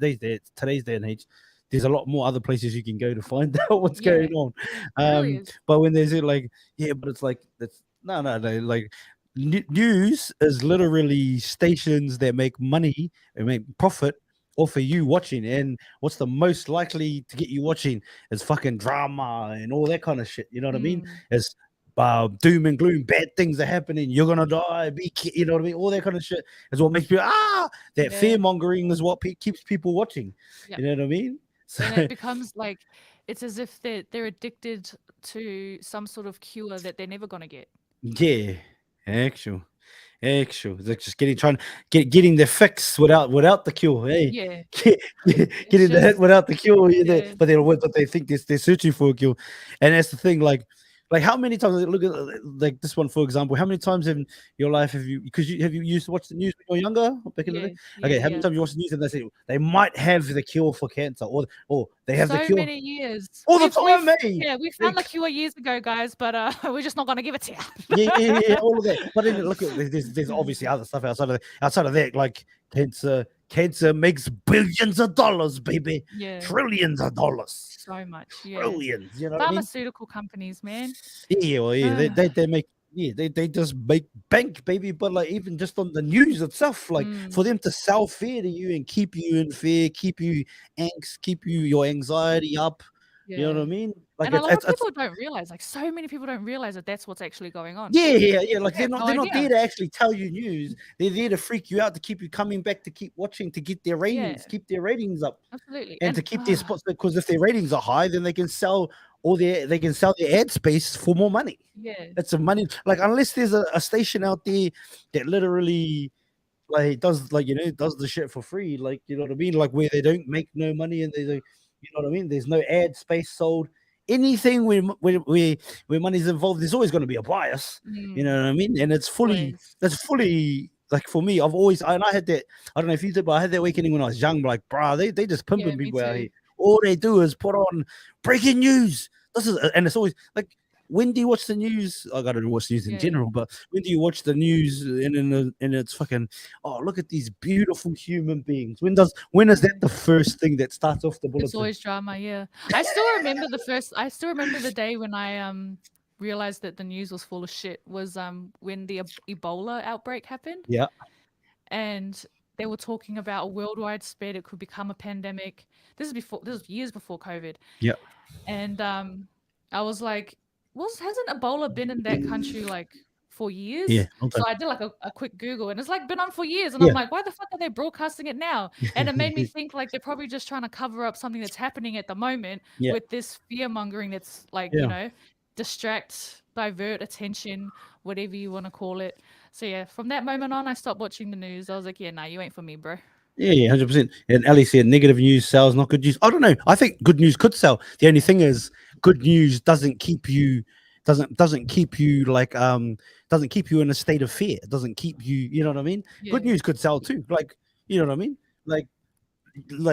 [SPEAKER 2] today's day and age. there's a lot more other places you can go to find out what's
[SPEAKER 1] Yeah,
[SPEAKER 2] going on.
[SPEAKER 1] it really is.
[SPEAKER 2] But when there's like, yeah, but it's like that's no, like news is literally stations that make money and make profit off of you watching. And what's the most likely to get you watching is fucking drama and all that kind of shit. You know what I mean?
[SPEAKER 1] Mm,
[SPEAKER 2] It's doom and gloom, bad things are happening, you're gonna die, you know what I mean? All that kind of shit is what makes people that
[SPEAKER 1] yeah,
[SPEAKER 2] fear mongering is what keeps people watching.
[SPEAKER 1] yeah.
[SPEAKER 2] You know what I mean? So
[SPEAKER 1] And it becomes like it's as if they're addicted to some sort of cure that they're never gonna get.
[SPEAKER 2] yeah, actual. Actual, like just getting the fix without the cure. Hey,
[SPEAKER 1] Yeah,
[SPEAKER 2] get,
[SPEAKER 1] it's
[SPEAKER 2] getting the hit
[SPEAKER 1] just
[SPEAKER 2] without the cure. Yeah,
[SPEAKER 1] yeah,
[SPEAKER 2] but they think they're searching for a cure, and that's the thing. Like how many times? Look at like this one for example. How many times in your life have you have you used to watch the news when you were younger back in the
[SPEAKER 1] yeah,
[SPEAKER 2] day?
[SPEAKER 1] yeah,
[SPEAKER 2] Okay, how many
[SPEAKER 1] yeah.
[SPEAKER 2] times you watch the news and they say they might have the cure for cancer, or they have the
[SPEAKER 1] So
[SPEAKER 2] cure
[SPEAKER 1] many years.
[SPEAKER 2] all the
[SPEAKER 1] We've
[SPEAKER 2] time, mate.
[SPEAKER 1] yeah, we found the cure years ago, guys, but we're just not gonna give it to
[SPEAKER 2] Yeah, yeah,
[SPEAKER 1] you.
[SPEAKER 2] yeah, yeah, all of that. But then look at there's obviously other stuff outside of that, like cancer makes billions of dollars, baby,
[SPEAKER 1] Yeah,
[SPEAKER 2] trillions of dollars,
[SPEAKER 1] so much. Yeah.
[SPEAKER 2] trillions. You know what I mean?
[SPEAKER 1] Pharmaceutical companies, man.
[SPEAKER 2] Yeah, well, yeah, they make they just make bank, baby. But like even just on the news itself, like
[SPEAKER 1] Mm,
[SPEAKER 2] for them to sell fear to you and keep you in fear, keep you angst, keep you your anxiety up. You know what
[SPEAKER 1] yeah.
[SPEAKER 2] I mean? Like
[SPEAKER 1] And a lot of
[SPEAKER 2] it's
[SPEAKER 1] people don't realize, like so many people don't realize that that's what's actually going on.
[SPEAKER 2] yeah, yeah, yeah. Like
[SPEAKER 1] They have no
[SPEAKER 2] they're not there
[SPEAKER 1] idea.
[SPEAKER 2] to actually tell you news. They're there to freak you out, to keep you coming back, to keep watching, to get their
[SPEAKER 1] Yeah,
[SPEAKER 2] ratings, keep their ratings up,
[SPEAKER 1] absolutely.
[SPEAKER 2] and
[SPEAKER 1] And
[SPEAKER 2] to keep their spots. Because if their ratings are high, then they can sell their ad space for more money.
[SPEAKER 1] yeah,
[SPEAKER 2] It's a money like unless there's a station out there that literally like does like does the shit for free, like you know what I mean, like where they don't make no money and they you know what I mean, there's no ad space sold. Anything where money's involved, there's always going to be a bias, you know
[SPEAKER 1] mm,
[SPEAKER 2] what I mean, and
[SPEAKER 1] always.
[SPEAKER 2] that's fully like for me. I've always and I had that, I don't know if you did, but I had that awakening when I was young, like bruh, they just
[SPEAKER 1] Yeah,
[SPEAKER 2] pimping
[SPEAKER 1] me
[SPEAKER 2] people out
[SPEAKER 1] too.
[SPEAKER 2] here. All they do is put on breaking news. This is and it's always like, when do you watch the news? I gotta watch news in
[SPEAKER 1] Yeah,
[SPEAKER 2] general, but when do you watch the news and it's fucking, oh, look at these beautiful human beings? When is that
[SPEAKER 1] yeah.
[SPEAKER 2] the first thing that starts off the
[SPEAKER 1] It's
[SPEAKER 2] bulletin?
[SPEAKER 1] always drama, yeah. I still remember the day when I realized that the news was full of shit was when the Ebola outbreak happened
[SPEAKER 2] Yeah,
[SPEAKER 1] and they were talking about a worldwide spread, it could become a pandemic. This is years before COVID.
[SPEAKER 2] yeah,
[SPEAKER 1] And I was like, "Was hasn't Ebola been in that country like for
[SPEAKER 2] yeah,
[SPEAKER 1] years?"
[SPEAKER 2] long
[SPEAKER 1] So
[SPEAKER 2] time.
[SPEAKER 1] I did like a quick Google, and it's like been on for years. And I'm
[SPEAKER 2] Yeah,
[SPEAKER 1] like, "Why the fuck are they broadcasting it now?" And it made me think like they're probably just trying to cover up something that's happening at the moment
[SPEAKER 2] yeah,
[SPEAKER 1] with this fear mongering that's like
[SPEAKER 2] yeah.
[SPEAKER 1] distract, divert attention, whatever you want to call it. So yeah, from that moment on, I stopped watching the news. I was like, "Yeah, nah, you ain't for me, bro."
[SPEAKER 2] Yeah, yeah, 100%. And Ali said negative news sells, not good news. I don't know. I think good news could sell. The only thing is, good news doesn't keep you like doesn't keep you in a state of fear. It doesn't keep you. You know what I mean? Good
[SPEAKER 1] Yeah,
[SPEAKER 2] news could sell too. Like you know what I mean? Like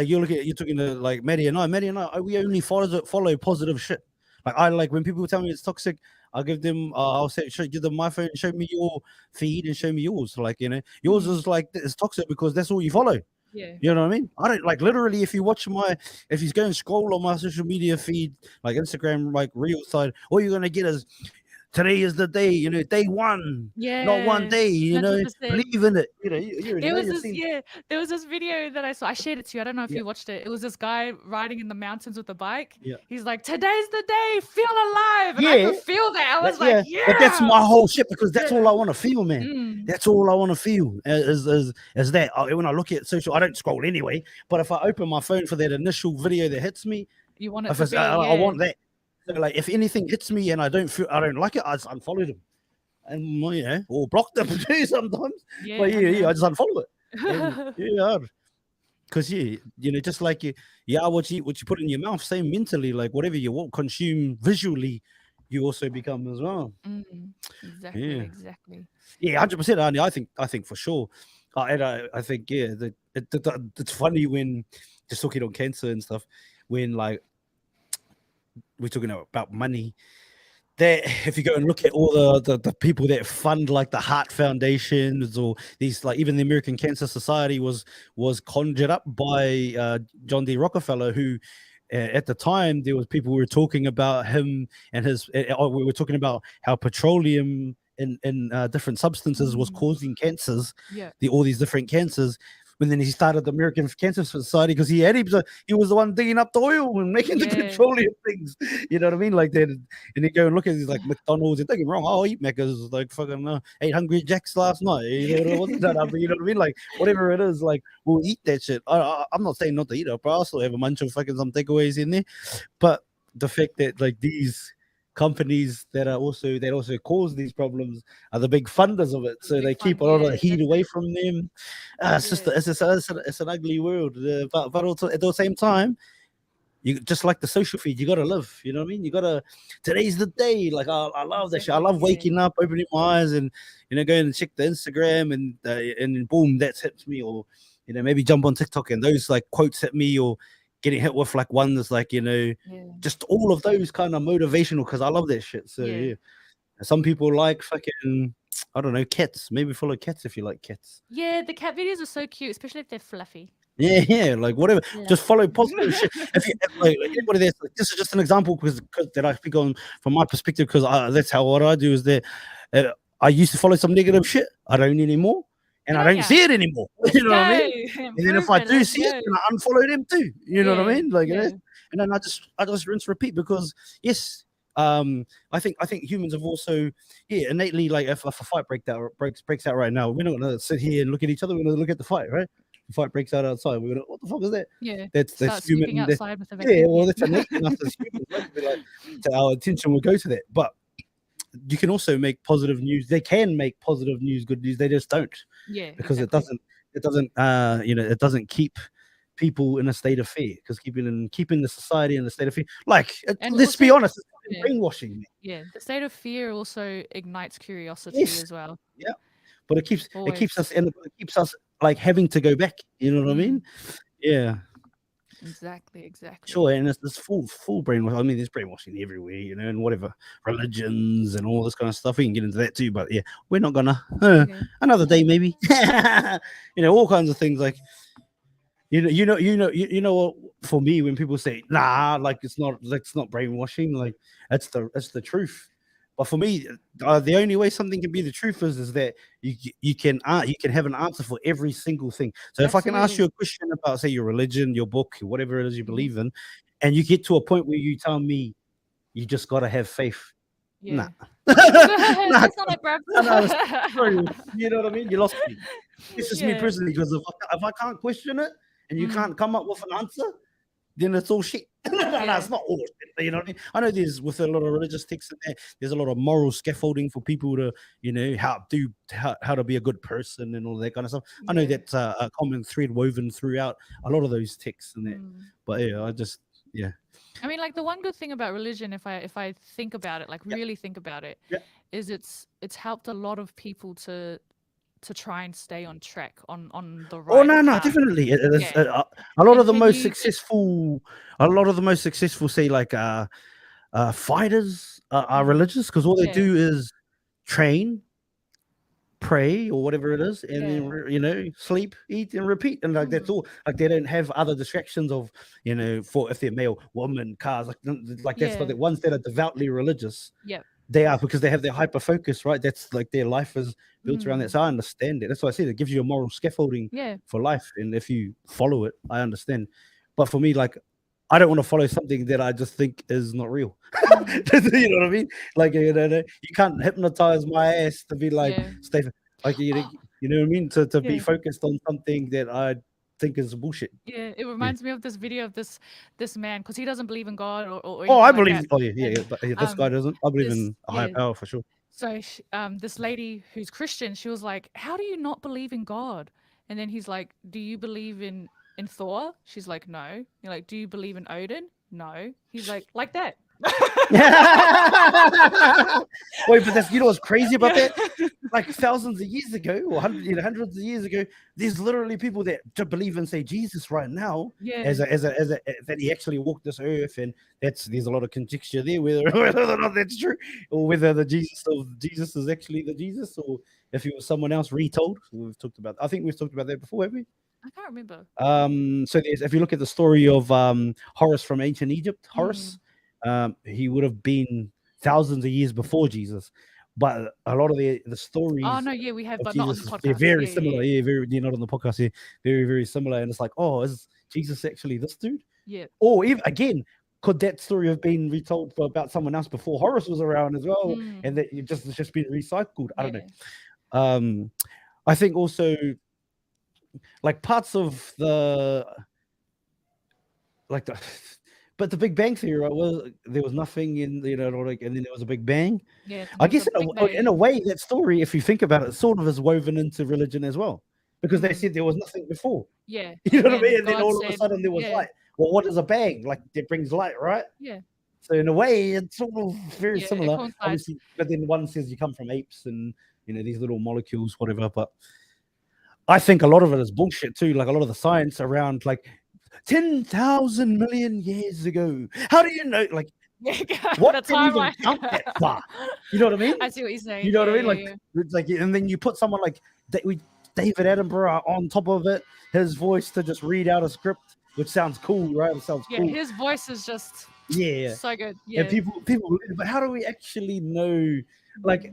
[SPEAKER 2] you're talking to like Maddie and I, we only follow positive shit. Like I like when people tell me it's toxic, I'll give them I'll say give them my phone, show me your feed and show me yours. Like yours
[SPEAKER 1] mm,
[SPEAKER 2] is like it's toxic because that's all you follow.
[SPEAKER 1] yeah,
[SPEAKER 2] You know what I mean? I don't like literally if you watch if you go and scroll on my social media feed, like Instagram, like real side, all you're gonna get is today is the day, day one, not one
[SPEAKER 1] yeah,
[SPEAKER 2] day,
[SPEAKER 1] 100%.
[SPEAKER 2] believe in it. You already
[SPEAKER 1] There
[SPEAKER 2] know
[SPEAKER 1] was
[SPEAKER 2] you've
[SPEAKER 1] this
[SPEAKER 2] seen.
[SPEAKER 1] yeah, there was this video that I saw. I shared it to you. I don't know if
[SPEAKER 2] Yeah,
[SPEAKER 1] you watched it. It was this guy riding in the mountains with a bike.
[SPEAKER 2] yeah.
[SPEAKER 1] He's like, "Today's the day. Feel alive." And I
[SPEAKER 2] Yeah,
[SPEAKER 1] could feel that. I was like,
[SPEAKER 2] yeah, but that's
[SPEAKER 1] "Yeah."
[SPEAKER 2] my whole shit because that's all
[SPEAKER 1] Yeah.
[SPEAKER 2] I want to feel, man.
[SPEAKER 1] Mm.
[SPEAKER 2] That's all I want to feel is that when I look at social, I don't scroll anyway. But if I open my phone for that initial video that hits me,
[SPEAKER 1] You want it
[SPEAKER 2] if
[SPEAKER 1] to
[SPEAKER 2] it's,
[SPEAKER 1] be,
[SPEAKER 2] I
[SPEAKER 1] yeah.
[SPEAKER 2] want that. So like, if anything hits me and I don't like it, I just unfollow them, and well, or block them too sometimes.
[SPEAKER 1] Yeah,
[SPEAKER 2] But yeah, I just
[SPEAKER 1] 100.
[SPEAKER 2] unfollow it, and yeah, because just like what you put in your mouth, same mentally, like whatever you want consume visually, you also become as well.
[SPEAKER 1] Mm. Exactly,
[SPEAKER 2] Yeah.
[SPEAKER 1] exactly.
[SPEAKER 2] Yeah, 100%, Arnie. I think for sure. And I think yeah, it's funny when just talking on cancer and stuff, when like we're talking about money. that if you go and look at all the people that fund like the heart foundations or these like even the American Cancer Society was conjured up by John D. Rockefeller, who at the time there was people who were talking about him and his we were talking about how petroleum in different substances was
[SPEAKER 1] Mm.
[SPEAKER 2] causing cancers,
[SPEAKER 1] Yeah.
[SPEAKER 2] all these different cancers. When then he started the American Cancer Society because he was the one digging up the oil and making the
[SPEAKER 1] Yeah.
[SPEAKER 2] petroleum things. You know what I mean? Like that, and they go and look at these like McDonald's and don't get me wrong, I'll eat Macca's like fucking 800 jacks last night. You know what it wasn't that, but you know what I mean? Like whatever it is, like we'll eat that shit. I'm not saying not to eat it, but I also have a bunch of fucking some takeaways in there. But the fact that like these companies that also cause these problems are the big funders of it,
[SPEAKER 1] The
[SPEAKER 2] so
[SPEAKER 1] big
[SPEAKER 2] they
[SPEAKER 1] fun.
[SPEAKER 2] keep a lot of the
[SPEAKER 1] Yeah,
[SPEAKER 2] heat
[SPEAKER 1] that's
[SPEAKER 2] away
[SPEAKER 1] it.
[SPEAKER 2] from them. It's just
[SPEAKER 1] Yeah.
[SPEAKER 2] it's an ugly world, but also at the same time you just like the social feed, you gotta live. You know what I mean? You gotta. Today's the day. Like I love that shit. I
[SPEAKER 1] Exactly.
[SPEAKER 2] love
[SPEAKER 1] Yeah.
[SPEAKER 2] waking up, opening my eyes, and going and check the Instagram, and boom, that hits me. Or maybe jump on TikTok and those like quotes hit me, or getting hit with like one that's like
[SPEAKER 1] Yeah.
[SPEAKER 2] just all of those kind of motivational because I love that shit. So
[SPEAKER 1] Yeah.
[SPEAKER 2] yeah, some people like fucking I don't know cats. Maybe follow cats if you like cats.
[SPEAKER 1] Yeah, the cat videos are so cute, especially if they're fluffy.
[SPEAKER 2] Yeah, yeah, like whatever. Just follow
[SPEAKER 1] Fluffy.
[SPEAKER 2] positive shit. If you like anybody that's like, this is just an example because that I speak on from my perspective because that's how what I do is that uh, I used to follow some negative shit. I don't anymore, and
[SPEAKER 1] Good
[SPEAKER 2] I
[SPEAKER 1] on
[SPEAKER 2] don't
[SPEAKER 1] ya.
[SPEAKER 2] see it anymore. You
[SPEAKER 1] Let's
[SPEAKER 2] know what I
[SPEAKER 1] go.
[SPEAKER 2] mean? And then if I
[SPEAKER 1] Improvement.
[SPEAKER 2] do
[SPEAKER 1] Let's
[SPEAKER 2] see it,
[SPEAKER 1] go.
[SPEAKER 2] then I unfollow them too. You know what I
[SPEAKER 1] Yeah.
[SPEAKER 2] mean? Like,
[SPEAKER 1] Yeah.
[SPEAKER 2] and then I just rinse repeat because yes, I think humans have also innately like if a fight breaks out right now, we're not gonna sit here and look at each other. We're gonna look at the fight, right? The fight breaks out outside. We're gonna what the fuck is that?
[SPEAKER 1] Yeah.
[SPEAKER 2] That's
[SPEAKER 1] Start sweeping
[SPEAKER 2] human.
[SPEAKER 1] outside with a
[SPEAKER 2] Yeah,
[SPEAKER 1] vacuum.
[SPEAKER 2] well,
[SPEAKER 1] Yeah.
[SPEAKER 2] that's innate in us as humans, right? To be like, our attention will go to that. But you can also make positive news. They can make positive news good news. They just don't
[SPEAKER 1] Yeah,
[SPEAKER 2] because
[SPEAKER 1] exactly.
[SPEAKER 2] it doesn't keep people in a state of fear because keeping the society in a state of fear. Like,
[SPEAKER 1] And
[SPEAKER 2] let's be
[SPEAKER 1] also,
[SPEAKER 2] honest, it's fucking
[SPEAKER 1] yeah,
[SPEAKER 2] brainwashing. Man.
[SPEAKER 1] yeah, the state of fear also ignites curiosity
[SPEAKER 2] Yes,
[SPEAKER 1] as well.
[SPEAKER 2] yeah, but it keeps
[SPEAKER 1] Always.
[SPEAKER 2] us in. It keeps us like having to go back. You know what I mean?
[SPEAKER 1] Mm,
[SPEAKER 2] Yeah.
[SPEAKER 1] exactly, exactly.
[SPEAKER 2] Sure, and it's full brainwash. I mean, there's brainwashing everywhere, and whatever religions and all this kind of stuff. We can get into that too, but yeah, we're not gonna.
[SPEAKER 1] Yeah.
[SPEAKER 2] Another day, maybe. All kinds of things like you know what? For me, when people say nah, like it's not brainwashing, like that's the truth. But for me, the only way something can be the truth is that you can have an answer for every single thing. So if I can ask you
[SPEAKER 1] Absolutely.
[SPEAKER 2] a question about say your religion, your book, whatever it is you
[SPEAKER 1] Hmm.
[SPEAKER 2] believe in, and you get to a point where you tell me you just gotta have faith, nah,
[SPEAKER 1] Yeah.
[SPEAKER 2] nah,
[SPEAKER 1] That's not it, bruv.
[SPEAKER 2] no, no, sorry, you know what I mean? You lost me. This is me
[SPEAKER 1] Yeah.
[SPEAKER 2] personally because if I can't question it and you
[SPEAKER 1] Mm,
[SPEAKER 2] can't come up with an answer, then it's all shit. No,
[SPEAKER 1] yeah.
[SPEAKER 2] it's not all shit. You know what I mean? I know there's with a lot of religious texts in there, there's a lot of moral scaffolding for people to, how to be a good person and all that kind of stuff. I know
[SPEAKER 1] Yeah.
[SPEAKER 2] that's a common thread woven throughout a lot of those texts and that.
[SPEAKER 1] Mm.
[SPEAKER 2] But yeah, I just yeah.
[SPEAKER 1] I mean, like the one good thing about religion, if I think about it, like
[SPEAKER 2] Yeah,
[SPEAKER 1] really think about it,
[SPEAKER 2] yeah.
[SPEAKER 1] is it's helped a lot of people to try and stay on track on the
[SPEAKER 2] Oh
[SPEAKER 1] right
[SPEAKER 2] no, no,
[SPEAKER 1] path.
[SPEAKER 2] definitely. It is
[SPEAKER 1] Yeah.
[SPEAKER 2] a lot
[SPEAKER 1] And
[SPEAKER 2] of the
[SPEAKER 1] can
[SPEAKER 2] most
[SPEAKER 1] you get
[SPEAKER 2] successful, a lot of the most successful, say like fighters are
[SPEAKER 1] mm,
[SPEAKER 2] religious because all they
[SPEAKER 1] yeah.
[SPEAKER 2] do is train, pray, or whatever it is, and then
[SPEAKER 1] Yeah.
[SPEAKER 2] sleep, eat, and repeat, and like that's
[SPEAKER 1] Mm,
[SPEAKER 2] all. Like they don't have other distractions of for if they're male, woman, cars, like that's but
[SPEAKER 1] yeah.
[SPEAKER 2] the ones that are devoutly religious.
[SPEAKER 1] Yep.
[SPEAKER 2] They are because they have their hyper focus, right? That's like their life is built around that.
[SPEAKER 1] Mm,
[SPEAKER 2] So I understand it. That's why I said it gives you a moral scaffolding
[SPEAKER 1] yeah.
[SPEAKER 2] for life, and if you follow it, I understand. But for me, like I don't want to follow something that I just think is not real.
[SPEAKER 1] Mm,
[SPEAKER 2] You know what I mean? Like you can't hypnotize my ass to be like
[SPEAKER 1] yeah.
[SPEAKER 2] stay like you know what I mean to be
[SPEAKER 1] Yeah.
[SPEAKER 2] focused on something that I think is bullshit.
[SPEAKER 1] Yeah, it
[SPEAKER 2] Yeah.
[SPEAKER 1] reminds me of this video of this man because he doesn't believe in God or
[SPEAKER 2] Oh,
[SPEAKER 1] anything
[SPEAKER 2] I
[SPEAKER 1] like
[SPEAKER 2] believe.
[SPEAKER 1] that.
[SPEAKER 2] Oh yeah, yeah,
[SPEAKER 1] And
[SPEAKER 2] yeah. But yeah, this guy doesn't. I believe
[SPEAKER 1] this
[SPEAKER 2] in a higher
[SPEAKER 1] yeah,
[SPEAKER 2] power for sure.
[SPEAKER 1] so this lady who's Christian, she was like, "How do you not believe in God?" And then he's like, "Do you believe in Thor?" She's like, "No." You're like, "Do you believe in Odin?" No. He's like that.
[SPEAKER 2] Wait, but that's what's crazy about
[SPEAKER 1] Yeah.
[SPEAKER 2] that? Like thousands of years ago, or hundreds of years ago, there's literally people that believe and say Jesus right now,
[SPEAKER 1] Yeah.
[SPEAKER 2] that he actually walked this earth, and there's a lot of conjecture there whether or not that's true, or whether the Jesus is actually the Jesus, or if he was someone else retold. I think we've talked about that before, have we?
[SPEAKER 1] I can't remember.
[SPEAKER 2] So if you look at the story of Horus from ancient Egypt, Horus,
[SPEAKER 1] Mm.
[SPEAKER 2] he would have been thousands of years before Jesus, but a lot of the
[SPEAKER 1] Oh
[SPEAKER 2] stories
[SPEAKER 1] no, yeah, we have,
[SPEAKER 2] of
[SPEAKER 1] but not on the
[SPEAKER 2] Jesus, they're
[SPEAKER 1] podcast.
[SPEAKER 2] very
[SPEAKER 1] Yeah, yeah,
[SPEAKER 2] similar.
[SPEAKER 1] yeah.
[SPEAKER 2] Yeah, they're not on the podcast here. Very, very similar, and it's like, oh, is Jesus actually this dude?
[SPEAKER 1] Yeah.
[SPEAKER 2] Or even again, could that story have been retold about someone else before Horus was around as well, and
[SPEAKER 1] Mm.
[SPEAKER 2] that it's just been recycled? I don't know.
[SPEAKER 1] Yeah.
[SPEAKER 2] Um, I think also like parts of the like the but the Big Bang Theory, right? Well, there was nothing in like, and then there was a Big Bang.
[SPEAKER 1] Yeah.
[SPEAKER 2] I
[SPEAKER 1] There was
[SPEAKER 2] guess
[SPEAKER 1] a Big
[SPEAKER 2] in a
[SPEAKER 1] Bang.
[SPEAKER 2] way, that story, if you think about it, sort of is woven into religion as well, because they
[SPEAKER 1] Mm.
[SPEAKER 2] said there was nothing before.
[SPEAKER 1] Yeah.
[SPEAKER 2] You
[SPEAKER 1] And
[SPEAKER 2] know what I mean?
[SPEAKER 1] then
[SPEAKER 2] And then
[SPEAKER 1] God
[SPEAKER 2] all of a
[SPEAKER 1] said,
[SPEAKER 2] sudden there was
[SPEAKER 1] yeah,
[SPEAKER 2] light. Well, what is a bang? Like it brings light, right?
[SPEAKER 1] yeah,
[SPEAKER 2] So in a way, it's sort of very
[SPEAKER 1] yeah. It
[SPEAKER 2] similar,
[SPEAKER 1] coincides.
[SPEAKER 2] obviously. But then one says you come from apes and these little molecules, whatever. But I think a lot of it is bullshit too. Like a lot of the science around like 10,000 million years ago. How do you know? Like,
[SPEAKER 1] Yeah.
[SPEAKER 2] what
[SPEAKER 1] The
[SPEAKER 2] can even
[SPEAKER 1] timeline.
[SPEAKER 2] count that far? You know what I mean?
[SPEAKER 1] I see what you're saying.
[SPEAKER 2] You know what I
[SPEAKER 1] Yeah,
[SPEAKER 2] mean?
[SPEAKER 1] yeah,
[SPEAKER 2] Like,
[SPEAKER 1] yeah.
[SPEAKER 2] it's like, and then you put someone like David Attenborough on top of it, his voice to just read out a script, which sounds cool, right? It sounds
[SPEAKER 1] Yeah,
[SPEAKER 2] cool.
[SPEAKER 1] his voice is just
[SPEAKER 2] Yeah.
[SPEAKER 1] so good.
[SPEAKER 2] And
[SPEAKER 1] Yeah.
[SPEAKER 2] people, but how do we actually know? Like,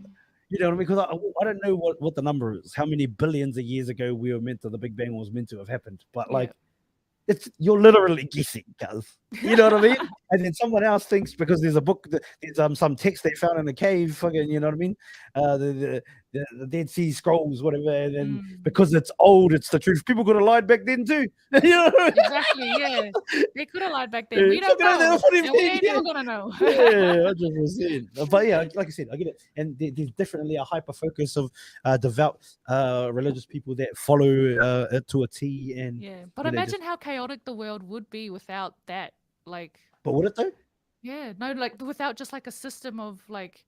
[SPEAKER 2] you know what I mean? Because I don't know what the number is, how many billions of years ago the Big Bang was meant to have happened. But
[SPEAKER 1] Yeah.
[SPEAKER 2] like, you're literally guessing, guys. You know what I mean? And then someone else thinks because there's a book, there's some text they found in a cave, fucking, you know what I mean? The Dead Sea Scrolls, whatever. And then
[SPEAKER 1] Mm.
[SPEAKER 2] because it's old, it's the truth. People could have lied back then too. You know what I mean?
[SPEAKER 1] Exactly. Yeah. They could have lied back then. We don't
[SPEAKER 2] Fucking hell,
[SPEAKER 1] know,
[SPEAKER 2] that's what he
[SPEAKER 1] and we
[SPEAKER 2] mean,
[SPEAKER 1] ain't
[SPEAKER 2] yeah.
[SPEAKER 1] never gonna know.
[SPEAKER 2] Yeah, 100%. But yeah, like I said, I get it. And there's definitely a hyper focus of devout religious people that follow it to a T, and
[SPEAKER 1] Yeah, but
[SPEAKER 2] just.
[SPEAKER 1] imagine how chaotic the world would be without that. Like,
[SPEAKER 2] But would it though?
[SPEAKER 1] yeah, no, like without just like a system of like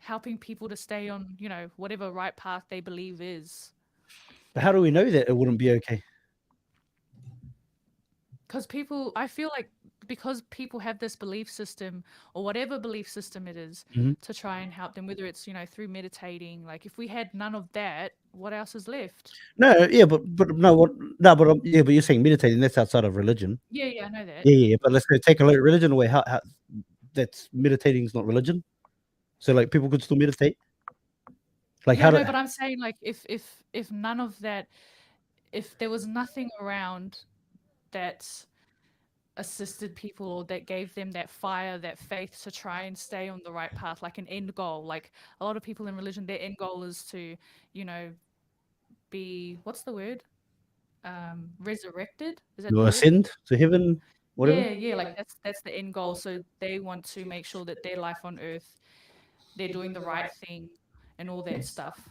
[SPEAKER 1] helping people to stay on, whatever right path they believe is.
[SPEAKER 2] But how do we know that it wouldn't be okay?
[SPEAKER 1] Because people, I feel like because people have this belief system or whatever belief system it is
[SPEAKER 2] Mhm.
[SPEAKER 1] to try and help them, whether it's, through meditating, like if we had none of that, what else is left?
[SPEAKER 2] No, yeah, but no, yeah, but you're saying meditating, that's outside of religion.
[SPEAKER 1] Yeah, yeah, I know that.
[SPEAKER 2] Yeah, yeah, but let's go take a look religion away. How that's meditating is not religion. So like people could still meditate. Like
[SPEAKER 1] Yeah,
[SPEAKER 2] how
[SPEAKER 1] no,
[SPEAKER 2] do
[SPEAKER 1] but I'm saying like if none of that, if there was nothing around that assisted people or that gave them that fire, that faith to try and stay on the right path, like an end goal. Like a lot of people in religion, their end goal is to, you know, be what's the word? Resurrected. Is that
[SPEAKER 2] you
[SPEAKER 1] the word?
[SPEAKER 2] ascend to heaven, whatever?
[SPEAKER 1] Yeah, yeah, like that's the end goal. So they want to make sure that their life on earth, they're doing the right thing and all that stuff.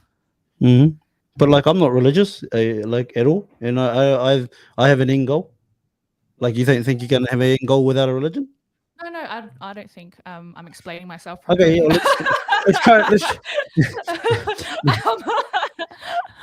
[SPEAKER 2] Hmm. But like I'm not religious, like at all, and I have an end goal. Like you think you can have an end goal without a religion?
[SPEAKER 1] No, no, I don't think I'm explaining myself
[SPEAKER 2] Okay,
[SPEAKER 1] properly.
[SPEAKER 2] yeah, let's try let's
[SPEAKER 1] Um,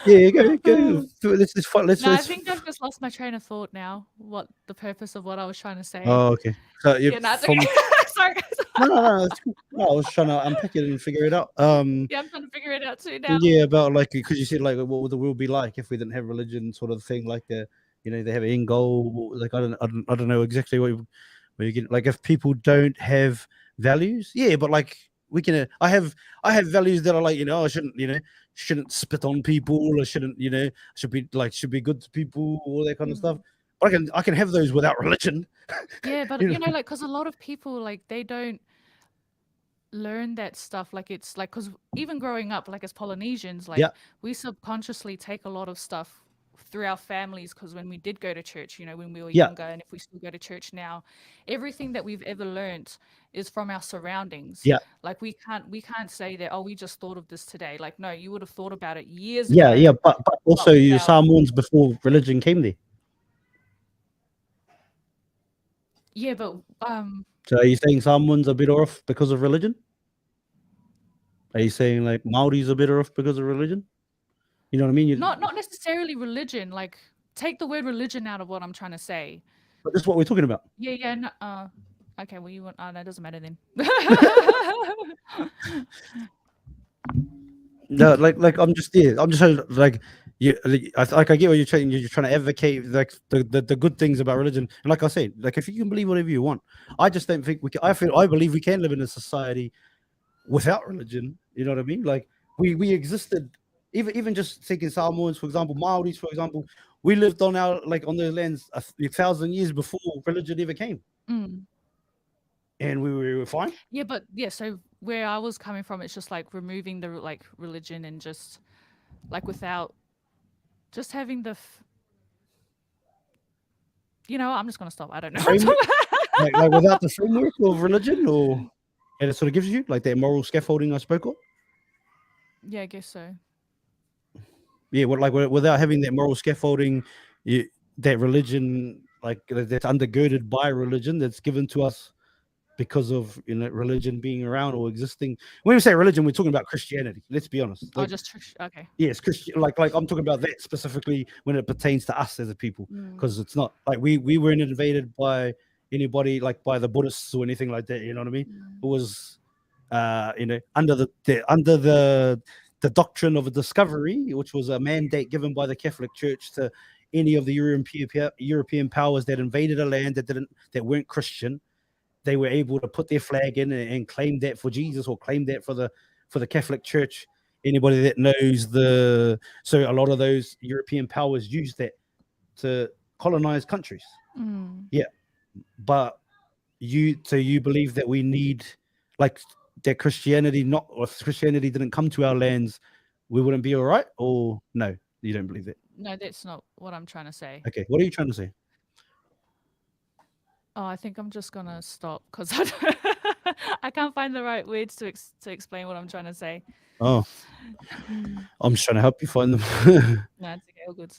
[SPEAKER 2] yeah go let's
[SPEAKER 1] No, I think I've just lost my train of thought now. What the purpose of what I was trying to say.
[SPEAKER 2] Oh, okay. So you
[SPEAKER 1] Yeah, no, it's
[SPEAKER 2] from
[SPEAKER 1] okay. Sorry,
[SPEAKER 2] no, it's cool. No, I was trying to unpack it and figure it out.
[SPEAKER 1] yeah, I'm trying to figure it out too now.
[SPEAKER 2] Yeah, about like because you said like what would the world be like if we didn't have religion, sort of thing. Like they have an end goal. Like I don't know exactly what you get. Like if people don't have values, yeah, but like we can. I have values that are like I shouldn't spit on people. I shouldn't should be good to people, all that kind of stuff.
[SPEAKER 1] Mm.
[SPEAKER 2] But I can have those without religion.
[SPEAKER 1] Yeah, but
[SPEAKER 2] You know?
[SPEAKER 1] like, because a lot of people like they don't learn that stuff. Like it's like because even growing up, like as Polynesians, like
[SPEAKER 2] Yeah,
[SPEAKER 1] we subconsciously take a lot of stuff through our families because when we did go to church, when we were
[SPEAKER 2] yeah,
[SPEAKER 1] younger, and if we still go to church now, everything that we've ever learnt is from our surroundings.
[SPEAKER 2] yeah.
[SPEAKER 1] Like we can't say that, oh, we just thought of this today. Like no, you would have thought about it years
[SPEAKER 2] Yeah,
[SPEAKER 1] ago,
[SPEAKER 2] yeah, but
[SPEAKER 1] but
[SPEAKER 2] also you
[SPEAKER 1] without.
[SPEAKER 2] Samoans before religion came there.
[SPEAKER 1] Yeah, but
[SPEAKER 2] So are you saying Samoans are better off because of religion? Are you saying like Maoris are better off because of religion? You know what I mean?
[SPEAKER 1] not necessarily religion. Like, take the word religion out of what I'm trying to say.
[SPEAKER 2] But this is what we're talking about.
[SPEAKER 1] Yeah, yeah. No, okay. Well, you want? No, it doesn't matter then.
[SPEAKER 2] No, like I'm just yeah, I'm just trying to, like you like I get what you're trying. You're trying to advocate like the good things about religion, and like I said, like if you can believe whatever you want, I just don't think we can. I believe we can live in a society without religion. You know what I mean? Like we existed. Even just taking Samoans, for example, Maoris, for example, we lived on our like on those lands 1,000 years before religion ever came,
[SPEAKER 1] Mm.
[SPEAKER 2] and we were fine.
[SPEAKER 1] Yeah, but yeah. So where I was coming from, it's just like removing the like religion and just like without just having the. You know, I'm just gonna stop. I don't know what I'm
[SPEAKER 2] Framework,
[SPEAKER 1] talking
[SPEAKER 2] like
[SPEAKER 1] about.
[SPEAKER 2] without the framework of religion, or and it sort of gives you like that moral scaffolding I spoke of.
[SPEAKER 1] Yeah, I guess so.
[SPEAKER 2] Yeah, without having that moral scaffolding, that religion, like that's undergirded by religion, that's given to us because of religion being around or existing. When we say religion, we're talking about Christianity. Let's be honest.
[SPEAKER 1] Oh,
[SPEAKER 2] Like,
[SPEAKER 1] just okay.
[SPEAKER 2] yes, Christian. Like I'm talking about that specifically when it pertains to us as a people,
[SPEAKER 1] Mm,
[SPEAKER 2] because it's not like we weren't invaded by anybody like by the Buddhists or anything like that. You know what I mean?
[SPEAKER 1] mm,
[SPEAKER 2] It was under the doctrine of a discovery, which was a mandate given by the Catholic Church to any of the European powers that invaded a land that weren't Christian. They were able to put their flag in and claim that for Jesus or claim that for the Catholic Church. Anybody that knows so a lot of those European powers used that to colonize countries.
[SPEAKER 1] mm.
[SPEAKER 2] Yeah, but you believe that we need like that Christianity not or if Christianity didn't come to our lands, we wouldn't be all right, or no, you don't believe that?
[SPEAKER 1] No, that's not what I'm trying to say.
[SPEAKER 2] Okay, what are you trying to say?
[SPEAKER 1] Oh, I think I'm just gonna stop because I I can't find the right words to explain what I'm trying to say.
[SPEAKER 2] Oh,
[SPEAKER 1] Mm.
[SPEAKER 2] I'm just trying to help you find them.
[SPEAKER 1] No, it's okay. All good.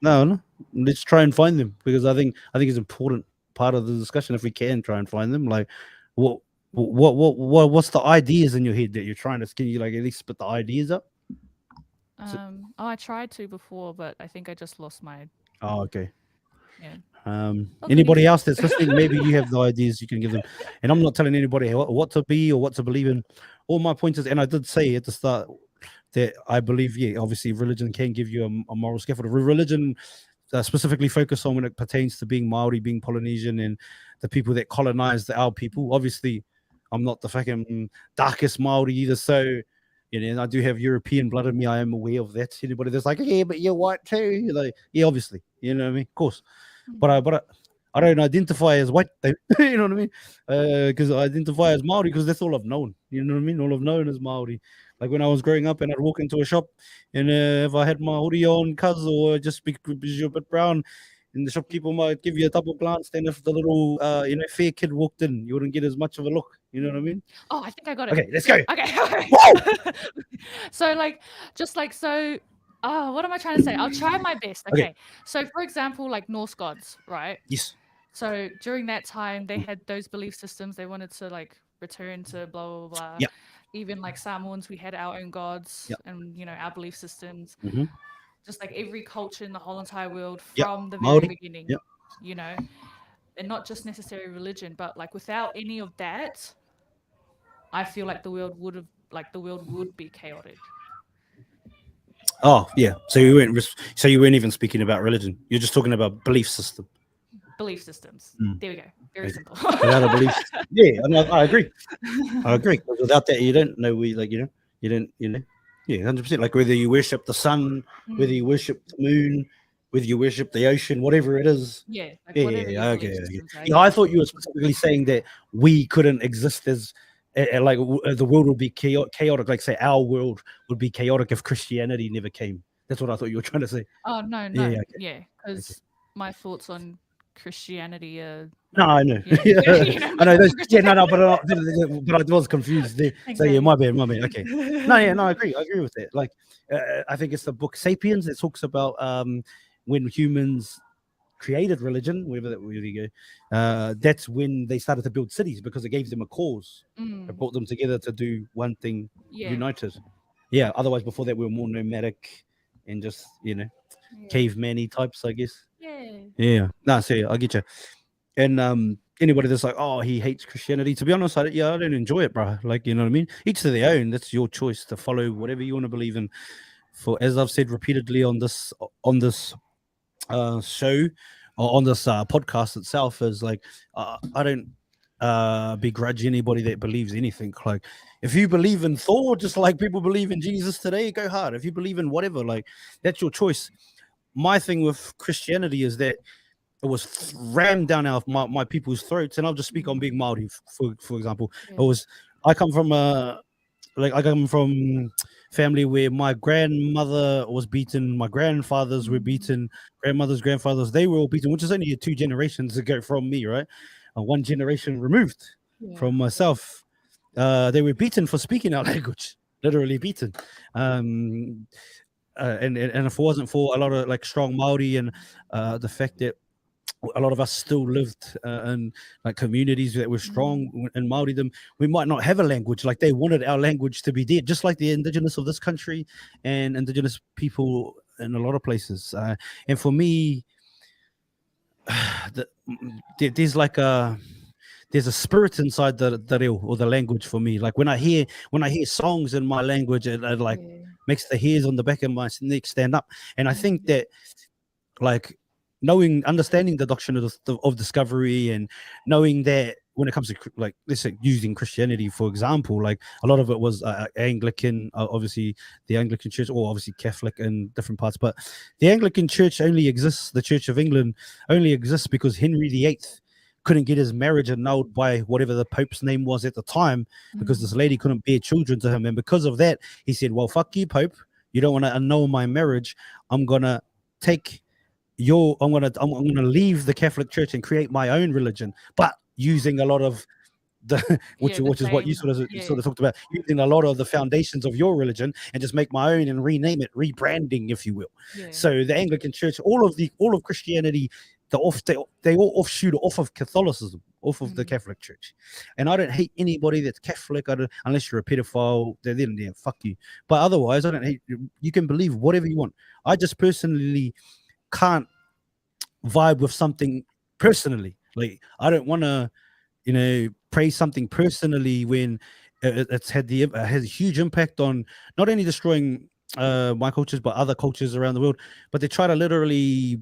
[SPEAKER 2] No, let's try and find them because I think it's important part of the discussion if we can try and find them. Like, what what's the ideas in your head that you're trying to? Can you like at least spit the ideas up? So,
[SPEAKER 1] Oh, I tried to before, but I think I just lost my
[SPEAKER 2] oh, okay.
[SPEAKER 1] yeah. Oh,
[SPEAKER 2] Anybody
[SPEAKER 1] goodies.
[SPEAKER 2] else that's listening, maybe you have the ideas you can give them. And I'm not telling anybody what to be or what to believe in. All my pointers, and I did say at the start that I believe, yeah, obviously religion can give you a moral scaffold. Religion specifically focus on when it pertains to being Maori, being Polynesian, and the people that colonized our people. Obviously, I'm not the fucking darkest Maori either, so and I do have European blood in me. I am aware of that. Anybody that's like, yeah, but you're white too, like, yeah, obviously, you know what I mean, of course. But I don't identify as white, though. You know what I mean? Because I identify as Maori because that's all I've known. You know what I mean? All I've known is Maori. Like when I was growing up and I'd walk into a shop and if I had my hoodie on, cuz, or just because you're a bit brown, and the shopkeeper might give you a double glance. Then if the little, fair kid walked in, you wouldn't get as much of a look. You know what I mean?
[SPEAKER 1] Oh, I think I got it.
[SPEAKER 2] Okay, let's go.
[SPEAKER 1] Okay.
[SPEAKER 2] Whoa!
[SPEAKER 1] So like just like so what am I trying to say? I'll try my best.
[SPEAKER 2] Okay.
[SPEAKER 1] Okay. So for example, like Norse gods, right?
[SPEAKER 2] Yes.
[SPEAKER 1] So during that time they
[SPEAKER 2] Mm.
[SPEAKER 1] had those belief systems. They wanted to like return to blah blah blah.
[SPEAKER 2] Yeah.
[SPEAKER 1] Even like Samoans, we had our own gods
[SPEAKER 2] Yeah.
[SPEAKER 1] and our belief systems.
[SPEAKER 2] Mm-hmm.
[SPEAKER 1] Just like every culture in the whole entire world
[SPEAKER 2] Yeah.
[SPEAKER 1] from the very
[SPEAKER 2] Maori.
[SPEAKER 1] beginning,
[SPEAKER 2] Yeah.
[SPEAKER 1] you know, and not just necessarily religion, but like without any of that, I feel like the world would be chaotic.
[SPEAKER 2] Oh, yeah. So you weren't even speaking about religion. You're just talking about belief system.
[SPEAKER 1] Belief systems.
[SPEAKER 2] Mm.
[SPEAKER 1] There we go. Very
[SPEAKER 2] Okay.
[SPEAKER 1] simple.
[SPEAKER 2] Without a belief, yeah, I agree. I agree. 'Cause without that, you don't know you don't, yeah, 100%. Like whether you worship the sun, whether
[SPEAKER 1] Mm.
[SPEAKER 2] you worship the moon, whether you worship the ocean, whatever it is.
[SPEAKER 1] Yeah, like
[SPEAKER 2] Yeah, yeah,
[SPEAKER 1] whatever
[SPEAKER 2] yeah.
[SPEAKER 1] your
[SPEAKER 2] Okay,
[SPEAKER 1] belief
[SPEAKER 2] okay.
[SPEAKER 1] systems are.
[SPEAKER 2] Yeah, I
[SPEAKER 1] Yeah.
[SPEAKER 2] thought you were specifically saying that we couldn't exist as the world would be chaotic. Like say our world would be chaotic if Christianity never came. That's what I thought you were trying to say.
[SPEAKER 1] Oh no,
[SPEAKER 2] Yeah,
[SPEAKER 1] no,
[SPEAKER 2] yeah,
[SPEAKER 1] yeah.
[SPEAKER 2] okay.
[SPEAKER 1] Because my thoughts on Christianity are,
[SPEAKER 2] No, I know. Yeah,
[SPEAKER 1] my
[SPEAKER 2] I know
[SPEAKER 1] thoughts
[SPEAKER 2] those.
[SPEAKER 1] on
[SPEAKER 2] Yeah,
[SPEAKER 1] Christianity.
[SPEAKER 2] no, but I was confused there. So yeah,
[SPEAKER 1] Exactly.
[SPEAKER 2] my bad. Okay. No, yeah, no, I agree. I agree with that. Like, I think it's the book *Sapiens* that talks about when humans created religion, where you go, that's when they started to build cities because it gave them a cause. It
[SPEAKER 1] Mm.
[SPEAKER 2] brought them together to do one thing,
[SPEAKER 1] Yeah.
[SPEAKER 2] united. Yeah. Otherwise, before that, we were more nomadic and just
[SPEAKER 1] Yeah.
[SPEAKER 2] caveman-y types, I guess.
[SPEAKER 1] Yeah.
[SPEAKER 2] Yeah. No, so I get you. And anybody that's like, oh, he hates Christianity. To be honest, I don't enjoy it, bro. Like, you know what I mean? Each to their own. That's your choice to follow whatever you want to believe in. For as I've said repeatedly on this show or on this podcast itself, is like I don't begrudge anybody that believes anything. Like, if you believe in Thor, just like people believe in Jesus today, go hard. If you believe in whatever, like, that's your choice. My thing with Christianity is that it was rammed down my people's throats. And I'll just speak on being
[SPEAKER 1] Mm.
[SPEAKER 2] Maori, for example. It
[SPEAKER 1] Yeah.
[SPEAKER 2] was I come from a like I come from family where my grandmother was beaten, my grandfathers were
[SPEAKER 1] Mm.
[SPEAKER 2] beaten, grandmothers, grandfathers, they were all beaten, which is only two generations ago from me, right? One generation removed
[SPEAKER 1] Yeah.
[SPEAKER 2] from myself. They were beaten for speaking our language, literally beaten. Um, and if it wasn't for a lot of like strong Maori and the fact that a lot of us still lived in like communities that were
[SPEAKER 1] Mm.
[SPEAKER 2] strong in Maoridom, we might not have a language. Like, they wanted our language to be dead, just like the indigenous of this country and indigenous people in a lot of places. And for me, the, there's like there's a spirit inside the reo or the language for me. Like, when I hear songs in my language, it like
[SPEAKER 1] Yeah.
[SPEAKER 2] makes the hairs on the back of my neck stand up. And I think
[SPEAKER 1] Mm.
[SPEAKER 2] that, like, understanding the doctrine of discovery, and knowing that when it comes to like, let's say, using Christianity for example, like, a lot of it was Anglican, obviously the Anglican Church, or obviously Catholic in different parts, but the Anglican Church only exists, the Church of England only exists because Henry VIII couldn't get his marriage annulled by whatever the Pope's name was at the time, because this
[SPEAKER 1] Mm.
[SPEAKER 2] lady couldn't bear children to him, and because of that he said, well, fuck you, Pope, you don't want to annul my marriage, I'm gonna take I'm gonna leave the Catholic Church and create my own religion, but using a lot of the which
[SPEAKER 1] Yeah. The
[SPEAKER 2] which is what you
[SPEAKER 1] same.
[SPEAKER 2] sort
[SPEAKER 1] Yeah.
[SPEAKER 2] of talked about, using a lot of the foundations of your religion and just make my own and rename it, rebranding, if you will.
[SPEAKER 1] Yeah.
[SPEAKER 2] So the Anglican Church, all of Christianity, they all offshoot off of Catholicism, off of the
[SPEAKER 1] Mm.
[SPEAKER 2] Catholic Church. And I don't hate anybody that's Catholic. I don't, unless you're a pedophile, then yeah, fuck you. But otherwise, I don't hate you. You can believe whatever you want. I just personally can't vibe with something personally. Like, I don't want to, praise something personally when it's it has a huge impact on not only destroying my cultures but other cultures around the world. But they try to literally,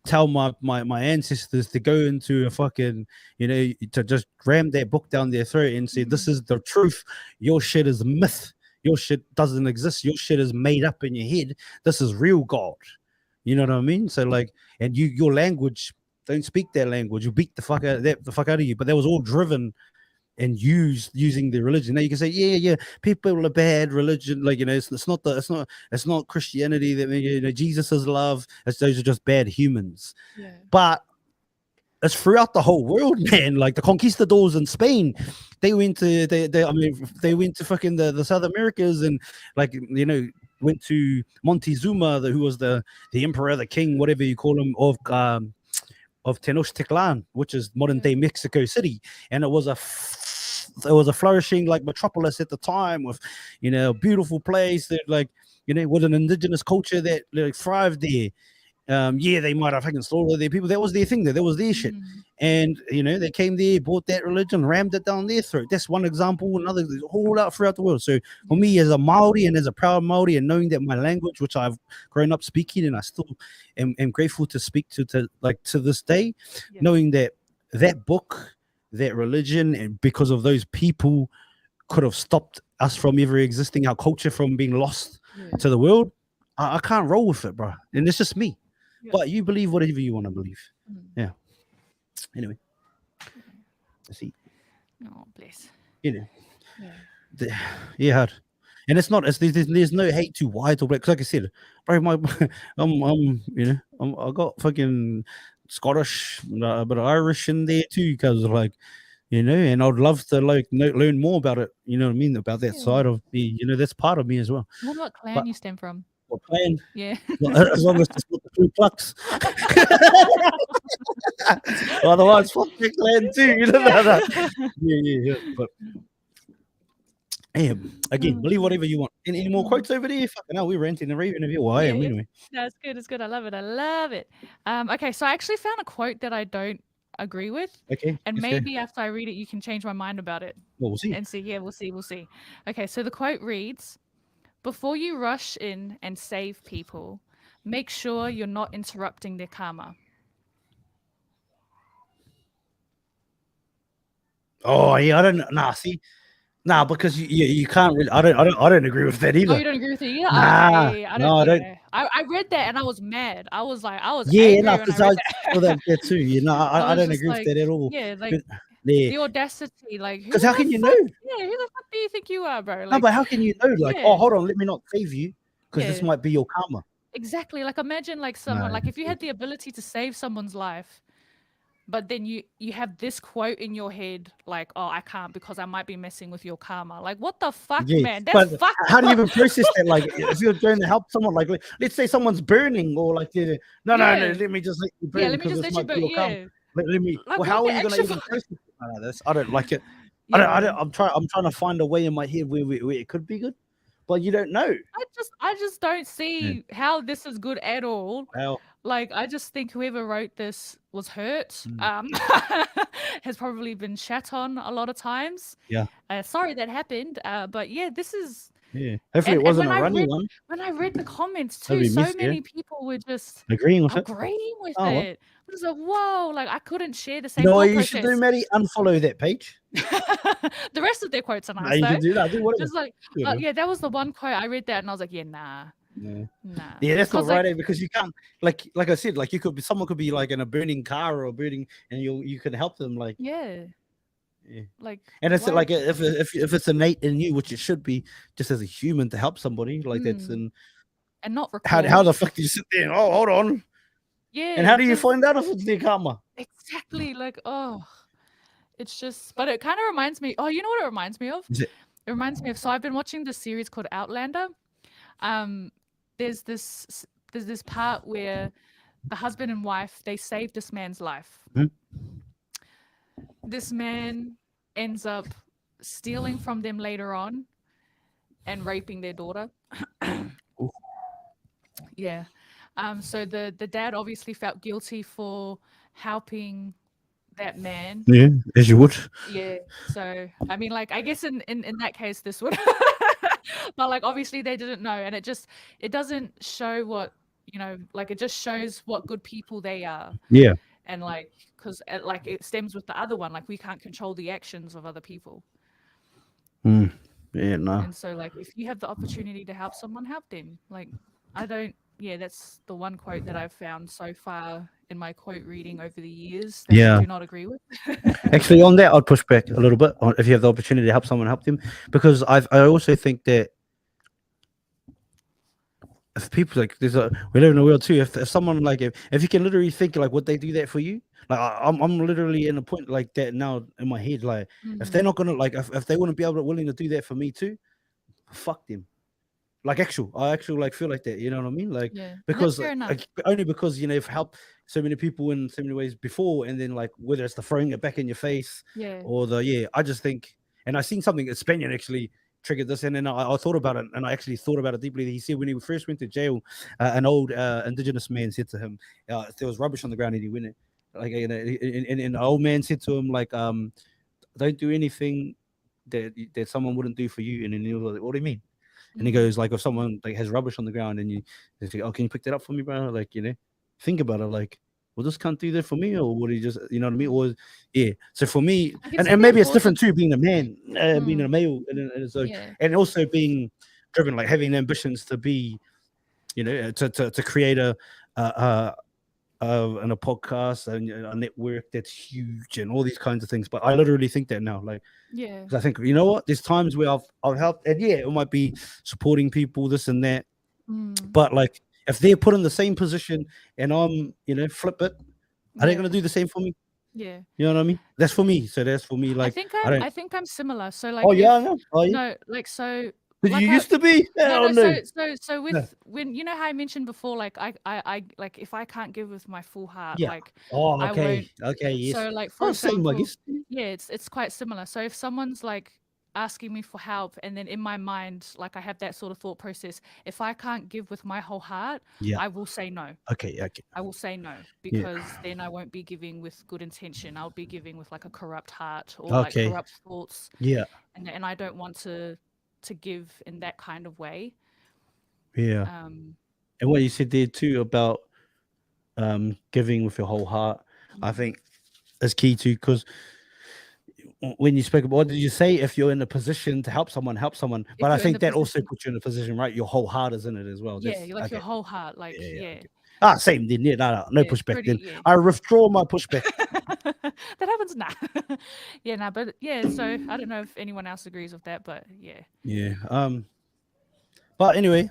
[SPEAKER 2] tell my ancestors to go into a fucking, to just ram their book down their throat and say, this
[SPEAKER 1] Mm.
[SPEAKER 2] is the truth. Your shit is myth. Your shit doesn't exist. Your shit is made up in your head. This is real God. You know what I mean? So, like, and your language, don't speak that language. You beat the fuck out of you. But that was all driven and used using the religion. Now you can say, yeah, people are bad. Religion, like, it's not Christianity that, Jesus is love. Those are just bad humans.
[SPEAKER 1] Yeah.
[SPEAKER 2] But it's throughout the whole world, man. Like, the conquistadors in Spain, they went to I mean, they went to fucking the South Americas, and, like, went to Montezuma, who was the emperor, the king, whatever you call him, of Tenochtitlan, which is modern
[SPEAKER 1] Yeah.
[SPEAKER 2] day Mexico City, and it was a flourishing, like, metropolis at the time, with, a beautiful place that, like, with an indigenous culture that, like, thrived there. Yeah, they might have fucking slaughtered their people. That was their thing there. That was their shit.
[SPEAKER 1] Mm.
[SPEAKER 2] And, they came there, bought that religion, rammed it down their throat. That's one example. Another, all out throughout the world. So for
[SPEAKER 1] Yeah.
[SPEAKER 2] me, as a Maori and as a proud Maori, and knowing that my language, which I've grown up speaking, and I still am grateful to speak to this day,
[SPEAKER 1] Yeah.
[SPEAKER 2] knowing that that book, that religion, and because of those people, could have stopped us from ever existing, our culture from being lost
[SPEAKER 1] Yeah.
[SPEAKER 2] to the world. I can't roll with it, bro. And it's just me.
[SPEAKER 1] Yeah.
[SPEAKER 2] But you believe whatever you want to believe.
[SPEAKER 1] Mm.
[SPEAKER 2] Yeah. Anyway,
[SPEAKER 1] Yeah.
[SPEAKER 2] let's see.
[SPEAKER 1] Oh, bless.
[SPEAKER 2] You know,
[SPEAKER 1] Yeah.
[SPEAKER 2] the, yeah, hard. And it's not. There's no hate to white or black. 'Cause like I said, bro, I got fucking Scottish, a bit of Irish in there too, because, like, and I'd love to, like, learn more about it. You know what I mean, about that
[SPEAKER 1] Yeah.
[SPEAKER 2] side of me. That's part of me as well.
[SPEAKER 1] What clan
[SPEAKER 2] But
[SPEAKER 1] you stem from?
[SPEAKER 2] What plan?
[SPEAKER 1] Yeah.
[SPEAKER 2] As long as it's not the Ku Klux. Otherwise, fuck that clan too. You know
[SPEAKER 1] Yeah.
[SPEAKER 2] that. Yeah. But again, believe
[SPEAKER 1] Mm,
[SPEAKER 2] whatever you want. Any more
[SPEAKER 1] mm.
[SPEAKER 2] quotes over there? Fucking hell, we're ranting and raving of you. Well, I am
[SPEAKER 1] Yeah.
[SPEAKER 2] anyway.
[SPEAKER 1] No, it's good. It's good. I love it. I love it. Okay, so I actually found a quote that I don't agree with,
[SPEAKER 2] Okay,
[SPEAKER 1] and
[SPEAKER 2] let's go.
[SPEAKER 1] maybe after I read it, you can change my mind about it
[SPEAKER 2] Well, we'll see.
[SPEAKER 1] and see. Yeah, we'll see. We'll see. Okay, so the quote reads: "Before you rush in and save people, make sure you're not interrupting their karma."
[SPEAKER 2] Oh yeah, I don't. Nah, see, nah, because you can't really. I don't agree with that
[SPEAKER 1] Oh,
[SPEAKER 2] either.
[SPEAKER 1] you don't agree with it either?
[SPEAKER 2] Nah,
[SPEAKER 1] Okay, I don't.
[SPEAKER 2] no, I don't.
[SPEAKER 1] Yeah, I read that and I was mad. I was like, I was
[SPEAKER 2] Yeah, no,
[SPEAKER 1] angry when I
[SPEAKER 2] because
[SPEAKER 1] read
[SPEAKER 2] I saw that
[SPEAKER 1] that.
[SPEAKER 2] there too.
[SPEAKER 1] I
[SPEAKER 2] I
[SPEAKER 1] was
[SPEAKER 2] don't
[SPEAKER 1] just
[SPEAKER 2] agree with
[SPEAKER 1] like,
[SPEAKER 2] that at all.
[SPEAKER 1] yeah, like
[SPEAKER 2] But, yeah,
[SPEAKER 1] the audacity. Like, who
[SPEAKER 2] because how
[SPEAKER 1] the
[SPEAKER 2] can you know?
[SPEAKER 1] fuck? Yeah, who the fuck do you think you are, bro?
[SPEAKER 2] No,
[SPEAKER 1] Like,
[SPEAKER 2] but how can you know? Like, oh,
[SPEAKER 1] yeah,
[SPEAKER 2] hold on, let me not save you because this
[SPEAKER 1] yeah,
[SPEAKER 2] might be your karma.
[SPEAKER 1] exactly. Like, imagine like someone
[SPEAKER 2] No,
[SPEAKER 1] like if you had the ability to save someone's life, but then you have this quote in your head, like, oh, I can't because I might be messing with your karma. Like, what the fuck,
[SPEAKER 2] yeah,
[SPEAKER 1] man? That's
[SPEAKER 2] but
[SPEAKER 1] fucked
[SPEAKER 2] how do you
[SPEAKER 1] up.
[SPEAKER 2] even process that? Like, if you're trying to help someone, like, let's say someone's burning, or like, no,
[SPEAKER 1] Yeah,
[SPEAKER 2] let me just let you
[SPEAKER 1] yeah.
[SPEAKER 2] burn
[SPEAKER 1] Let me
[SPEAKER 2] because
[SPEAKER 1] just
[SPEAKER 2] this
[SPEAKER 1] let you,
[SPEAKER 2] might be
[SPEAKER 1] but
[SPEAKER 2] your karma.
[SPEAKER 1] yeah,
[SPEAKER 2] Let me.
[SPEAKER 1] like
[SPEAKER 2] Well,
[SPEAKER 1] what
[SPEAKER 2] how are
[SPEAKER 1] the
[SPEAKER 2] you gonna
[SPEAKER 1] actual,
[SPEAKER 2] even process it? No, this? I don't like it.
[SPEAKER 1] yeah.
[SPEAKER 2] I'm trying to find a way in my head where it could be good, but you don't know.
[SPEAKER 1] I just don't
[SPEAKER 2] Yeah.
[SPEAKER 1] see how this is good at all.
[SPEAKER 2] Well,
[SPEAKER 1] Like, I just think whoever wrote this was hurt.
[SPEAKER 2] mm,
[SPEAKER 1] Has probably been shat on a lot of times.
[SPEAKER 2] yeah,
[SPEAKER 1] Sorry that happened. But yeah, this is
[SPEAKER 2] yeah. Hopefully, it
[SPEAKER 1] and
[SPEAKER 2] wasn't a runny one.
[SPEAKER 1] when I read the comments
[SPEAKER 2] That'd
[SPEAKER 1] too,
[SPEAKER 2] be
[SPEAKER 1] so
[SPEAKER 2] missed. Yeah,
[SPEAKER 1] many people were just
[SPEAKER 2] agreeing with it.
[SPEAKER 1] agreeing with
[SPEAKER 2] Oh well.
[SPEAKER 1] it. I was like, whoa, like I couldn't share the
[SPEAKER 2] You
[SPEAKER 1] same
[SPEAKER 2] know what
[SPEAKER 1] thought
[SPEAKER 2] you should do,
[SPEAKER 1] process.
[SPEAKER 2] Maddie? Unfollow that page.
[SPEAKER 1] The rest of their quotes are
[SPEAKER 2] No,
[SPEAKER 1] nice
[SPEAKER 2] you
[SPEAKER 1] though.
[SPEAKER 2] can do that. Do whatever.
[SPEAKER 1] Just like,
[SPEAKER 2] You know.
[SPEAKER 1] yeah, that was the one quote I read that and I was like, yeah, nah,
[SPEAKER 2] Yeah.
[SPEAKER 1] nah,
[SPEAKER 2] Yeah, that's not
[SPEAKER 1] because like,
[SPEAKER 2] right, because you can't, like I said, like you could be, someone could be like in a burning car or burning, and you can help them, like,
[SPEAKER 1] yeah,
[SPEAKER 2] yeah.
[SPEAKER 1] like
[SPEAKER 2] And it's
[SPEAKER 1] why?
[SPEAKER 2] like, if it's innate in you, which it should be, just as a human, to help somebody, like that's
[SPEAKER 1] Mm,
[SPEAKER 2] in.
[SPEAKER 1] and not
[SPEAKER 2] How
[SPEAKER 1] record.
[SPEAKER 2] the fuck do you sit there and, oh, hold on, and
[SPEAKER 1] Yeah,
[SPEAKER 2] how do you
[SPEAKER 1] just
[SPEAKER 2] find out if it's their karma?
[SPEAKER 1] exactly like, oh, it's just, but it kind of reminds me. Oh, you know what it reminds me of?
[SPEAKER 2] Is it?
[SPEAKER 1] It reminds me of. So I've been watching this series called Outlander. Um, there's this part where the husband and wife they save this man's life.
[SPEAKER 2] Hmm?
[SPEAKER 1] This man ends up stealing from them later on and raping their daughter.
[SPEAKER 2] Ooh.
[SPEAKER 1] Yeah. So the dad obviously felt guilty for helping that man.
[SPEAKER 2] Yeah, as you would.
[SPEAKER 1] Yeah. So I mean, like, I guess in that case, this would, but like obviously they didn't know, and it doesn't show what like it just shows what good people they are,
[SPEAKER 2] Yeah.
[SPEAKER 1] and like because like it stems with the other one, like we can't control the actions of other people,
[SPEAKER 2] Mm. Yeah. No.
[SPEAKER 1] and so like if you have the opportunity to help someone, help them. Like I don't. Yeah, that's the one quote that I've found so far in my quote reading over the years that I
[SPEAKER 2] Yeah.
[SPEAKER 1] do not agree with.
[SPEAKER 2] Actually, on that, I'd push back a little bit. If you have the opportunity to help someone, help them, because I also think that if people, like, we live in a world too. If someone, like, if you can literally think, like, would they do that for you? Like, I'm literally in a point like that now in my head. Like, if they're
[SPEAKER 1] Mm,
[SPEAKER 2] not gonna, like, if they wouldn't be willing to do that for me too, fuck them. Like, I actually, like, feel like that. You know what I mean? Like,
[SPEAKER 1] yeah, and that's
[SPEAKER 2] because
[SPEAKER 1] fair enough.
[SPEAKER 2] only because you've helped so many people in so many ways before, and then, like, whether it's the throwing it back in your face
[SPEAKER 1] Yeah.
[SPEAKER 2] or I just think, and I seen something that Spaniard actually triggered this, and then I thought about it, and I actually thought about it deeply. He said when he first went to jail, an old indigenous man said to him, there was rubbish on the ground and he went it. Like, and the old man said to him, like, don't do anything that someone wouldn't do for you. And then he was like, what do you mean? And he
[SPEAKER 1] Mm,
[SPEAKER 2] goes, like, if someone, like, has rubbish on the ground and he's like, oh, can you pick that up for me, bro? Like, think about it. Like, will this cunt do that for me, or would he just, you know what I mean?
[SPEAKER 1] mm.
[SPEAKER 2] Or yeah. So for me,
[SPEAKER 1] I can
[SPEAKER 2] and,
[SPEAKER 1] see
[SPEAKER 2] and
[SPEAKER 1] the
[SPEAKER 2] maybe it's different
[SPEAKER 1] importance.
[SPEAKER 2] too, being a man, being a
[SPEAKER 1] Mm,
[SPEAKER 2] male, and so,
[SPEAKER 1] yeah.
[SPEAKER 2] and also being driven, like having ambitions to be, to create a and a podcast and a network that's huge and all these kinds of things. But I literally think that now, like,
[SPEAKER 1] Yeah.
[SPEAKER 2] because I think, you know what, there's times where I've helped, and yeah, it might be supporting people, this and that,
[SPEAKER 1] Mm,
[SPEAKER 2] but like if they're put in the same position and I'm, flip it, are they gonna
[SPEAKER 1] yeah.
[SPEAKER 2] do the same for me?
[SPEAKER 1] Yeah.
[SPEAKER 2] You know what I mean? That's for me. So that's for me.
[SPEAKER 1] I
[SPEAKER 2] Like,
[SPEAKER 1] think
[SPEAKER 2] I
[SPEAKER 1] I'm
[SPEAKER 2] don't.
[SPEAKER 1] I think I'm similar. So
[SPEAKER 2] Oh
[SPEAKER 1] like
[SPEAKER 2] yeah, I
[SPEAKER 1] if
[SPEAKER 2] know. Oh yeah.
[SPEAKER 1] no, like so
[SPEAKER 2] Did you
[SPEAKER 1] like I
[SPEAKER 2] used to be?
[SPEAKER 1] no,
[SPEAKER 2] Hell
[SPEAKER 1] no.
[SPEAKER 2] no.
[SPEAKER 1] So
[SPEAKER 2] No.
[SPEAKER 1] with when you know how I mentioned before, like I like if I can't give with my full heart,
[SPEAKER 2] Yeah.
[SPEAKER 1] like
[SPEAKER 2] Oh,
[SPEAKER 1] I
[SPEAKER 2] okay.
[SPEAKER 1] won't.
[SPEAKER 2] Okay. Yes.
[SPEAKER 1] So like for
[SPEAKER 2] Oh, same, I
[SPEAKER 1] example,
[SPEAKER 2] guess.
[SPEAKER 1] yeah, it's quite similar. So if someone's like asking me for help, and then in my mind, like I have that sort of thought process, if I can't give with my whole heart,
[SPEAKER 2] Yeah.
[SPEAKER 1] I will say no.
[SPEAKER 2] Okay. Okay.
[SPEAKER 1] I will say no
[SPEAKER 2] Yeah.
[SPEAKER 1] because then I won't be giving with good intention. I'll be giving with like a corrupt heart or like
[SPEAKER 2] Okay.
[SPEAKER 1] corrupt thoughts,
[SPEAKER 2] Yeah.
[SPEAKER 1] and I don't want to give in that kind of way.
[SPEAKER 2] Yeah.
[SPEAKER 1] Um,
[SPEAKER 2] And what you said there too about giving with your whole heart, I
[SPEAKER 1] mm.
[SPEAKER 2] think is key too. Because when you spoke about, what did you say? If you're in a position to help someone, help someone. But
[SPEAKER 1] If
[SPEAKER 2] I
[SPEAKER 1] you're in
[SPEAKER 2] think
[SPEAKER 1] the
[SPEAKER 2] that also
[SPEAKER 1] position,
[SPEAKER 2] puts you in a position, right? Your whole heart is in it as well.
[SPEAKER 1] yeah,
[SPEAKER 2] That's
[SPEAKER 1] like your
[SPEAKER 2] okay.
[SPEAKER 1] whole heart,
[SPEAKER 2] Yeah.
[SPEAKER 1] like
[SPEAKER 2] Yeah.
[SPEAKER 1] yeah,
[SPEAKER 2] Okay. Ah, same then. Yeah. No, no, no
[SPEAKER 1] yeah, it's
[SPEAKER 2] pushback
[SPEAKER 1] pretty,
[SPEAKER 2] then.
[SPEAKER 1] yeah.
[SPEAKER 2] I withdraw my pushback.
[SPEAKER 1] That happens now. Yeah, nah, but yeah. So I don't know if anyone else agrees with that, but yeah.
[SPEAKER 2] Yeah. But anyway,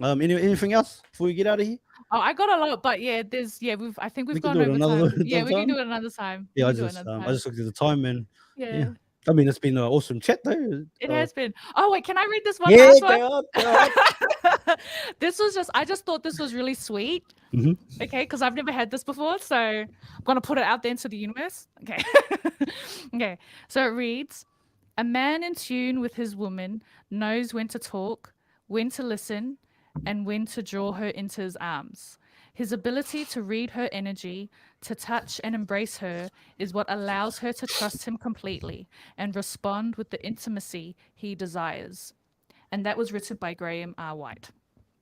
[SPEAKER 2] anything else before we get out of here?
[SPEAKER 1] Oh, I got a lot, but yeah, there's yeah, I think we've
[SPEAKER 2] We can
[SPEAKER 1] gone
[SPEAKER 2] do it
[SPEAKER 1] over
[SPEAKER 2] another
[SPEAKER 1] time. Yeah,
[SPEAKER 2] another
[SPEAKER 1] we can do
[SPEAKER 2] time.
[SPEAKER 1] it another time. We
[SPEAKER 2] Yeah,
[SPEAKER 1] can do it another
[SPEAKER 2] I
[SPEAKER 1] time.
[SPEAKER 2] just looked at the time and yeah.
[SPEAKER 1] Yeah,
[SPEAKER 2] I mean, it's been an awesome chat though.
[SPEAKER 1] it has been. Oh wait, can I read this one
[SPEAKER 2] Yeah,
[SPEAKER 1] last one?
[SPEAKER 2] go on, go on.
[SPEAKER 1] This was just I just thought this was really sweet.
[SPEAKER 2] Hmm.
[SPEAKER 1] Okay, because I've never had this before, so I'm gonna put it out there into the universe. Okay. Okay. So it reads: a man in tune with his woman knows when to talk, when to listen, and when to draw her into his arms. His ability to read her energy, to touch and embrace her, is what allows her to trust him completely and respond with the intimacy he desires. And that was written by Graham R. White.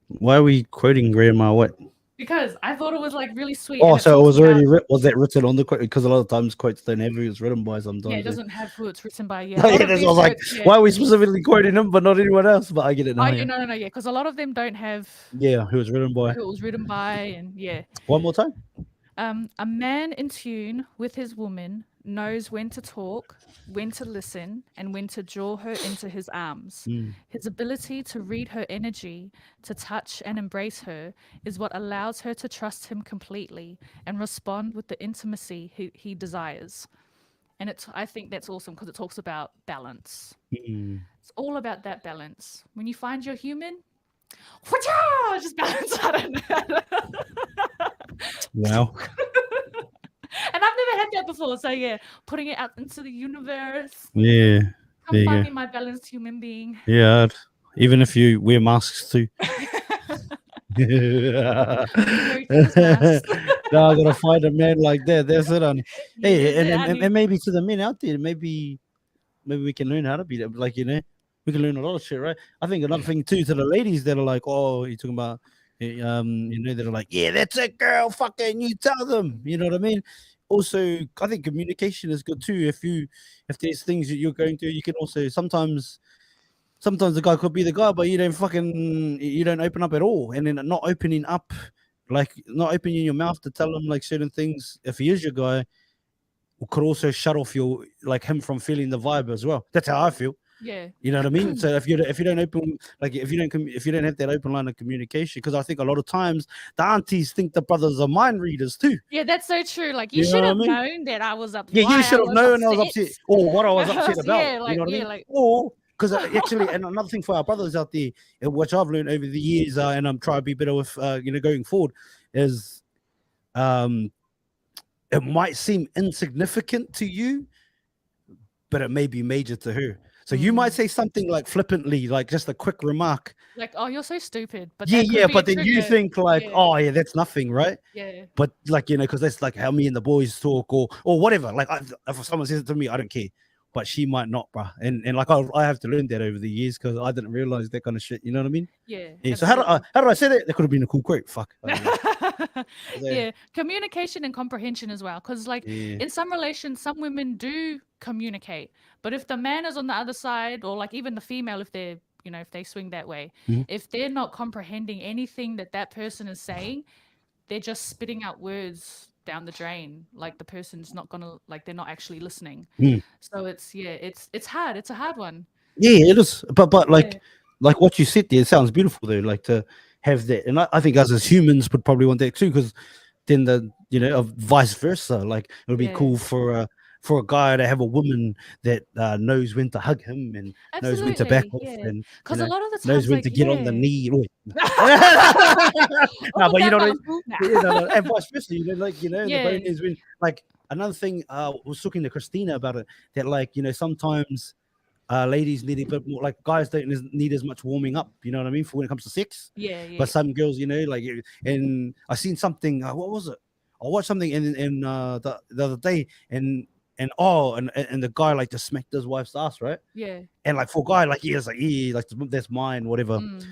[SPEAKER 2] Why are we quoting Grandma? What?
[SPEAKER 1] Because I thought it was like really sweet,
[SPEAKER 2] Oh,
[SPEAKER 1] and it
[SPEAKER 2] so it
[SPEAKER 1] talks
[SPEAKER 2] was
[SPEAKER 1] about
[SPEAKER 2] already was that written on the quote? Because a lot of times quotes don't have who it's written by.
[SPEAKER 1] yeah, it
[SPEAKER 2] Sometimes. Eh?
[SPEAKER 1] doesn't have who it's written by. Yeah, a
[SPEAKER 2] Oh,
[SPEAKER 1] lot
[SPEAKER 2] yeah,
[SPEAKER 1] of
[SPEAKER 2] that's what I
[SPEAKER 1] these
[SPEAKER 2] was like.
[SPEAKER 1] quotes, yeah.
[SPEAKER 2] Why are we specifically quoting him but not anyone else? But I get it
[SPEAKER 1] Oh
[SPEAKER 2] now.
[SPEAKER 1] yeah,
[SPEAKER 2] Yeah.
[SPEAKER 1] no, yeah, because a lot of them don't have
[SPEAKER 2] Yeah, who was written by?
[SPEAKER 1] who it was written by, and yeah.
[SPEAKER 2] One more time.
[SPEAKER 1] A man in tune with his woman knows when to talk, when to listen, and when to draw her into his arms.
[SPEAKER 2] Mm.
[SPEAKER 1] His ability to read her energy, to touch and embrace her, is what allows her to trust him completely and respond with the intimacy he desires. And I think that's awesome because it talks about balance.
[SPEAKER 2] Mm.
[SPEAKER 1] It's all about that balance. When you find your human, just balance. I don't know.
[SPEAKER 2] Wow.
[SPEAKER 1] And I've never had that before. So yeah, putting it out into the universe.
[SPEAKER 2] Yeah.
[SPEAKER 1] Come
[SPEAKER 2] There you
[SPEAKER 1] find
[SPEAKER 2] go.
[SPEAKER 1] me, my balanced human being.
[SPEAKER 2] Yeah. Even if you wear masks too.
[SPEAKER 1] Be very thick as masks.
[SPEAKER 2] Now I gotta find a man like that. That's it, honey.
[SPEAKER 1] Yeah,
[SPEAKER 2] Hey,
[SPEAKER 1] that's it,
[SPEAKER 2] and
[SPEAKER 1] honey.
[SPEAKER 2] maybe to the men out there, maybe we can learn how to be that. Like we can learn a lot of shit, right? I think another thing too to the ladies that are like, oh, you're talking about, that are like, yeah, that's it, girl. Fucking, you tell them. You know what I mean? Also, I think communication is good too. If there's things that you're going through, you can also sometimes the guy could be the guy, but you don't open up at all, and then not opening up, like not opening your mouth to tell him like certain things. If he is your guy, could also shut off your like him from feeling the vibe as well. That's how I feel.
[SPEAKER 1] Yeah.
[SPEAKER 2] You know what I mean? So if you don't open like if you don't have that open line of communication, because I think a lot of times the aunties think the brothers are mind readers too.
[SPEAKER 1] Yeah, that's so true. Like you
[SPEAKER 2] You know
[SPEAKER 1] should
[SPEAKER 2] what I
[SPEAKER 1] have
[SPEAKER 2] mean?
[SPEAKER 1] known that I was up
[SPEAKER 2] Yeah, you
[SPEAKER 1] why I
[SPEAKER 2] should have
[SPEAKER 1] was
[SPEAKER 2] known I was
[SPEAKER 1] upset.
[SPEAKER 2] upset or what I was upset about.
[SPEAKER 1] Yeah,
[SPEAKER 2] You know what I
[SPEAKER 1] yeah,
[SPEAKER 2] mean?
[SPEAKER 1] like
[SPEAKER 2] Or because actually, and another thing for our brothers out there, which I've learned over the years, and I'm trying to be better with, going forward, is um, it might seem insignificant to you, but it may be major to her. So you might say something like flippantly, like just a quick remark.
[SPEAKER 1] like, oh, you're so stupid. But
[SPEAKER 2] Yeah,
[SPEAKER 1] that could
[SPEAKER 2] yeah,
[SPEAKER 1] be a
[SPEAKER 2] but then you
[SPEAKER 1] trigger.
[SPEAKER 2] think like,
[SPEAKER 1] Yeah,
[SPEAKER 2] oh yeah, that's nothing, right?
[SPEAKER 1] yeah.
[SPEAKER 2] But like because that's like how me and the boys talk, or whatever. Like if someone says it to me, I don't care, but she might not, bruh. And like I have to learn that over the years because I didn't realize that kind of shit. You know what I mean?
[SPEAKER 1] Yeah,
[SPEAKER 2] Yeah. So
[SPEAKER 1] absolutely.
[SPEAKER 2] how do I say that? That could have been a cool quote. Fuck. I don't know.
[SPEAKER 1] Yeah, communication and comprehension as well. Because, like,
[SPEAKER 2] Yeah.
[SPEAKER 1] in some relations, some women do communicate, but if the man is on the other side, or like even the female, if they're if they swing that way,
[SPEAKER 2] Mhm.
[SPEAKER 1] if they're not comprehending anything that that person is saying, they're just spitting out words down the drain. Like the person's not gonna like they're not actually listening.
[SPEAKER 2] Mm.
[SPEAKER 1] So it's hard. It's a hard one.
[SPEAKER 2] Yeah, it is. But
[SPEAKER 1] Yeah,
[SPEAKER 2] like what you said there, it sounds beautiful though. Like to have that, and I think us as humans would probably want that too, because then of vice versa. Like it would be
[SPEAKER 1] yeah,
[SPEAKER 2] cool for for a guy to have a woman that knows when to hug him and knows when to back
[SPEAKER 1] Absolutely,
[SPEAKER 2] off
[SPEAKER 1] yeah.
[SPEAKER 2] and
[SPEAKER 1] Because a lot of the
[SPEAKER 2] knows
[SPEAKER 1] times,
[SPEAKER 2] when
[SPEAKER 1] like,
[SPEAKER 2] to get on the
[SPEAKER 1] yeah.
[SPEAKER 2] knee. Wait,
[SPEAKER 1] Oh,
[SPEAKER 2] no,
[SPEAKER 1] put
[SPEAKER 2] but you
[SPEAKER 1] that
[SPEAKER 2] know what I mean?
[SPEAKER 1] mouthful. Nah.
[SPEAKER 2] Yeah, no, and vice versa. The
[SPEAKER 1] Yeah,
[SPEAKER 2] brain is when like another thing. I was talking to Christina about it that sometimes ladies need a bit more, like guys don't need as much warming up. You know what I mean for when it comes to sex,
[SPEAKER 1] yeah,
[SPEAKER 2] but
[SPEAKER 1] yeah,
[SPEAKER 2] some girls, and I seen something. What was it? I watched something in the other day, and the guy like just smacked his wife's ass, right?
[SPEAKER 1] yeah.
[SPEAKER 2] And like for a guy, like he was like, yeah, like that's mine, whatever.
[SPEAKER 1] Mm,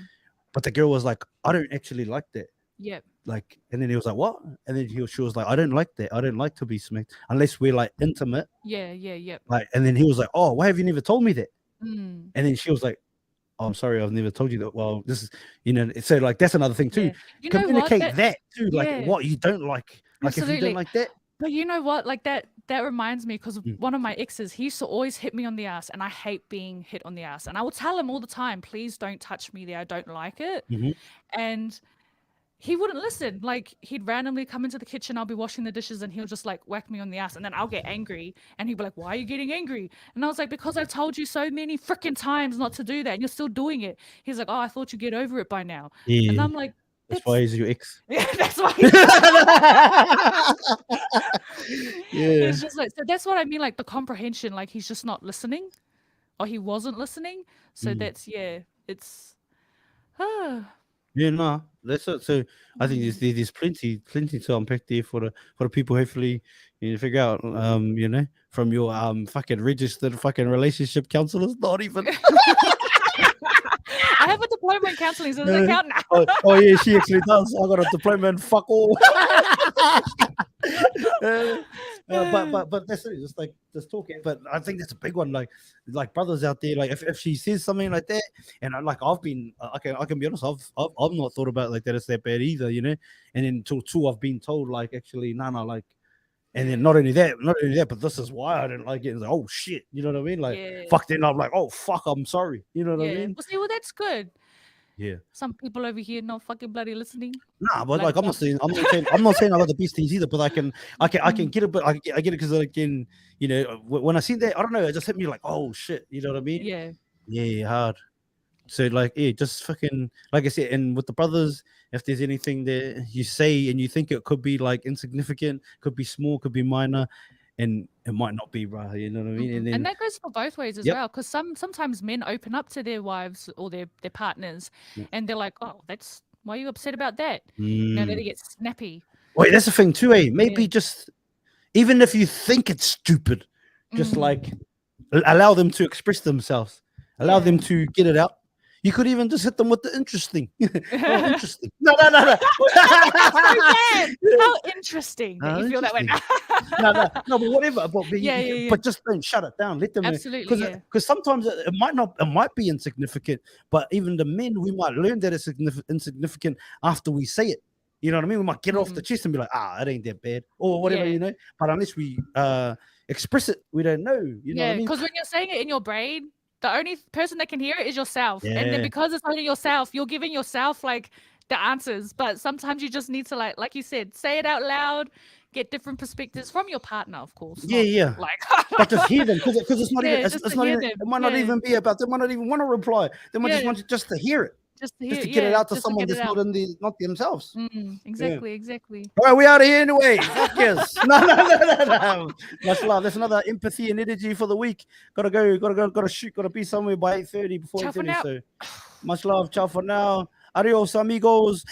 [SPEAKER 2] But the girl was like, I don't actually like that.
[SPEAKER 1] yep.
[SPEAKER 2] Like, and then he was like, what? And then she was like, I don't like that. I don't like to be smacked unless we're like intimate.
[SPEAKER 1] Yeah, yeah, yep.
[SPEAKER 2] Like, and then he was like, oh, why have you never told me that?
[SPEAKER 1] Mm,
[SPEAKER 2] And then she was like, oh, I'm sorry, I've never told you that. Well, this is, so like that's another thing too.
[SPEAKER 1] yeah. You know what?
[SPEAKER 2] Communicate that too, like
[SPEAKER 1] Yeah,
[SPEAKER 2] what you don't like. Like if you don't
[SPEAKER 1] absolutely.
[SPEAKER 2] like that,
[SPEAKER 1] But you know what? Like that reminds me because
[SPEAKER 2] mm,
[SPEAKER 1] one of my exes, he used to always hit me on the ass, and I hate being hit on the ass. And I will tell him all the time, please don't touch me there. I don't like it.
[SPEAKER 2] mhm.
[SPEAKER 1] And he wouldn't listen. Like he'd randomly come into the kitchen, I'll be washing the dishes, and he'll just like whack me on the ass, and then I'll get angry, and he'd be like, "Why are you getting angry?" And I was like, "Because I've told you so many freaking times not to do that, and you're still doing it." He's like, "Oh, I thought you'd get over it by now," and
[SPEAKER 2] Yeah,
[SPEAKER 1] I'm like,
[SPEAKER 2] that's why
[SPEAKER 1] "That's
[SPEAKER 2] he's your ex.
[SPEAKER 1] yeah, that's why."
[SPEAKER 2] Yeah.
[SPEAKER 1] It's just like so. That's what I mean. Like the comprehension. Like he's just not listening, or he wasn't listening. So
[SPEAKER 2] Mm.
[SPEAKER 1] that's yeah. It's ah.
[SPEAKER 2] Yeah, no, that's it. So I think
[SPEAKER 1] Mm.
[SPEAKER 2] there's plenty to unpack there for the people. Hopefully, you figure out, from your fucking registered fucking relationship counselors. Not even.
[SPEAKER 1] I have a diploma in counseling, so does that count now?
[SPEAKER 2] Oh yeah, she actually does. I got a diploma in fuck all. Uh, but that's it. Just talking. But I think that's a big one. Like brothers out there. Like if she says something like that, and I've been I can be honest. I've not thought about it like that. It's that bad either, you know. And then till two, I've been told like actually no, like. And then
[SPEAKER 1] Yeah.
[SPEAKER 2] not only that, but this is why I didn't like it. It's like, oh shit, you know what I mean? Like,
[SPEAKER 1] Yeah.
[SPEAKER 2] fuck. Then I'm like, oh fuck, I'm sorry. You know what I
[SPEAKER 1] Yeah.
[SPEAKER 2] mean?
[SPEAKER 1] Well, see, well, that's good.
[SPEAKER 2] Yeah.
[SPEAKER 1] Some people over here not fucking bloody listening.
[SPEAKER 2] Nah, but
[SPEAKER 1] Bloody
[SPEAKER 2] like I'm not
[SPEAKER 1] bastards.
[SPEAKER 2] saying I'm not saying I got the best things either, but I can
[SPEAKER 1] Mm.
[SPEAKER 2] get it, but I get it because again, when I see that, I don't know, it just hit me like, oh shit, you know what I mean?
[SPEAKER 1] Yeah.
[SPEAKER 2] Yeah, hard. So like, yeah, just fucking like I said, and with the brothers, if there's anything that you say and you think it could be like insignificant, could be small, could be minor, and it might not be, right? You know what I mean? And
[SPEAKER 1] And
[SPEAKER 2] then,
[SPEAKER 1] that goes for both ways as
[SPEAKER 2] yep.
[SPEAKER 1] well, because sometimes men open up to their wives or their partners, and they're like, "Oh, that's why are you upset about that?" They
[SPEAKER 2] Mm.
[SPEAKER 1] get snappy.
[SPEAKER 2] Wait, that's the thing too, eh?
[SPEAKER 1] Yeah.
[SPEAKER 2] Maybe just even if you think it's stupid, just
[SPEAKER 1] Mm.
[SPEAKER 2] like allow them to express themselves, allow them
[SPEAKER 1] Yeah.
[SPEAKER 2] to get it out. You could even just hit them with the interesting. Oh, interesting. No.
[SPEAKER 1] How interesting that you feel that way.
[SPEAKER 2] Interesting. No, but whatever.
[SPEAKER 1] Yeah.
[SPEAKER 2] But just don't shut it down. Let them,
[SPEAKER 1] Absolutely, yeah.
[SPEAKER 2] because sometimes it might be insignificant, but even the men, we might learn that it's insignificant after we say it. You know what I mean? We might get it off the chest and be like, it ain't that bad, or whatever,
[SPEAKER 1] Yeah.
[SPEAKER 2] But unless we express it, we don't know. You know what I
[SPEAKER 1] Yeah,
[SPEAKER 2] mean?
[SPEAKER 1] because when you're saying it in your brain, the only person that can hear it is yourself. And then
[SPEAKER 2] Yeah.
[SPEAKER 1] because it's only yourself, you're giving yourself like the answers. But sometimes you just need to like you said, say it out loud, get different perspectives from your partner, of course.
[SPEAKER 2] Yeah.
[SPEAKER 1] Not like
[SPEAKER 2] But just hear them because it's not even.
[SPEAKER 1] yeah, just
[SPEAKER 2] It's
[SPEAKER 1] to
[SPEAKER 2] not
[SPEAKER 1] hear
[SPEAKER 2] even.
[SPEAKER 1] them.
[SPEAKER 2] It might not
[SPEAKER 1] Yeah,
[SPEAKER 2] even be about. They might not even want to reply. They might just
[SPEAKER 1] yeah,
[SPEAKER 2] want you just to hear it,
[SPEAKER 1] just to
[SPEAKER 2] just
[SPEAKER 1] hear.
[SPEAKER 2] to get it
[SPEAKER 1] Yeah,
[SPEAKER 2] out to
[SPEAKER 1] just to
[SPEAKER 2] someone
[SPEAKER 1] get it
[SPEAKER 2] that's
[SPEAKER 1] out.
[SPEAKER 2] not themselves. Yeah.
[SPEAKER 1] Exactly.
[SPEAKER 2] All right, we out of here anyway. Fuck yes. No. Much love. That's another empathy and energy for the week. Gotta go. Gotta shoot. Gotta be somewhere by 8:30 before
[SPEAKER 1] Ciao for
[SPEAKER 2] 8:30.
[SPEAKER 1] now.
[SPEAKER 2] So much love. Ciao for now. Adios, amigos.